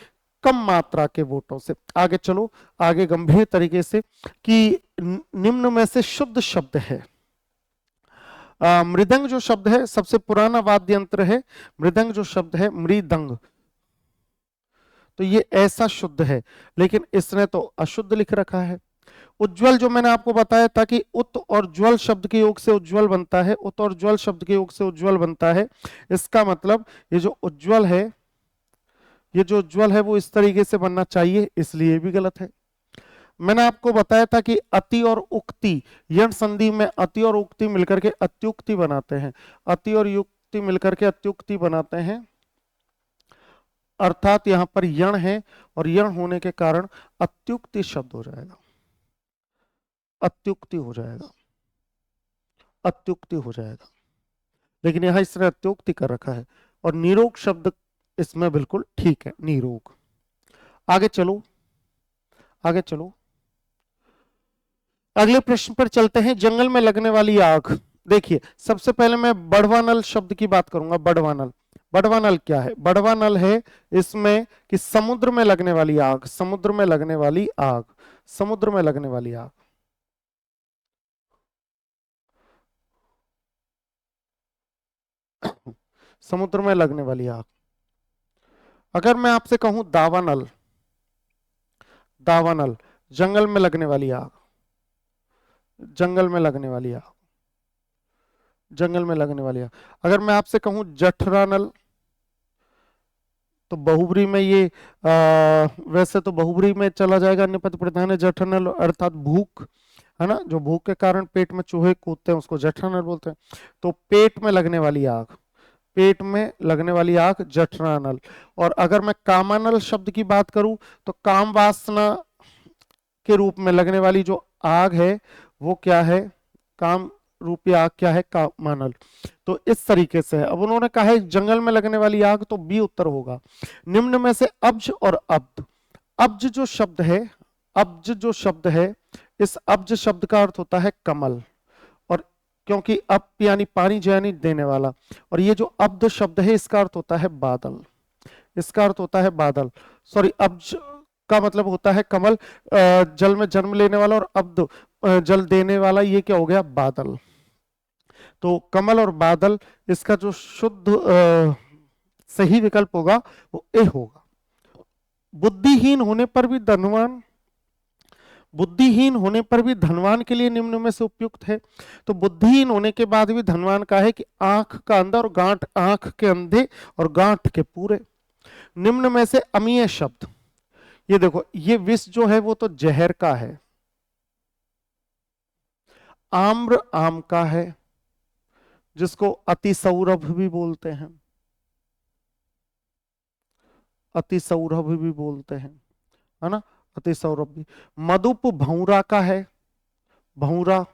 कम मात्रा के वोटों से। आगे चलो, आगे गंभीर तरीके से कि निम्न में से शुद्ध शब्द है। मृदंग जो शब्द है सबसे पुराना वाद्य यंत्र है। मृदंग जो शब्द है मृदंग, तो ये ऐसा शुद्ध है, लेकिन इसने तो अशुद्ध लिख रखा है। उज्ज्वल जो मैंने आपको बताया था कि उत और ज्वल शब्द के योग से उज्ज्वल बनता है, उत और ज्वल शब्द के योग से उज्ज्वल बनता है। इसका मतलब ये जो उज्ज्वल है, ये जो उज्ज्वल है वो इस तरीके से बनना चाहिए, इसलिए भी गलत है। मैंने आपको बताया था कि अति और उक्ति, यण संधि में अति और उक्ति मिलकर के अत्युक्ति बनाते हैं, अति और युक्ति मिलकर के अत्युक्ति बनाते हैं, अर्थात यहां पर यण है और यण होने के कारण अत्युक्ति शब्द हो जाएगा, अत्युक्ति हो जाएगा, अत्युक्ति हो जाएगा। लेकिन यहां इसने अत्युक्ति कर रखा है, और निरोग शब्द इसमें बिल्कुल ठीक है, निरोग। आगे चलो, आगे चलो, अगले प्रश्न पर चलते हैं। जंगल में लगने वाली आग। देखिए, सबसे पहले मैं बड़वानल शब्द की बात करूंगा। बड़वानल, बड़वानल क्या है? बड़वानल है इसमें कि समुद्र में लगने वाली आग, समुद्र में लगने वाली आग, समुद्र में लगने वाली आग। समुद्र में लगने वाली आग। अगर मैं आपसे कहूं दावानल, दावानल जंगल में लगने वाली आग, जंगल में लगने वाली आग, जंगल में लगने वाली आग। अगर मैं आपसे कहूं जठरानल, तो बहुब्री में ये वैसे तो बहुब्री में चला जाएगा, अन्य पद प्रधान है। जठरानल अर्थात भूख, है ना, जो भूख के कारण पेट में चूहे कूदते हैं उसको जठरानल बोलते हैं। तो पेट में लगने वाली आग, पेट में लगने वाली आग जठरानल। और अगर मैं कामानल शब्द की बात करूं तो काम वासना के रूप में लगने वाली जो आग है वो क्या है? काम रूपी आग क्या है? कामानल। तो इस तरीके से है। अब उन्होंने कहा है जंगल में लगने वाली आग, तो बी उत्तर होगा। निम्न में से अब्ज और अब्द, अब्ज जो शब्द है, अब्ज जो शब्द है, इस अब्ज शब्द का अर्थ होता है कमल, और क्योंकि अप यानी पानी यानी देने वाला, और ये जो अब्द शब्द है इसका अर्थ होता है बादल, इसका अर्थ होता है बादल। सॉरी, अब्ज का मतलब होता है कमल, जल में जन्म लेने वाला, और अब्द जल देने वाला, ये क्या हो गया? बादल। तो कमल और बादल, इसका जो शुद्ध सही विकल्प होगा वो ए होगा। बुद्धिहीन होने पर भी धनवान, बुद्धिहीन होने पर भी धनवान के लिए निम्न में से उपयुक्त है। तो बुद्धिहीन होने के बाद भी धनवान का है कि आंख का अंधा और गांठ, आंख के अंधे और गांठ के पूरे। निम्न में से अमीय शब्द, ये देखो, ये विष जो है वो तो जहर का है। आम्र आम का है, जिसको अतिसौरभ भी बोलते हैं, अतिसौरभ भी बोलते हैं, है ना, अतिसौरभ भी। मधुप भौरा का है, भौरा।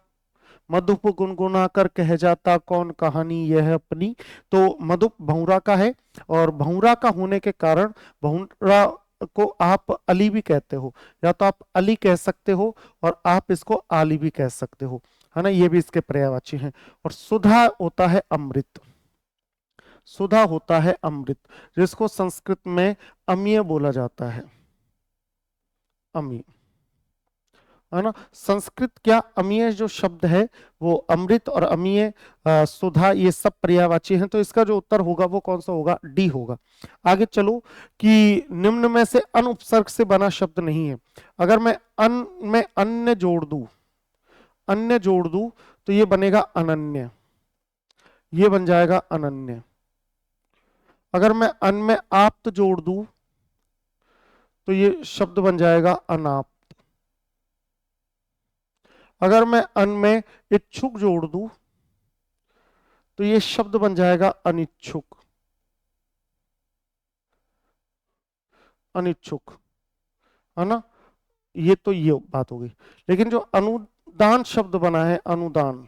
मधुप गुनगुना कर कह जाता कौन कहानी यह अपनी, तो मधुप भौरा का है। और भौरा का होने के कारण भौरा को आप अली भी कहते हो, या तो आप अली कह सकते हो और आप इसको आली भी कह सकते हो, है ना, ये भी इसके पर्यायवाची हैं। और सुधा होता है अमृत, सुधा होता है अमृत, जिसको संस्कृत में अमीय बोला जाता है, अमीय, है ना। संस्कृत क्या, अमीय जो शब्द है वो अमृत और अमीय, सुधा, ये सब पर्यायवाची हैं। तो इसका जो उत्तर होगा वो कौन सा होगा? डी होगा। आगे चलो कि निम्न में से अन उपसर्ग से बना शब्द नहीं है। अगर मैं अन में अन्य जोड़ दूं, अन्य जोड़ दूं तो ये बनेगा अनन्य, ये बन जाएगा अनन्य। अगर मैं अन में आप्त जोड़ दूं तो ये शब्द बन जाएगा अनाप्त। अगर मैं अन में इच्छुक जोड़ दूं तो ये शब्द बन जाएगा अनिच्छुक। अनिच्छुक, है ना, ये तो ये बात हो गई। लेकिन जो अनुदान शब्द बना है, अनुदान,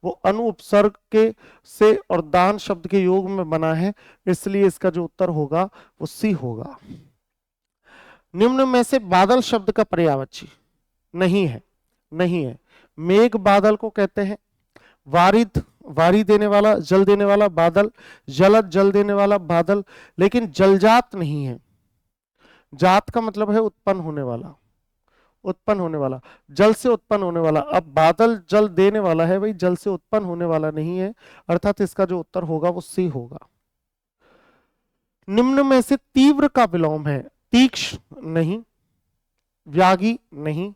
वो अनु उपसर्ग के से और दान शब्द के योग में बना है, इसलिए इसका जो उत्तर होगा वो सी होगा। निम्न में से बादल शब्द का पर्यायवाची नहीं है, नहीं है। मेघ बादल को कहते हैं, वारिद वारी देने वाला, जल देने वाला बादल, जलद जल देने वाला बादल, लेकिन जलजात नहीं है। जात का मतलब है उत्पन्न होने वाला, उत्पन्न होने वाला, जल से उत्पन्न होने वाला। अब बादल जल देने वाला है भाई, जल से उत्पन्न होने वाला नहीं है, अर्थात इसका जो उत्तर होगा वो सी होगा। निम्न में से तीव्र का विलोम है, तीक्ष्ण नहीं, व्यागी नहीं,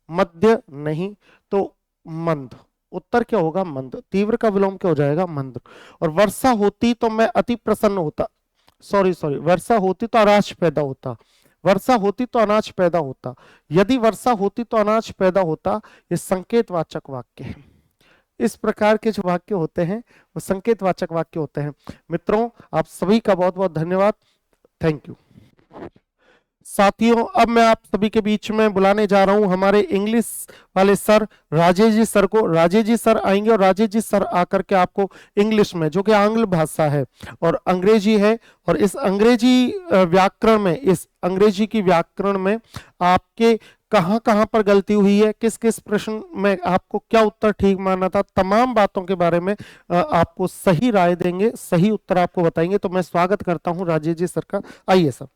मध्य नहीं, तो मंद। उत्तर क्या होगा? मंद। तीव्र का विलोम क्या हो जाएगा? मंद। और वर्षा होती तो मैं अति प्रसन्न होता, सॉरी वर्षा होती तो अनाज पैदा होता, वर्षा होती तो अनाज पैदा होता। यदि वर्षा होती तो अनाज पैदा होता, ये संकेतवाचक वाक्य है। इस प्रकार के जो वाक्य होते हैं वो संकेतवाचक वाक्य होते हैं। मित्रों, आप सभी का बहुत बहुत धन्यवाद, थैंक यू। साथियों, अब मैं आप सभी के बीच में बुलाने जा रहा हूं हमारे इंग्लिश वाले सर राजेश जी सर को। राजेश जी सर आएंगे और राजेश जी सर आकर के आपको इंग्लिश में, जो कि आंग्ल भाषा है और अंग्रेजी है, और इस अंग्रेजी व्याकरण में, इस अंग्रेजी की व्याकरण में आपके कहां कहां पर गलती हुई है, किस किस प्रश्न में आपको क्या उत्तर ठीक मानना था, तमाम बातों के बारे में आपको सही राय देंगे, सही उत्तर आपको बताएंगे। तो मैं स्वागत करता हूं राजेश जी सर का। आइए सर।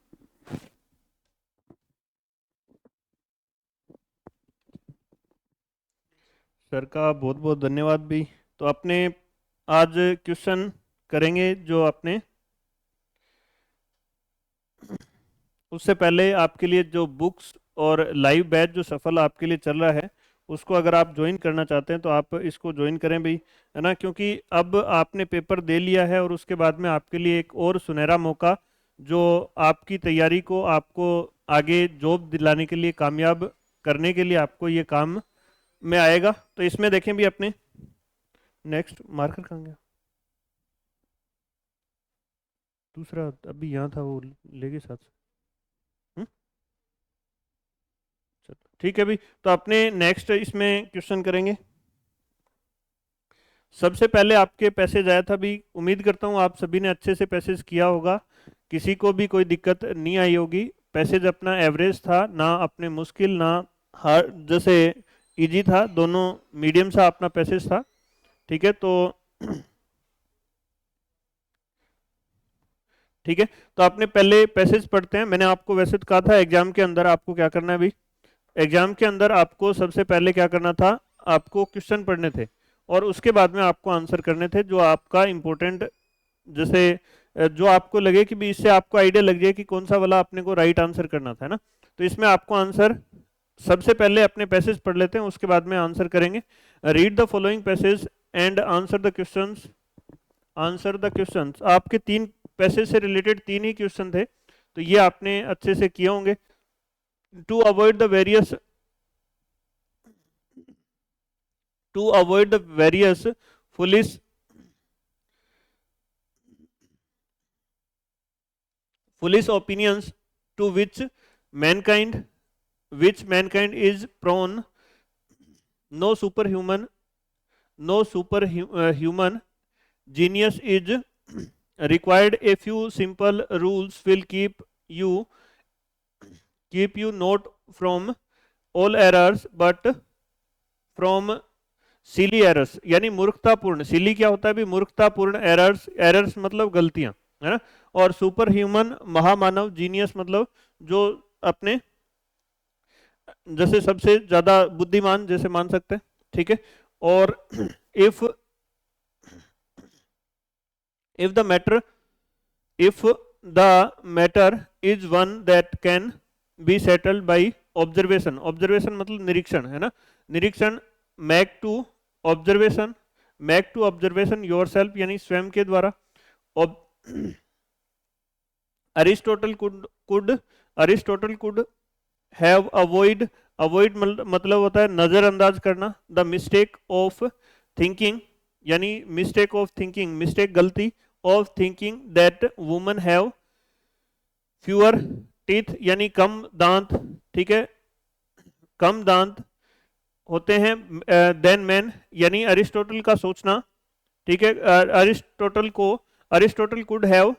सर का बहुत बहुत धन्यवाद भी। तो अपने आज क्वेश्चन करेंगे जो आपने, उससे पहले आपके लिए जो बुक्स और लाइव बैच जो सफल आपके लिए चल रहा है, उसको अगर आप ज्वाइन करना चाहते हैं तो आप इसको ज्वाइन करें भी, है ना, क्योंकि अब आपने पेपर दे लिया है और उसके बाद में आपके लिए एक और सुनहरा मौका, जो आपकी तैयारी को आपको आगे जॉब दिलाने के लिए, कामयाब करने के लिए आपको ये काम में आएगा। तो इसमें देखें भी अपने नेक्स्ट मार्कर कहाँ गया, दूसरा अभी यहाँ था, वो लेके साथ से। चलो ठीक है भी। तो अपने नेक्स्ट इसमें क्वेश्चन करेंगे। सबसे पहले आपके पैसेज आया था भी, उम्मीद करता हूँ आप सभी ने अच्छे से पैसेज किया होगा, किसी को भी कोई दिक्कत नहीं आई होगी। पैसेज अपना एवरेज था, ना अपने मुश्किल ना हार्ड, जैसे इजी था, दोनों मीडियम सा अपना पैसेज था। ठीक है, तो ठीक है, तो आपने पहले पैसेज पढ़ते हैं। मैंने आपको वैसे तो कहा था एग्जाम के अंदर आपको क्या करना है अभी, एग्जाम के अंदर आपको सबसे पहले क्या करना था, आपको क्वेश्चन पढ़ने थे और उसके बाद में आपको आंसर करने थे, जो आपका इम्पोर्टेंट, जैसे जो आपको लगे कि भी इससे आपको आइडिया लग जाए कि कौन सा वाला अपने को राइट आंसर करना था, है ना। तो इसमें आपको आंसर, सबसे पहले अपने पैसेज पढ़ लेते हैं, उसके बाद में आंसर करेंगे। Read the following passage and answer the questions, answer the questions. आपके 3 पैसेज से रिलेटेड 3 ही क्वेश्चन थे, तो ये आपने अच्छे से किए होंगे। To avoid the various foolish opinions to which mankind is prone, no superhuman genius is required, a few simple rules will keep you not from all errors but from silly errors, यानी मूर्खतापूर्ण, सिली क्या होता है भी, मूर्खतापूर्ण, errors मतलब गलतियां, है ना। और सुपर ह्यूमन महामानव, जीनियस मतलब जो अपने जैसे सबसे ज्यादा बुद्धिमान जैसे मान सकते हैं। ठीक है, और if the matter is one that can be settled by observation, observation मतलब निरीक्षण, है ना, निरीक्षण, मेक टू ऑब्जर्वेशन योरसेल्फ, यानी स्वयं के द्वारा। अरिस्टोटल कुड हैव अवॉइड मतलब होता है नजरअंदाज करना, द मिस्टेक ऑफ थिंकिंग, यानी मिस्टेक गलती, of thinking that women have fewer teeth यानी कम दांत, ठीक है, कम दांत होते हैं देन मैन, यानी अरिस्टोटल का सोचना, ठीक है, Aristotle could have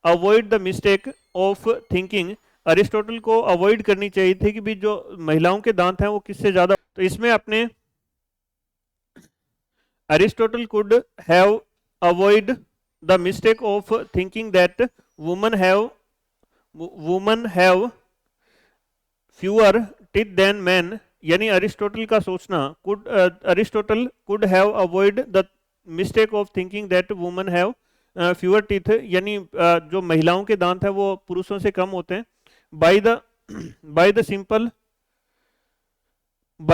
avoid the mistake of thinking, Aristotle को अवॉइड करनी चाहिए थी कि भी जो महिलाओं के दांत हैं वो किससे ज्यादा, तो इसमें अपने Aristotle could have avoid the mistake of thinking that woman have fewer teeth than man, यानी अरिस्टोटल का सोचना, Aristotle could have avoid the mistake of thinking that woman have fewer teeth, यानी जो महिलाओं के दांत हैं वो पुरुषों से कम होते हैं, by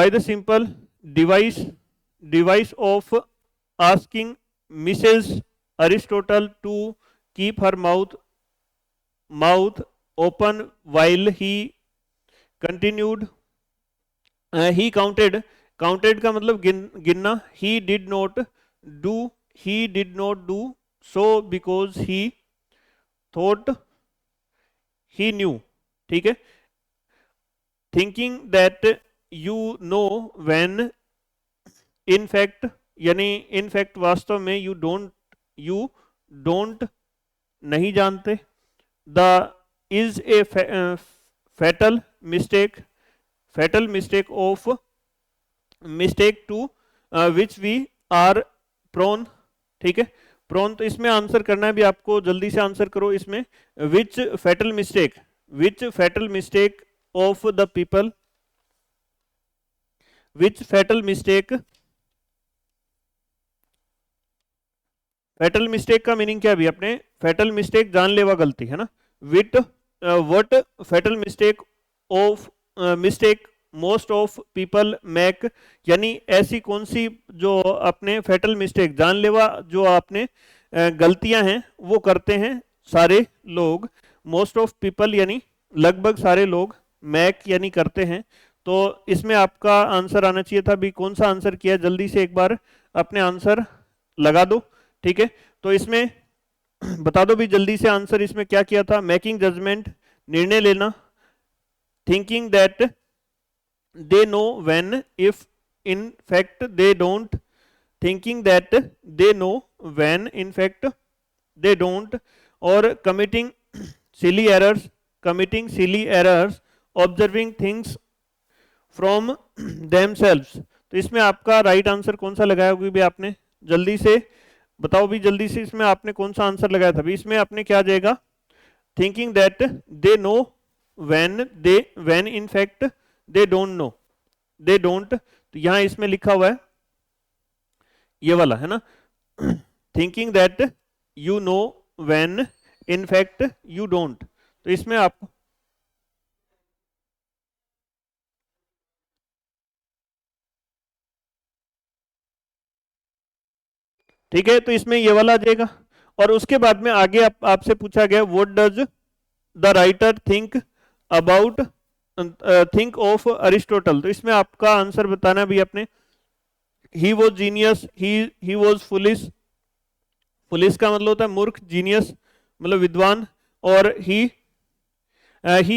the simple device of asking Mrs Aristotle to keep her mouth open while he continued, he counted का मतलब गिनना, he did not do so because he thought he knew, ठीक है, thinking that you know when in fact, यानी in fact वास्तव में, you don't नहीं जानते, the is a fatal mistake of mistake to which we are prone, ठीक है, prone, तो इसमें आंसर करना है भी आपको, जल्दी से आंसर करो इसमें, which fatal mistake of the people, which fatal mistake का मीनिंग क्या भी अपने, फैटल मिस्टेक जानलेवा गलती है ना, what fatal mistake most of people make, यानी ऐसी कौन सी जो अपने फैटल मिस्टेक जानलेवा जो आपने गलतियां हैं वो करते हैं सारे लोग, मोस्ट ऑफ पीपल यानी लगभग सारे लोग, मैक यानी करते हैं, तो इसमें आपका आंसर आना चाहिए था भी, कौन सा आंसर किया, जल्दी से एक बार अपने आंसर लगा दो, ठीक है, तो इसमें बता दो भी जल्दी से आंसर इसमें क्या किया था, मेकिंग जजमेंट निर्णय लेना, thinking that they know when if in fact they don't, thinking that they know when in fact they don't, और committing silly errors observing things from themselves, तो इसमें आपका राइट आंसर कौन सा लगाया होगा भी आपने, जल्दी से बताओ भी, जल्दी से इसमें आपने कौन सा आंसर लगाया था भी, इसमें आपने क्या जाएगा, thinking that they know when in fact they don't know, they don't, तो यहां इसमें लिखा हुआ है ये वाला है ना, thinking that you know when in fact you don't, तो इसमें आपको ठीक है, तो इसमें ये वाला आ जाएगा, और उसके बाद में आगे आपसे पूछा गया what does the writer think of Aristotle, तो इसमें आपका आंसर बताना भी अपने, he was genius, he was foolish का मतलब होता है मूर्ख, जीनियस मतलब विद्वान, और ही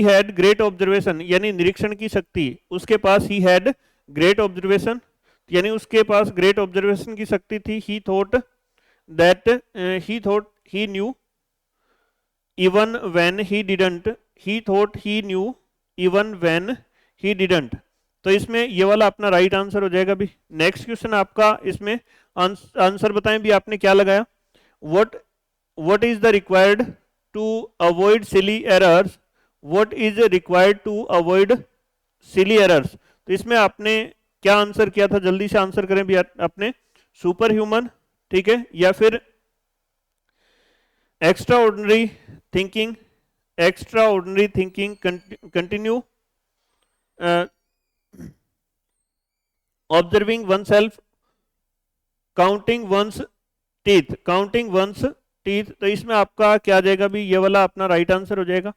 हैड ग्रेट ऑब्जर्वेशन यानी निरीक्षण की शक्ति, उसके पास ही हैड ग्रेट ऑब्जर्वेशन यानी उसके पास ग्रेट ऑब्जर्वेशन की शक्ति थी, ही thought he new even when he didn't, he thought he new even when he didn't, तो इसमें ये वाला अपना राइट आंसर हो जाएगा भी। नेक्स्ट क्वेश्चन आपका इसमें आंसर बताएं भी आपने क्या लगाया, what is the required to avoid silly errors, what is required to avoid silly errors, तो इसमें आपने क्या आंसर किया था, जल्दी से आंसर करें भी अपने, सुपर ह्यूमन, ठीक है, या फिर extraordinary thinking continue observing oneself, counting one's teeth, तो इसमें आपका क्या आ जाएगा भी, ये वाला अपना राइट आंसर हो जाएगा,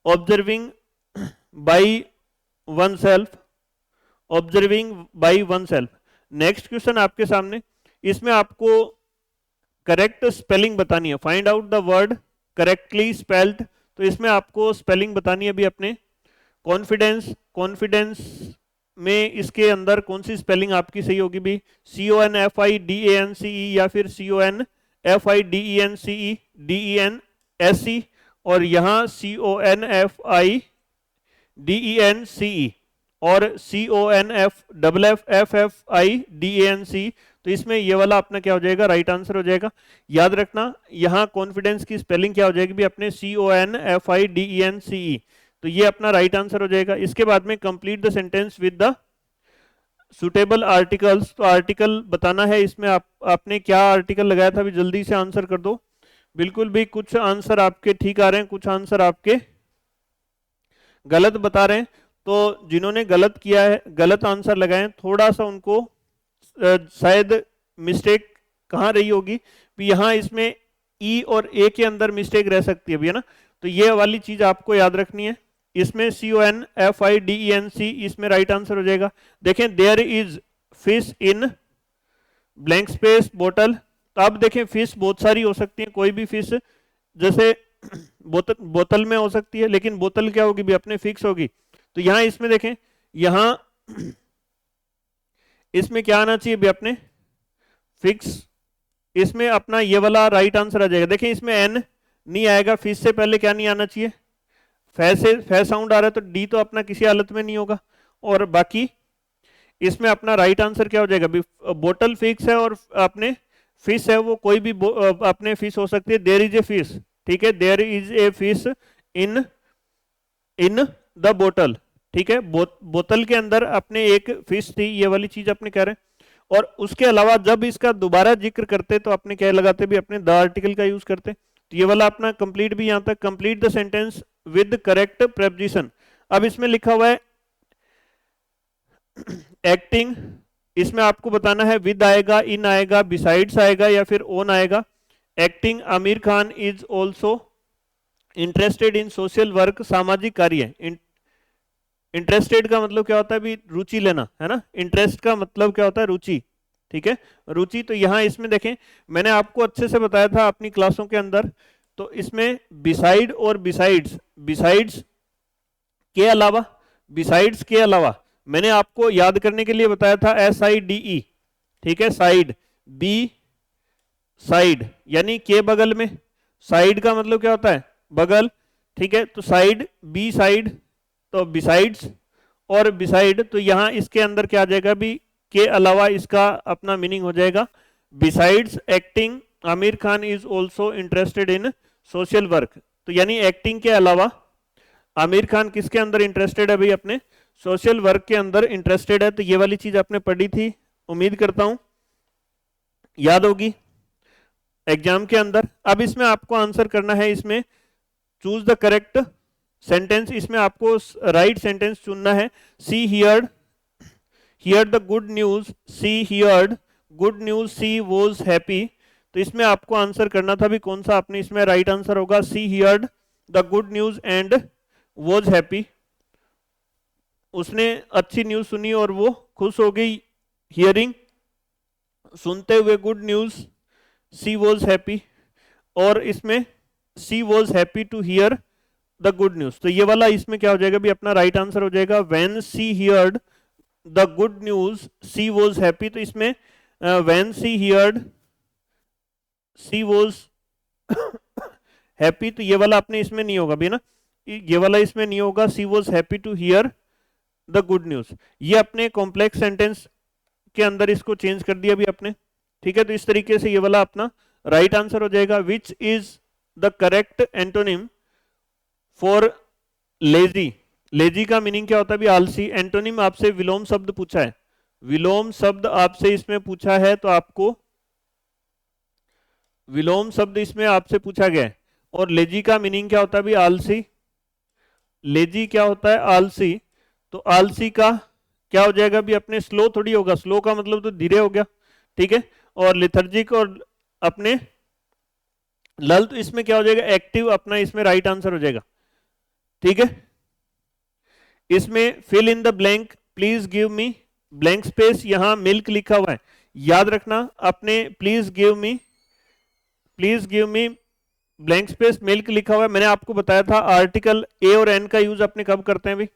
observing by one self, next question आपके सामने, इसमें आपको करेक्ट स्पेलिंग बतानी है, find out the word correctly spelled, तो इसमें आपको स्पेलिंग बतानी है अभी अपने। कॉन्फिडेंस, कॉन्फिडेंस में इसके अंदर कौन सी स्पेलिंग आपकी सही होगी भी? CONFIDENCE या फिर CONFIDENCEDENSE, और यहाँ CONFIDENCE और CONFFFIDENCE। तो इसमें ये वाला अपना क्या हो जाएगा? राइट आंसर हो जाएगा। याद रखना यहाँ कॉन्फिडेंस की स्पेलिंग क्या हो जाएगी भी अपने? CONFIDENCE। तो ये अपना राइट आंसर हो जाएगा। इसके बाद में complete the sentence with the suitable articles. तो आर्टिकल बताना है इसमें। आपने क्या आर्टिकल लगाया था भी? जल्दी से आंसर कर दो। बिल्कुल भी कुछ आंसर आपके ठीक आ रहे हैं, कुछ आंसर आपके गलत बता रहे हैं। तो जिन्होंने गलत किया है, गलत आंसर लगाए, थोड़ा सा उनको शायद मिस्टेक कहाँ रही होगी भी? यहाँ इसमें ई और ए के अंदर मिस्टेक रह सकती है भी, है ना। तो ये वाली चीज आपको याद रखनी है। इसमें CONFIDENCE इसमें राइट आंसर हो जाएगा। देखें, there is fish in blank space बोतल। तो आप देखें फिश बहुत सारी हो सकती है, कोई भी फिश, जैसे बोतल में हो सकती है, लेकिन बोतल क्या होगी भी अपने? फिक्स होगी। तो यहाँ इसमें देखें, यहाँ इसमें क्या आना चाहिए भी अपने? फिक्स। इसमें अपना ये वाला राइट आंसर आ जाएगा। देखें इसमें एन नहीं आएगा, फिश से पहले क्या नहीं आना चाहिए? फै साउंड आ रहा है, तो डी तो अपना किसी हालत में नहीं होगा। और बाकी इसमें अपना राइट आंसर क्या हो जाएगा? बोतल फिक्स है और अपने फिश है, वो कोई भी अपने फिश हो सकती है। देयर इज ए फिश, ठीक है, there is a fish in the बोतल, ठीक है। बोतल के अंदर अपने एक फिश थी, ये वाली चीज अपने कह रहे हैं। और उसके अलावा जब इसका दोबारा जिक्र करते तो अपने क्या लगाते भी? अपने द आर्टिकल का यूज करते। तो ये वाला अपना कंप्लीट भी यहां तक। Complete the sentence with correct preposition. अब इसमें लिखा हुआ है एक्टिंग, इसमें आपको बताना है विद आएगा, इन आएगा, बिसाइड्स आएगा या फिर ओन आएगा। Acting, Aamir Khan is also interested in social work, सामाजिक कार्य। इंटरेस्टेड का मतलब क्या होता है भी? रुचि लेना, है ना। इंटरेस्ट का मतलब क्या होता है? रुचि, ठीक है, रुचि। तो यहाँ इसमें देखें, मैंने आपको अच्छे से बताया था अपनी क्लासों के अंदर। तो इसमें बिसाइड और बिसाइड्स, बिसाइड्स के अलावा, बिसाइड्स के अलावा मैंने आपको याद करने के लिए बताया था SIDE, ठीक है, साइड, बी साइड यानी के बगल में। साइड का मतलब क्या होता है? बगल, ठीक है। तो साइड, बी साइड, तो बिसाइड्स और बिसाइड। तो यहाँ इसके अंदर क्या आ जाएगा भी? के अलावा। इसका अपना मीनिंग हो जाएगा besides acting Aamir Khan is also interested in social work. तो यानी एक्टिंग के अलावा आमिर खान किसके अंदर इंटरेस्टेड है भाई? अपने सोशल वर्क के अंदर इंटरेस्टेड है। तो ये वाली चीज आपने पढ़ी थी, उम्मीद करता हूं याद होगी एग्जाम के अंदर। अब इसमें आपको आंसर करना है, इसमें चूज द करेक्ट सेंटेंस। इसमें आपको राइट सेंटेंस चुनना है। She heard, heard the good news, she heard good news, she was happy. तो इसमें आपको आंसर करना था भी कौन सा आपने इसमें राइट आंसर होगा? She heard the good news and was happy. उसने अच्छी न्यूज सुनी और वो खुश हो गई। हियरिंग, सुनते हुए good news, she was happy. और इसमें she was happy to hear the good news. तो ये वाला इसमें क्या हो जाएगा भी? अपना राइट आंसर हो जाएगा when she heard the good news, she was happy. तो इसमें when she heard she was happy, तो ये वाला अपने इसमें नहीं होगा भी ना, ये वाला इसमें नहीं होगा। She was happy to hear the good news. ये अपने कॉम्प्लेक्स सेंटेंस के अंदर इसको चेंज कर दिया भी अपने, ठीक है। तो इस तरीके से ये वाला अपना राइट आंसर हो जाएगा। Which is the correct antonym for lazy. Lazy का मीनिंग क्या होता है भी? आलसी। एंटोनिम आपसे विलोम शब्द पूछा है, विलोम शब्द आपसे इसमें पूछा है, तो आपको विलोम शब्द इसमें आपसे पूछा गया है। और लेजी का मीनिंग क्या होता है भी? आलसी। लेजी क्या होता है? आलसी। तो आलसी का क्या हो जाएगा भी अपने? स्लो थोड़ी होगा, स्लो का मतलब तो धीरे हो गया, ठीक है। और लिथर्जिक और अपने लल, तो इसमें क्या हो जाएगा? एक्टिव अपना इसमें राइट आंसर हो जाएगा, ठीक है। इसमें fill in the blank, please give me blank space, यहां मिल्क लिखा हुआ है, याद रखना अपने। Please give me blank space milk लिखा हुआ है, मैंने आपको बताया था आर्टिकल ए और एन का यूज अपने कब करते हैं भाई,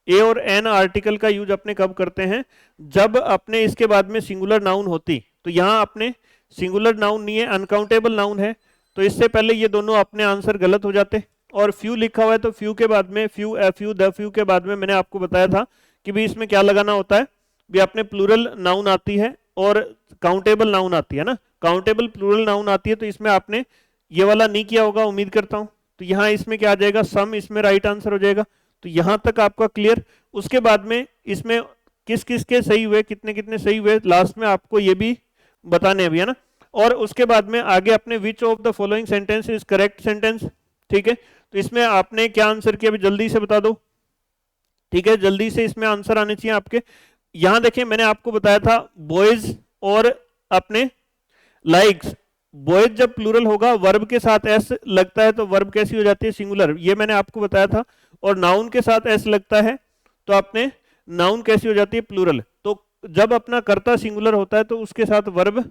ए और एन आर्टिकल का यूज अपने कब करते हैं, जब अपने इसके बाद में सिंगुलर नाउन होती, तो यहां अपने सिंगुलर नाउन नहीं है, अनकाउंटेबल नाउन है, तो इससे पहले ये दोनों अपने आंसर गलत हो जाते। और फ्यू लिखा हुआ है तो फ्यू के बाद में few, F you, the few के बाद में मैंने आपको बताया था कि भी इसमें क्या लगाना होता है, भी अपने प्लूरल नाउन आती है और काउंटेबल नाउन आती है ना, काउंटेबल प्लूरल नाउन आती है, तो इसमें आपने ये वाला नहीं किया होगा उम्मीद करता हूं, तो यहाँ इसमें क्या आ जाएगा, सम इसमें राइट आंसर हो जाएगा। तो यहां तक आपका क्लियर। उसके बाद में इसमें किस किस के सही हुए, कितने कितने सही हुए, लास्ट में आपको ये भी बताने अभी, है ना। और उसके बाद में आगे अपने which of the following sentence is correct sentence, ठीक है, तो इसमें आपने क्या आंसर किया अभी जल्दी से बता दो, ठीक है, जल्दी से इसमें आंसर आने चाहिए आपके। यहां देखिए मैंने आपको बताया था बॉयज और अपने लाइक्स, बॉयज जब प्लूरल होगा वर्ब के साथ एस लगता है तो वर्ब कैसी हो जाती है, सिंगुलर, ये मैंने आपको बताया था। और नाउन के साथ एस लगता है तो आपने नाउन कैसी हो जाती है, प्लूरल। तो जब अपना कर्ता सिंगुलर होता है तो उसके साथ वर्ब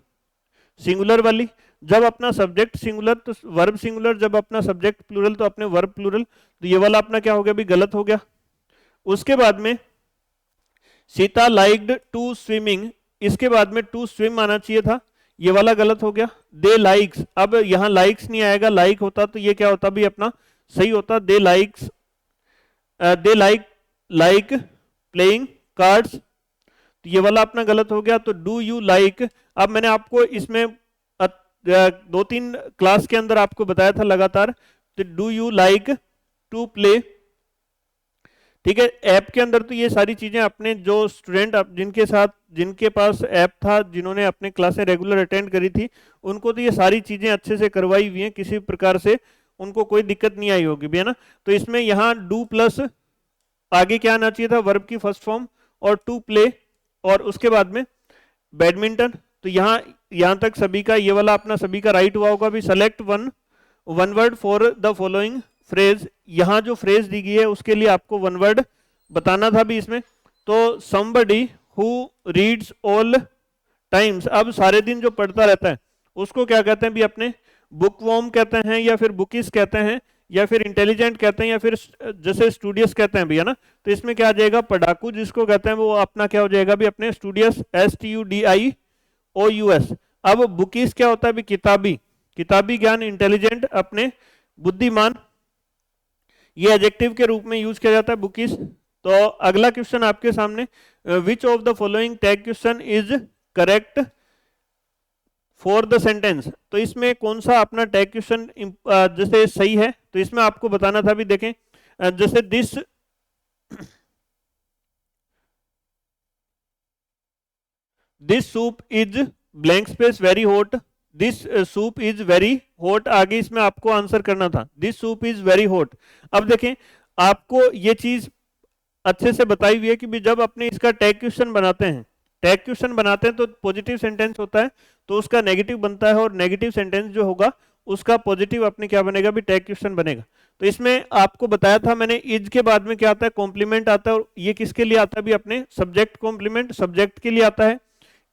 सिंगुलर वाली, जब अपना सब्जेक्ट सिंगुलर तो वर्ब सिंगुलर, जब अपना सब्जेक्ट प्लूरल तो अपने वर्ब प्लूरल। तो ये वाला अपना क्या हो गया, भी गलत हो गया। उसके बाद में सीता लाइक्ड टू स्विमिंग, इसके बाद में टू स्विम आना चाहिए था, ये वाला गलत हो गया। दे लाइक्स, अब यहां लाइक्स नहीं आएगा, लाइक होता तो ये क्या होता भी अपना सही होता, they likes, they like playing cards, तो ये वाला अपना गलत हो गया। तो डू यू लाइक, अब मैंने आपको इसमें 2-3 क्लास के अंदर आपको बताया था लगातार, तो do you like to play, ठीक है। ऐप के अंदर तो ये सारी चीजें अपने जो स्टूडेंट जिनके पास ऐप था, जिन्होंने अपने क्लासें रेगुलर अटेंड करी थी, उनको तो ये सारी चीजें अच्छे से करवाई हुई हैं, किसी प्रकार से उनको कोई दिक्कत नहीं आई होगी भी, है ना। तो इसमें यहाँ डू प्लस आगे क्या आना चाहिए था, वर्ब की फर्स्ट फॉर्म, और टू प्ले, और उसके बाद में बैडमिंटन। तो यहाँ तक सभी का ये वाला अपना सभी का राइट हुआ होगा भी। Select one word for the following phrase, यहाँ जो फ्रेज दी गई है उसके लिए आपको वन वर्ड बताना था भी इसमें। तो somebody who reads all times, अब सारे दिन जो पढ़ता रहता है उसको क्या कहते हैं भी, अपने बुक वॉर्म कहते हैं, या फिर बुकिस कहते हैं, या फिर इंटेलिजेंट कहते हैं, या फिर जैसे स्टूडियस कहते हैं भी, है ना। तो इसमें क्या आ जाएगा, पढ़ाकू जिसको कहते हैं वो अपना क्या हो जाएगा भी, अपने स्टूडियस, STUDIOUS। अब बुकिस क्या होता है भी, किताबी ज्ञान, इंटेलिजेंट अपने बुद्धिमान, ये एडजेक्टिव के रूप में यूज किया जाता है बुकिस। तो अगला क्वेश्चन आपके सामने, which of the following tag question is correct for the sentence, तो इसमें कौन सा अपना टैग क्वेश्चन जैसे सही है, तो इसमें आपको बताना था भी। देखें जैसे this soup is blank space very hot, this soup is very hot, आगे इसमें आपको आंसर करना था this soup is very hot. अब देखें आपको ये चीज अच्छे से बताई हुई है कि भी जब अपने इसका टैग क्वेश्चन बनाते हैं, तो पॉजिटिव सेंटेंस होता है तो उसका नेगेटिव बनता है, और नेगेटिव सेंटेंस जो होगा उसका पॉजिटिव अपने क्या बनेगा भी, टैग क्वेश्चन बनेगा। तो इसमें आपको बताया था मैंने, इज के बाद में क्या आता है, कॉम्प्लीमेंट आता है, और ये किसके लिए आता है भी, अपने सब्जेक्ट कॉम्प्लीमेंट सब्जेक्ट के लिए आता है।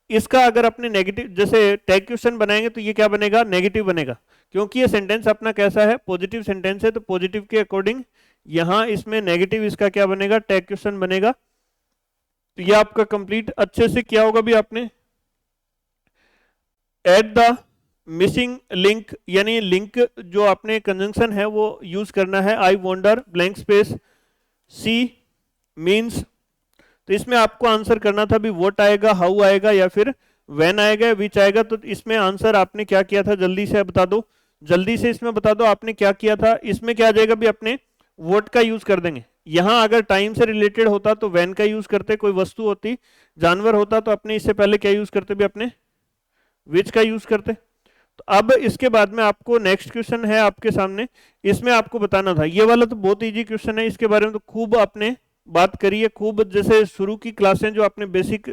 इसका अगर अपने नेगेटिव जैसे टैग क्वेश्चन बनाएंगे तो ये क्या बनेगा, नेगेटिव बनेगा, क्योंकि ये सेंटेंस अपना कैसा है, पॉजिटिव सेंटेंस है, तो पॉजिटिव के अकॉर्डिंग यहां इसमें नेगेटिव इसका क्या बनेगा, टैग क्वेश्चन बनेगा। तो ये आपका कंप्लीट अच्छे से किया होगा भी आपने। एट द मिसिंग लिंक, यानी लिंक जो आपने कंजंक्शन है वो यूज करना है। I wonder blank space see means, तो इसमें आपको आंसर करना था भी व्हाट आएगा, हाउ आएगा, या फिर व्हेन आएगा, विच आएगा। तो इसमें आंसर आपने क्या किया था, जल्दी से बता दो, जल्दी से इसमें बता दो आपने क्या किया था। इसमें क्या आ जाएगा भी, अपने व्हाट का यूज कर देंगे। यहां अगर टाइम से रिलेटेड होता तो व्हेन का यूज करते, कोई वस्तु होती, जानवर होता तो अपने इससे पहले क्या यूज करते भी, अपने विच का यूज करते। तो अब इसके बाद में आपको नेक्स्ट क्वेश्चन है आपके सामने, इसमें आपको बताना था, ये वाला तो बहुत इजी क्वेश्चन है, इसके बारे में तो खूब आपने बात करी है, खूब जैसे शुरू की क्लासें जो आपने बेसिक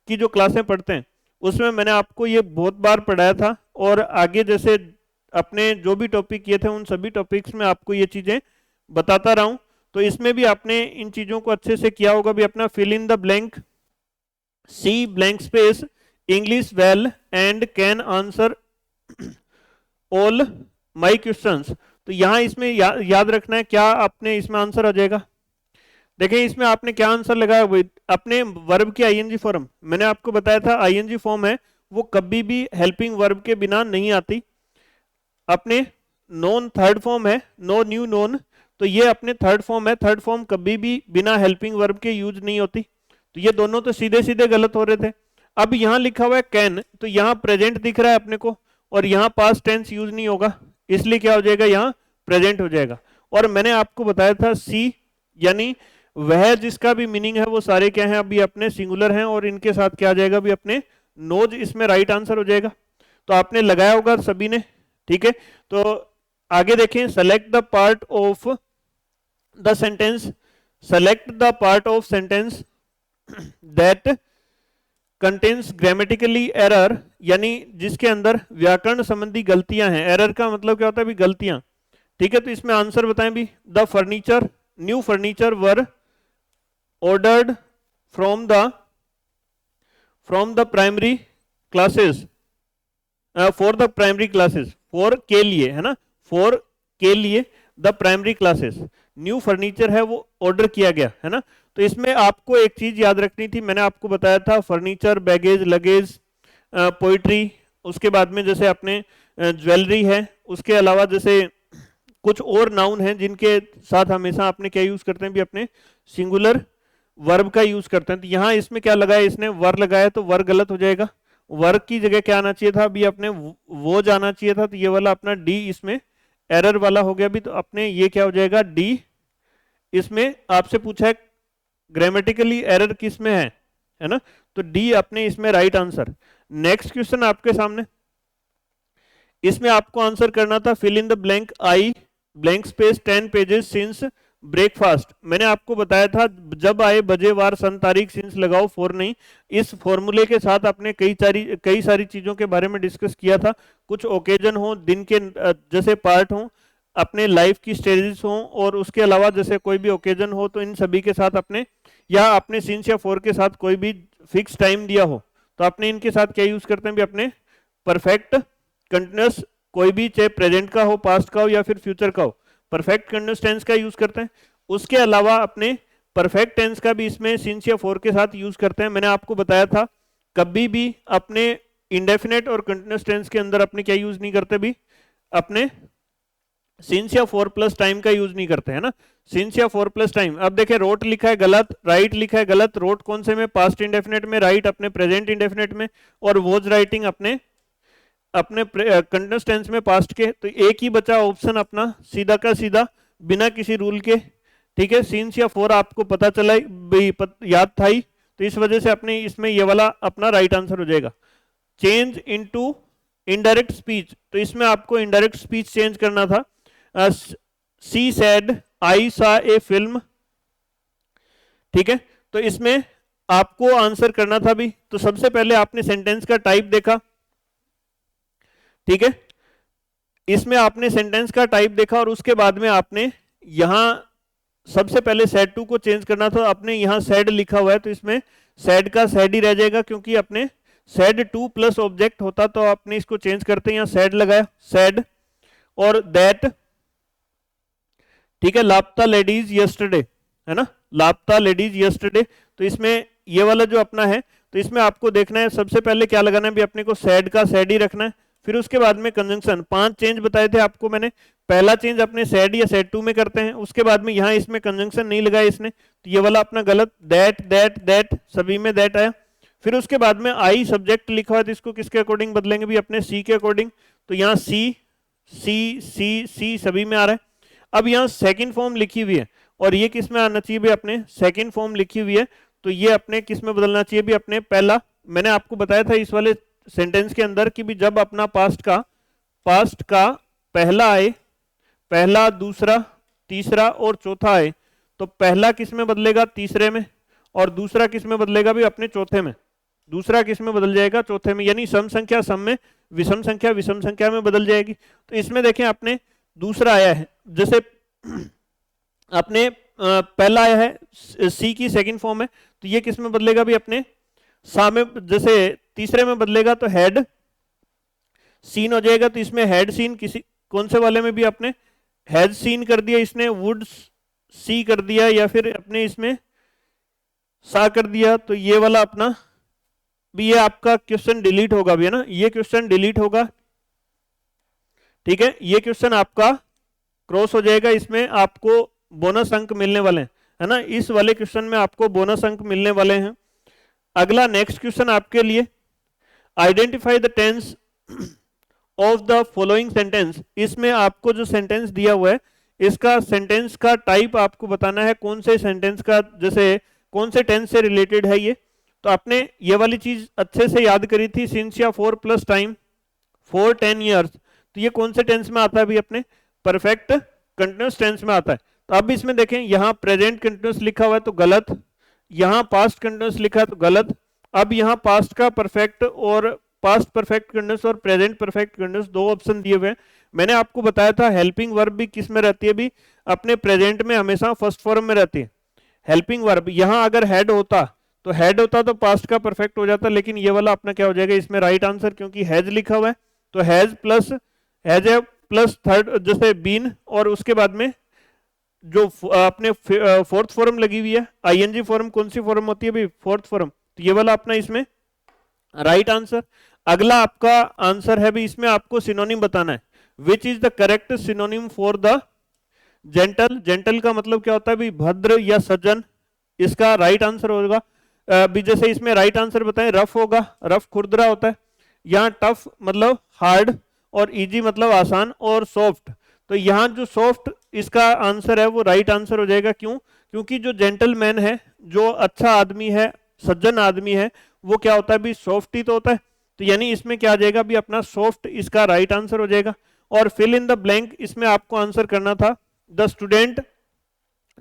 की जो क्लासें पढ़ते हैं उसमें मैंने आपको ये बहुत बार पढ़ाया था, और आगे जैसे अपने जो भी टॉपिक किए थे उन सभी टॉपिक्स में आपको ये चीजें बताता रहा हूं। तो इसमें भी आपने इन चीजों को अच्छे से किया होगा भी, अपना fill in the blank, she blank space English well and can answer all my questions, तो यहाँ इसमें याद रखना है क्या आपने इसमें आंसर आ जाएगा। देखें इसमें आपने क्या आंसर लगाया, अपने वर्ब की आईएनजी फॉर्म, मैंने आपको बताया था आईएनजी फॉर्म है वो कभी भी हेल्पिंग वर्ब के बिना नहीं आती। अपने नॉन थर्ड फॉर्म है, नो न्यू नॉन, तो ये अपने थर्ड फॉर्म है, थर्ड फॉर्म कभी भी बिना हेल्पिंग वर्ब के यूज नहीं होती। तो ये दोनों तो सीधे सीधे गलत हो रहे थे। अब यहाँ लिखा हुआ है कैन, तो यहाँ प्रेजेंट दिख रहा है अपने को और यहाँ पास्ट टेंस यूज नहीं होगा, इसलिए क्या हो जाएगा, यहाँ प्रेजेंट हो जाएगा। और मैंने आपको बताया था सी यानी वह जिसका भी मीनिंग है वो सारे क्या हैं, अभी अपने सिंगुलर हैं और इनके साथ क्या आ जाएगा, अभी अपने नोज, इसमें राइट आंसर हो जाएगा। तो आपने लगाया होगा सभी ने, ठीक है। तो आगे देखें, select the part of the sentence, select the part of sentence that contains grammatically error, यानी जिसके अंदर व्याकरण संबंधी गलतियां हैं। एरर का मतलब क्या होता है, भी गलतियां, ठीक है। तो इसमें आंसर बताएं भी, the furniture, new furniture were ordered from the primary classes, for the primary classes, for के लिए है ना, फॉर के लिए the primary classes, new furniture है वो ऑर्डर किया गया है ना। तो इसमें आपको एक चीज याद रखनी थी, मैंने आपको बताया था फर्नीचर, बैगेज, लगेज, पोइट्री, उसके बाद में जैसे अपने ज्वेलरी है, उसके अलावा जैसे कुछ और नाउन हैं जिनके साथ हमेशा आपने क्या यूज करते हैं, भी अपने सिंगुलर वर्ब का यूज करते हैं। तो यहाँ इसमें क्या लगाया, इसने वर लगाया, तो वर गलत हो जाएगा। वर्ब की जगह क्या आना चाहिए था, अभी अपने वो जाना चाहिए था, तो ये वाला अपना डी इसमें एरर वाला हो गया भी, तो अपने ये क्या हो जाएगा, डी। इसमें आपसे पूछा है ग्रामेटिकली एरर किस में है ना, तो डी अपने इसमें राइट आंसर। नेक्स्ट क्वेश्चन आपके सामने, इसमें आपको आंसर करना था fill in the blank, I blank space 10 pages since breakfast. मैंने आपको बताया था जब आए बजे वार सन तारीख सिंस लगाओ, फॉर नहीं। इस फॉर्मूले के साथ आपने कई सारी चीजों के बारे में डिस्कस किया था। कुछ ओकेजन हो, दिन के जैसे पार्ट हो, अपने लाइफ की स्टेजेस हो, और उसके अलावा जैसे कोई भी ओकेजन हो, तो इन सभी के साथ अपने, या अपने सिंस या फॉर के साथ कोई भी फिक्स टाइम दिया हो, तो अपने इनके साथ क्या यूज करते हैं भी, अपने परफेक्ट कंटिन्यूअस, कोई भी चाहे प्रेजेंट का हो, पास्ट का हो या फिर फ्यूचर का हो, परफेक्ट कंटिन्यूअस टेंस का यूज करते हैं। उसके अलावा अपने परफेक्ट टेंस का भी इसमें सिंस या फॉर के साथ यूज करते हैं। मैंने आपको बताया था कभी भी अपने इंडेफिनेट और कंटिन्यूअस टेंस के अंदर अपने क्या यूज नहीं करते भी, अपने सिंस या फॉर प्लस टाइम का यूज नहीं करते है ना, सिंस या फॉर प्लस टाइम। अब देखें, रोट लिखा है गलत, राइट लिखा है गलत। रोट कौन से में, पास्ट इंडेफिनेट में, राइट अपने प्रेजेंट इंडेफिनेट में, और वॉज राइटिंग अपने कंटिन्यूअस टेंस में पास्ट के। तो एक ही बचा ऑप्शन अपना सीधा का सीधा बिना किसी रूल के, ठीक है। सिंस या फॉर आपको पता चला, याद था ही, तो इस वजह से अपने इसमें ये वाला अपना राइट आंसर हो जाएगा। चेंज इनटू इनडायरेक्ट स्पीच, तो इसमें आपको इनडायरेक्ट स्पीच चेंज करना था। सी सेड आई सा ए फिल्म, ठीक है। तो इसमें आपको आंसर करना था भी, तो सबसे पहले आपने सेंटेंस का टाइप देखा, ठीक है। इसमें आपने सेंटेंस का टाइप देखा और उसके बाद में आपने यहां सबसे पहले सेड टू को चेंज करना था। आपने यहां सेड लिखा हुआ है, तो इसमें सेड का सेड ही रह जाएगा, क्योंकि अपने सेड टू प्लस ऑब्जेक्ट होता, तो आपने इसको चेंज करते हैं, यहां सेड लगाया, सेड और दैट, ठीक है। लापता लेडीज यस्टरडे, है ना, लापता लेडीज यस्टरडे। तो इसमें ये वाला जो अपना है, तो इसमें आपको देखना है सबसे पहले क्या लगाना है भी, अपने को सेड का सेड ही रखना है। फिर उसके बाद में कंजंक्शन, 5 चेंज बताए थे आपको मैंने। पहला चेंज अपने सेड या सेड टू में करते हैं, उसके बाद में यहाँ इसमें कंजंक्शन नहीं लगाया इसने, तो ये वाला अपना गलत, दैट दैट दैट सभी में दैट आया। फिर उसके बाद में आई सब्जेक्ट लिखा हुआ है, तो इसको किसके अकॉर्डिंग बदलेंगे भी, अपने सी के अकॉर्डिंग। तो यहाँ सी सी सी सी सभी में आ रहा है। अब यहाँ सेकंड फॉर्म लिखी हुई है, और ये किस में आना चाहिए भी, अपने सेकंड फॉर्म लिखी हुई है, तो ये अपने किस में बदलना चाहिए भी, अपने पहला। मैंने आपको बताया था इस वाले सेंटेंस के अंदर कि भी जब अपना पास्ट का पहला आए, पहला, दूसरा, तीसरा और चौथा आए, तो पहला किस में बदलेगा, तीसरे में, और दूसरा किस में बदलेगा भी, अपने चौथे में। दूसरा किस में बदल जाएगा, चौथे में, यानी सम संख्या सम में, विषम संख्या में बदल जाएगी। तो इसमें देखें अपने दूसरा आया है, जैसे अपने पहला आया है सी की सेकंड फॉर्म है, तो ये किस में बदलेगा भी, अपने सा में। जैसे तीसरे में बदलेगा तो हेड सीन हो जाएगा, तो इसमें हेड सीन किसी कौन से वाले में भी आपने हैज सीन कर दिया, इसने वुड सी कर दिया, या फिर अपने इसमें सा कर दिया, तो ये वाला अपना भी ये आपका क्वेश्चन डिलीट होगा भी, है ना, ये क्वेश्चन डिलीट होगा, ठीक है। ये क्वेश्चन आपका क्रॉस हो जाएगा, इसमें आपको बोनस अंक मिलने वाले हैं, है ना, इस वाले क्वेश्चन में आपको बोनस अंक मिलने वाले हैं। अगला नेक्स्ट क्वेश्चन आपके लिए, identify the tense of the following sentence. इसमें आपको जो सेंटेंस दिया हुआ है इसका सेंटेंस का टाइप आपको बताना है, कौन से सेंटेंस का, जैसे कौन से टेंस से रिलेटेड है ये। तो आपने ये वाली चीज अच्छे से याद करी थी, सिंस या for plus time for 10 years, तो ये कौन से टेंस में आता है भी, अपने परफेक्ट कंटिन्यूअस टेंस में आता है। तो अब इसमें देखें, यहाँ प्रेजेंट कंटिन्यूअस लिखा हुआ है तो गलत, यहाँ पास्ट कंटिन्यूअस लिखा है तो गलत। अब यहाँ पास्ट का परफेक्ट और पास्ट परफेक्ट कंटिन्यूअस और प्रेजेंट परफेक्ट कंटिन्यूअस दो ऑप्शन दिए हुए हैं। मैंने आपको बताया था हेल्पिंग वर्ब भी किस में रहती है भी, अपने प्रेजेंट में हमेशा फर्स्ट फॉर्म में रहती है हेल्पिंग वर्ब। यहाँ अगर हेड होता तो पास्ट का परफेक्ट हो जाता, लेकिन ये वाला अपना क्या हो जाएगा इसमें राइट आंसर, क्योंकि हैज लिखा हुआ है तो हैज प्लस थर्ड जैसे बीन, और उसके बाद में जो अपने फोर्थ फॉर्म लगी हुई है आईएनजी फॉर्म, कौन सी फॉर्म होती है भी, फोर्थ फॉर्म, तो ये वाला अपना इसमें राइट आंसर। अगला आपका आंसर है भी, इसमें आपको सिनोनिम बताना है, which is the correct synonym for the gentle. Gentle का मतलब क्या होता है भी, भद्र या सज्जन, इसका राइट आंसर होगा भी, जैसे इसमें राइट आंसर बताएं, रफ होगा, रफ खुरदरा होता है, यहाँ टफ मतलब हार्ड, और इजी मतलब आसान, और सॉफ्ट, तो यहाँ जो सॉफ्ट इसका आंसर है वो राइट आंसर हो जाएगा। क्यों? क्योंकि जो जेंटलमैन है, जो अच्छा आदमी है, सज्जन आदमी है, वो क्या होता है भी, सॉफ्ट ही तो होता है, तो यानी इसमें क्या आ जाएगा भी, अपना सॉफ्ट इसका राइट आंसर हो जाएगा। और फिल इन द ब्लैंक, इसमें आपको आंसर करना था, द स्टूडेंट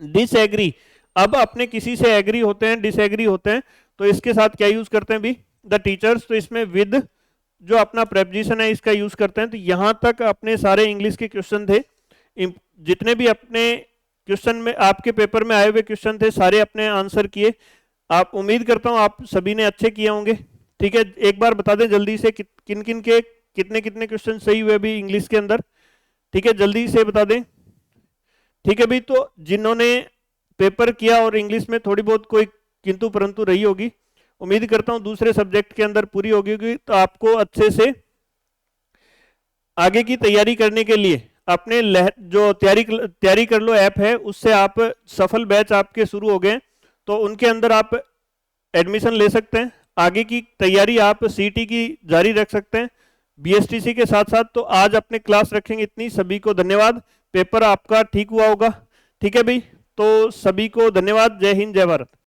डिसएग्री। अब अपने किसी से एग्री होते हैं, डिसएग्री होते हैं, तो इसके साथ क्या यूज करते हैं भी, द टीचर्स, तो इसमें विद जो अपना प्रेपोजिशन है इसका यूज करते हैं। तो यहां तक अपने सारे इंग्लिश के क्वेश्चन थे, जितने भी अपने क्वेश्चन में आपके पेपर में आए हुए क्वेश्चन थे सारे अपने आंसर किए। आप उम्मीद करता हूं आप सभी ने अच्छे किए होंगे, ठीक है। एक बार बता दें जल्दी से किन किन के कितने कितने क्वेश्चन सही हुए भी इंग्लिश के अंदर, ठीक है, जल्दी से बता दें, ठीक है भी। तो जिन्होंने पेपर किया और इंग्लिश में थोड़ी बहुत कोई किंतु परंतु रही होगी, उम्मीद करता हूं दूसरे सब्जेक्ट के अंदर पूरी होगी, तो आपको अच्छे से आगे की तैयारी करने के लिए अपने जो तैयारी कर लो ऐप है, उससे आप सफल बैच आपके शुरू हो गए, तो उनके अंदर आप एडमिशन ले सकते हैं। आगे की तैयारी आप सीटी की जारी रख सकते हैं बीएसटीसी के साथ साथ। तो आज अपने क्लास रखेंगे इतनी, सभी को धन्यवाद। पेपर आपका ठीक हुआ होगा, ठीक है भाई, तो सभी को धन्यवाद। जय हिंद, जय भारत।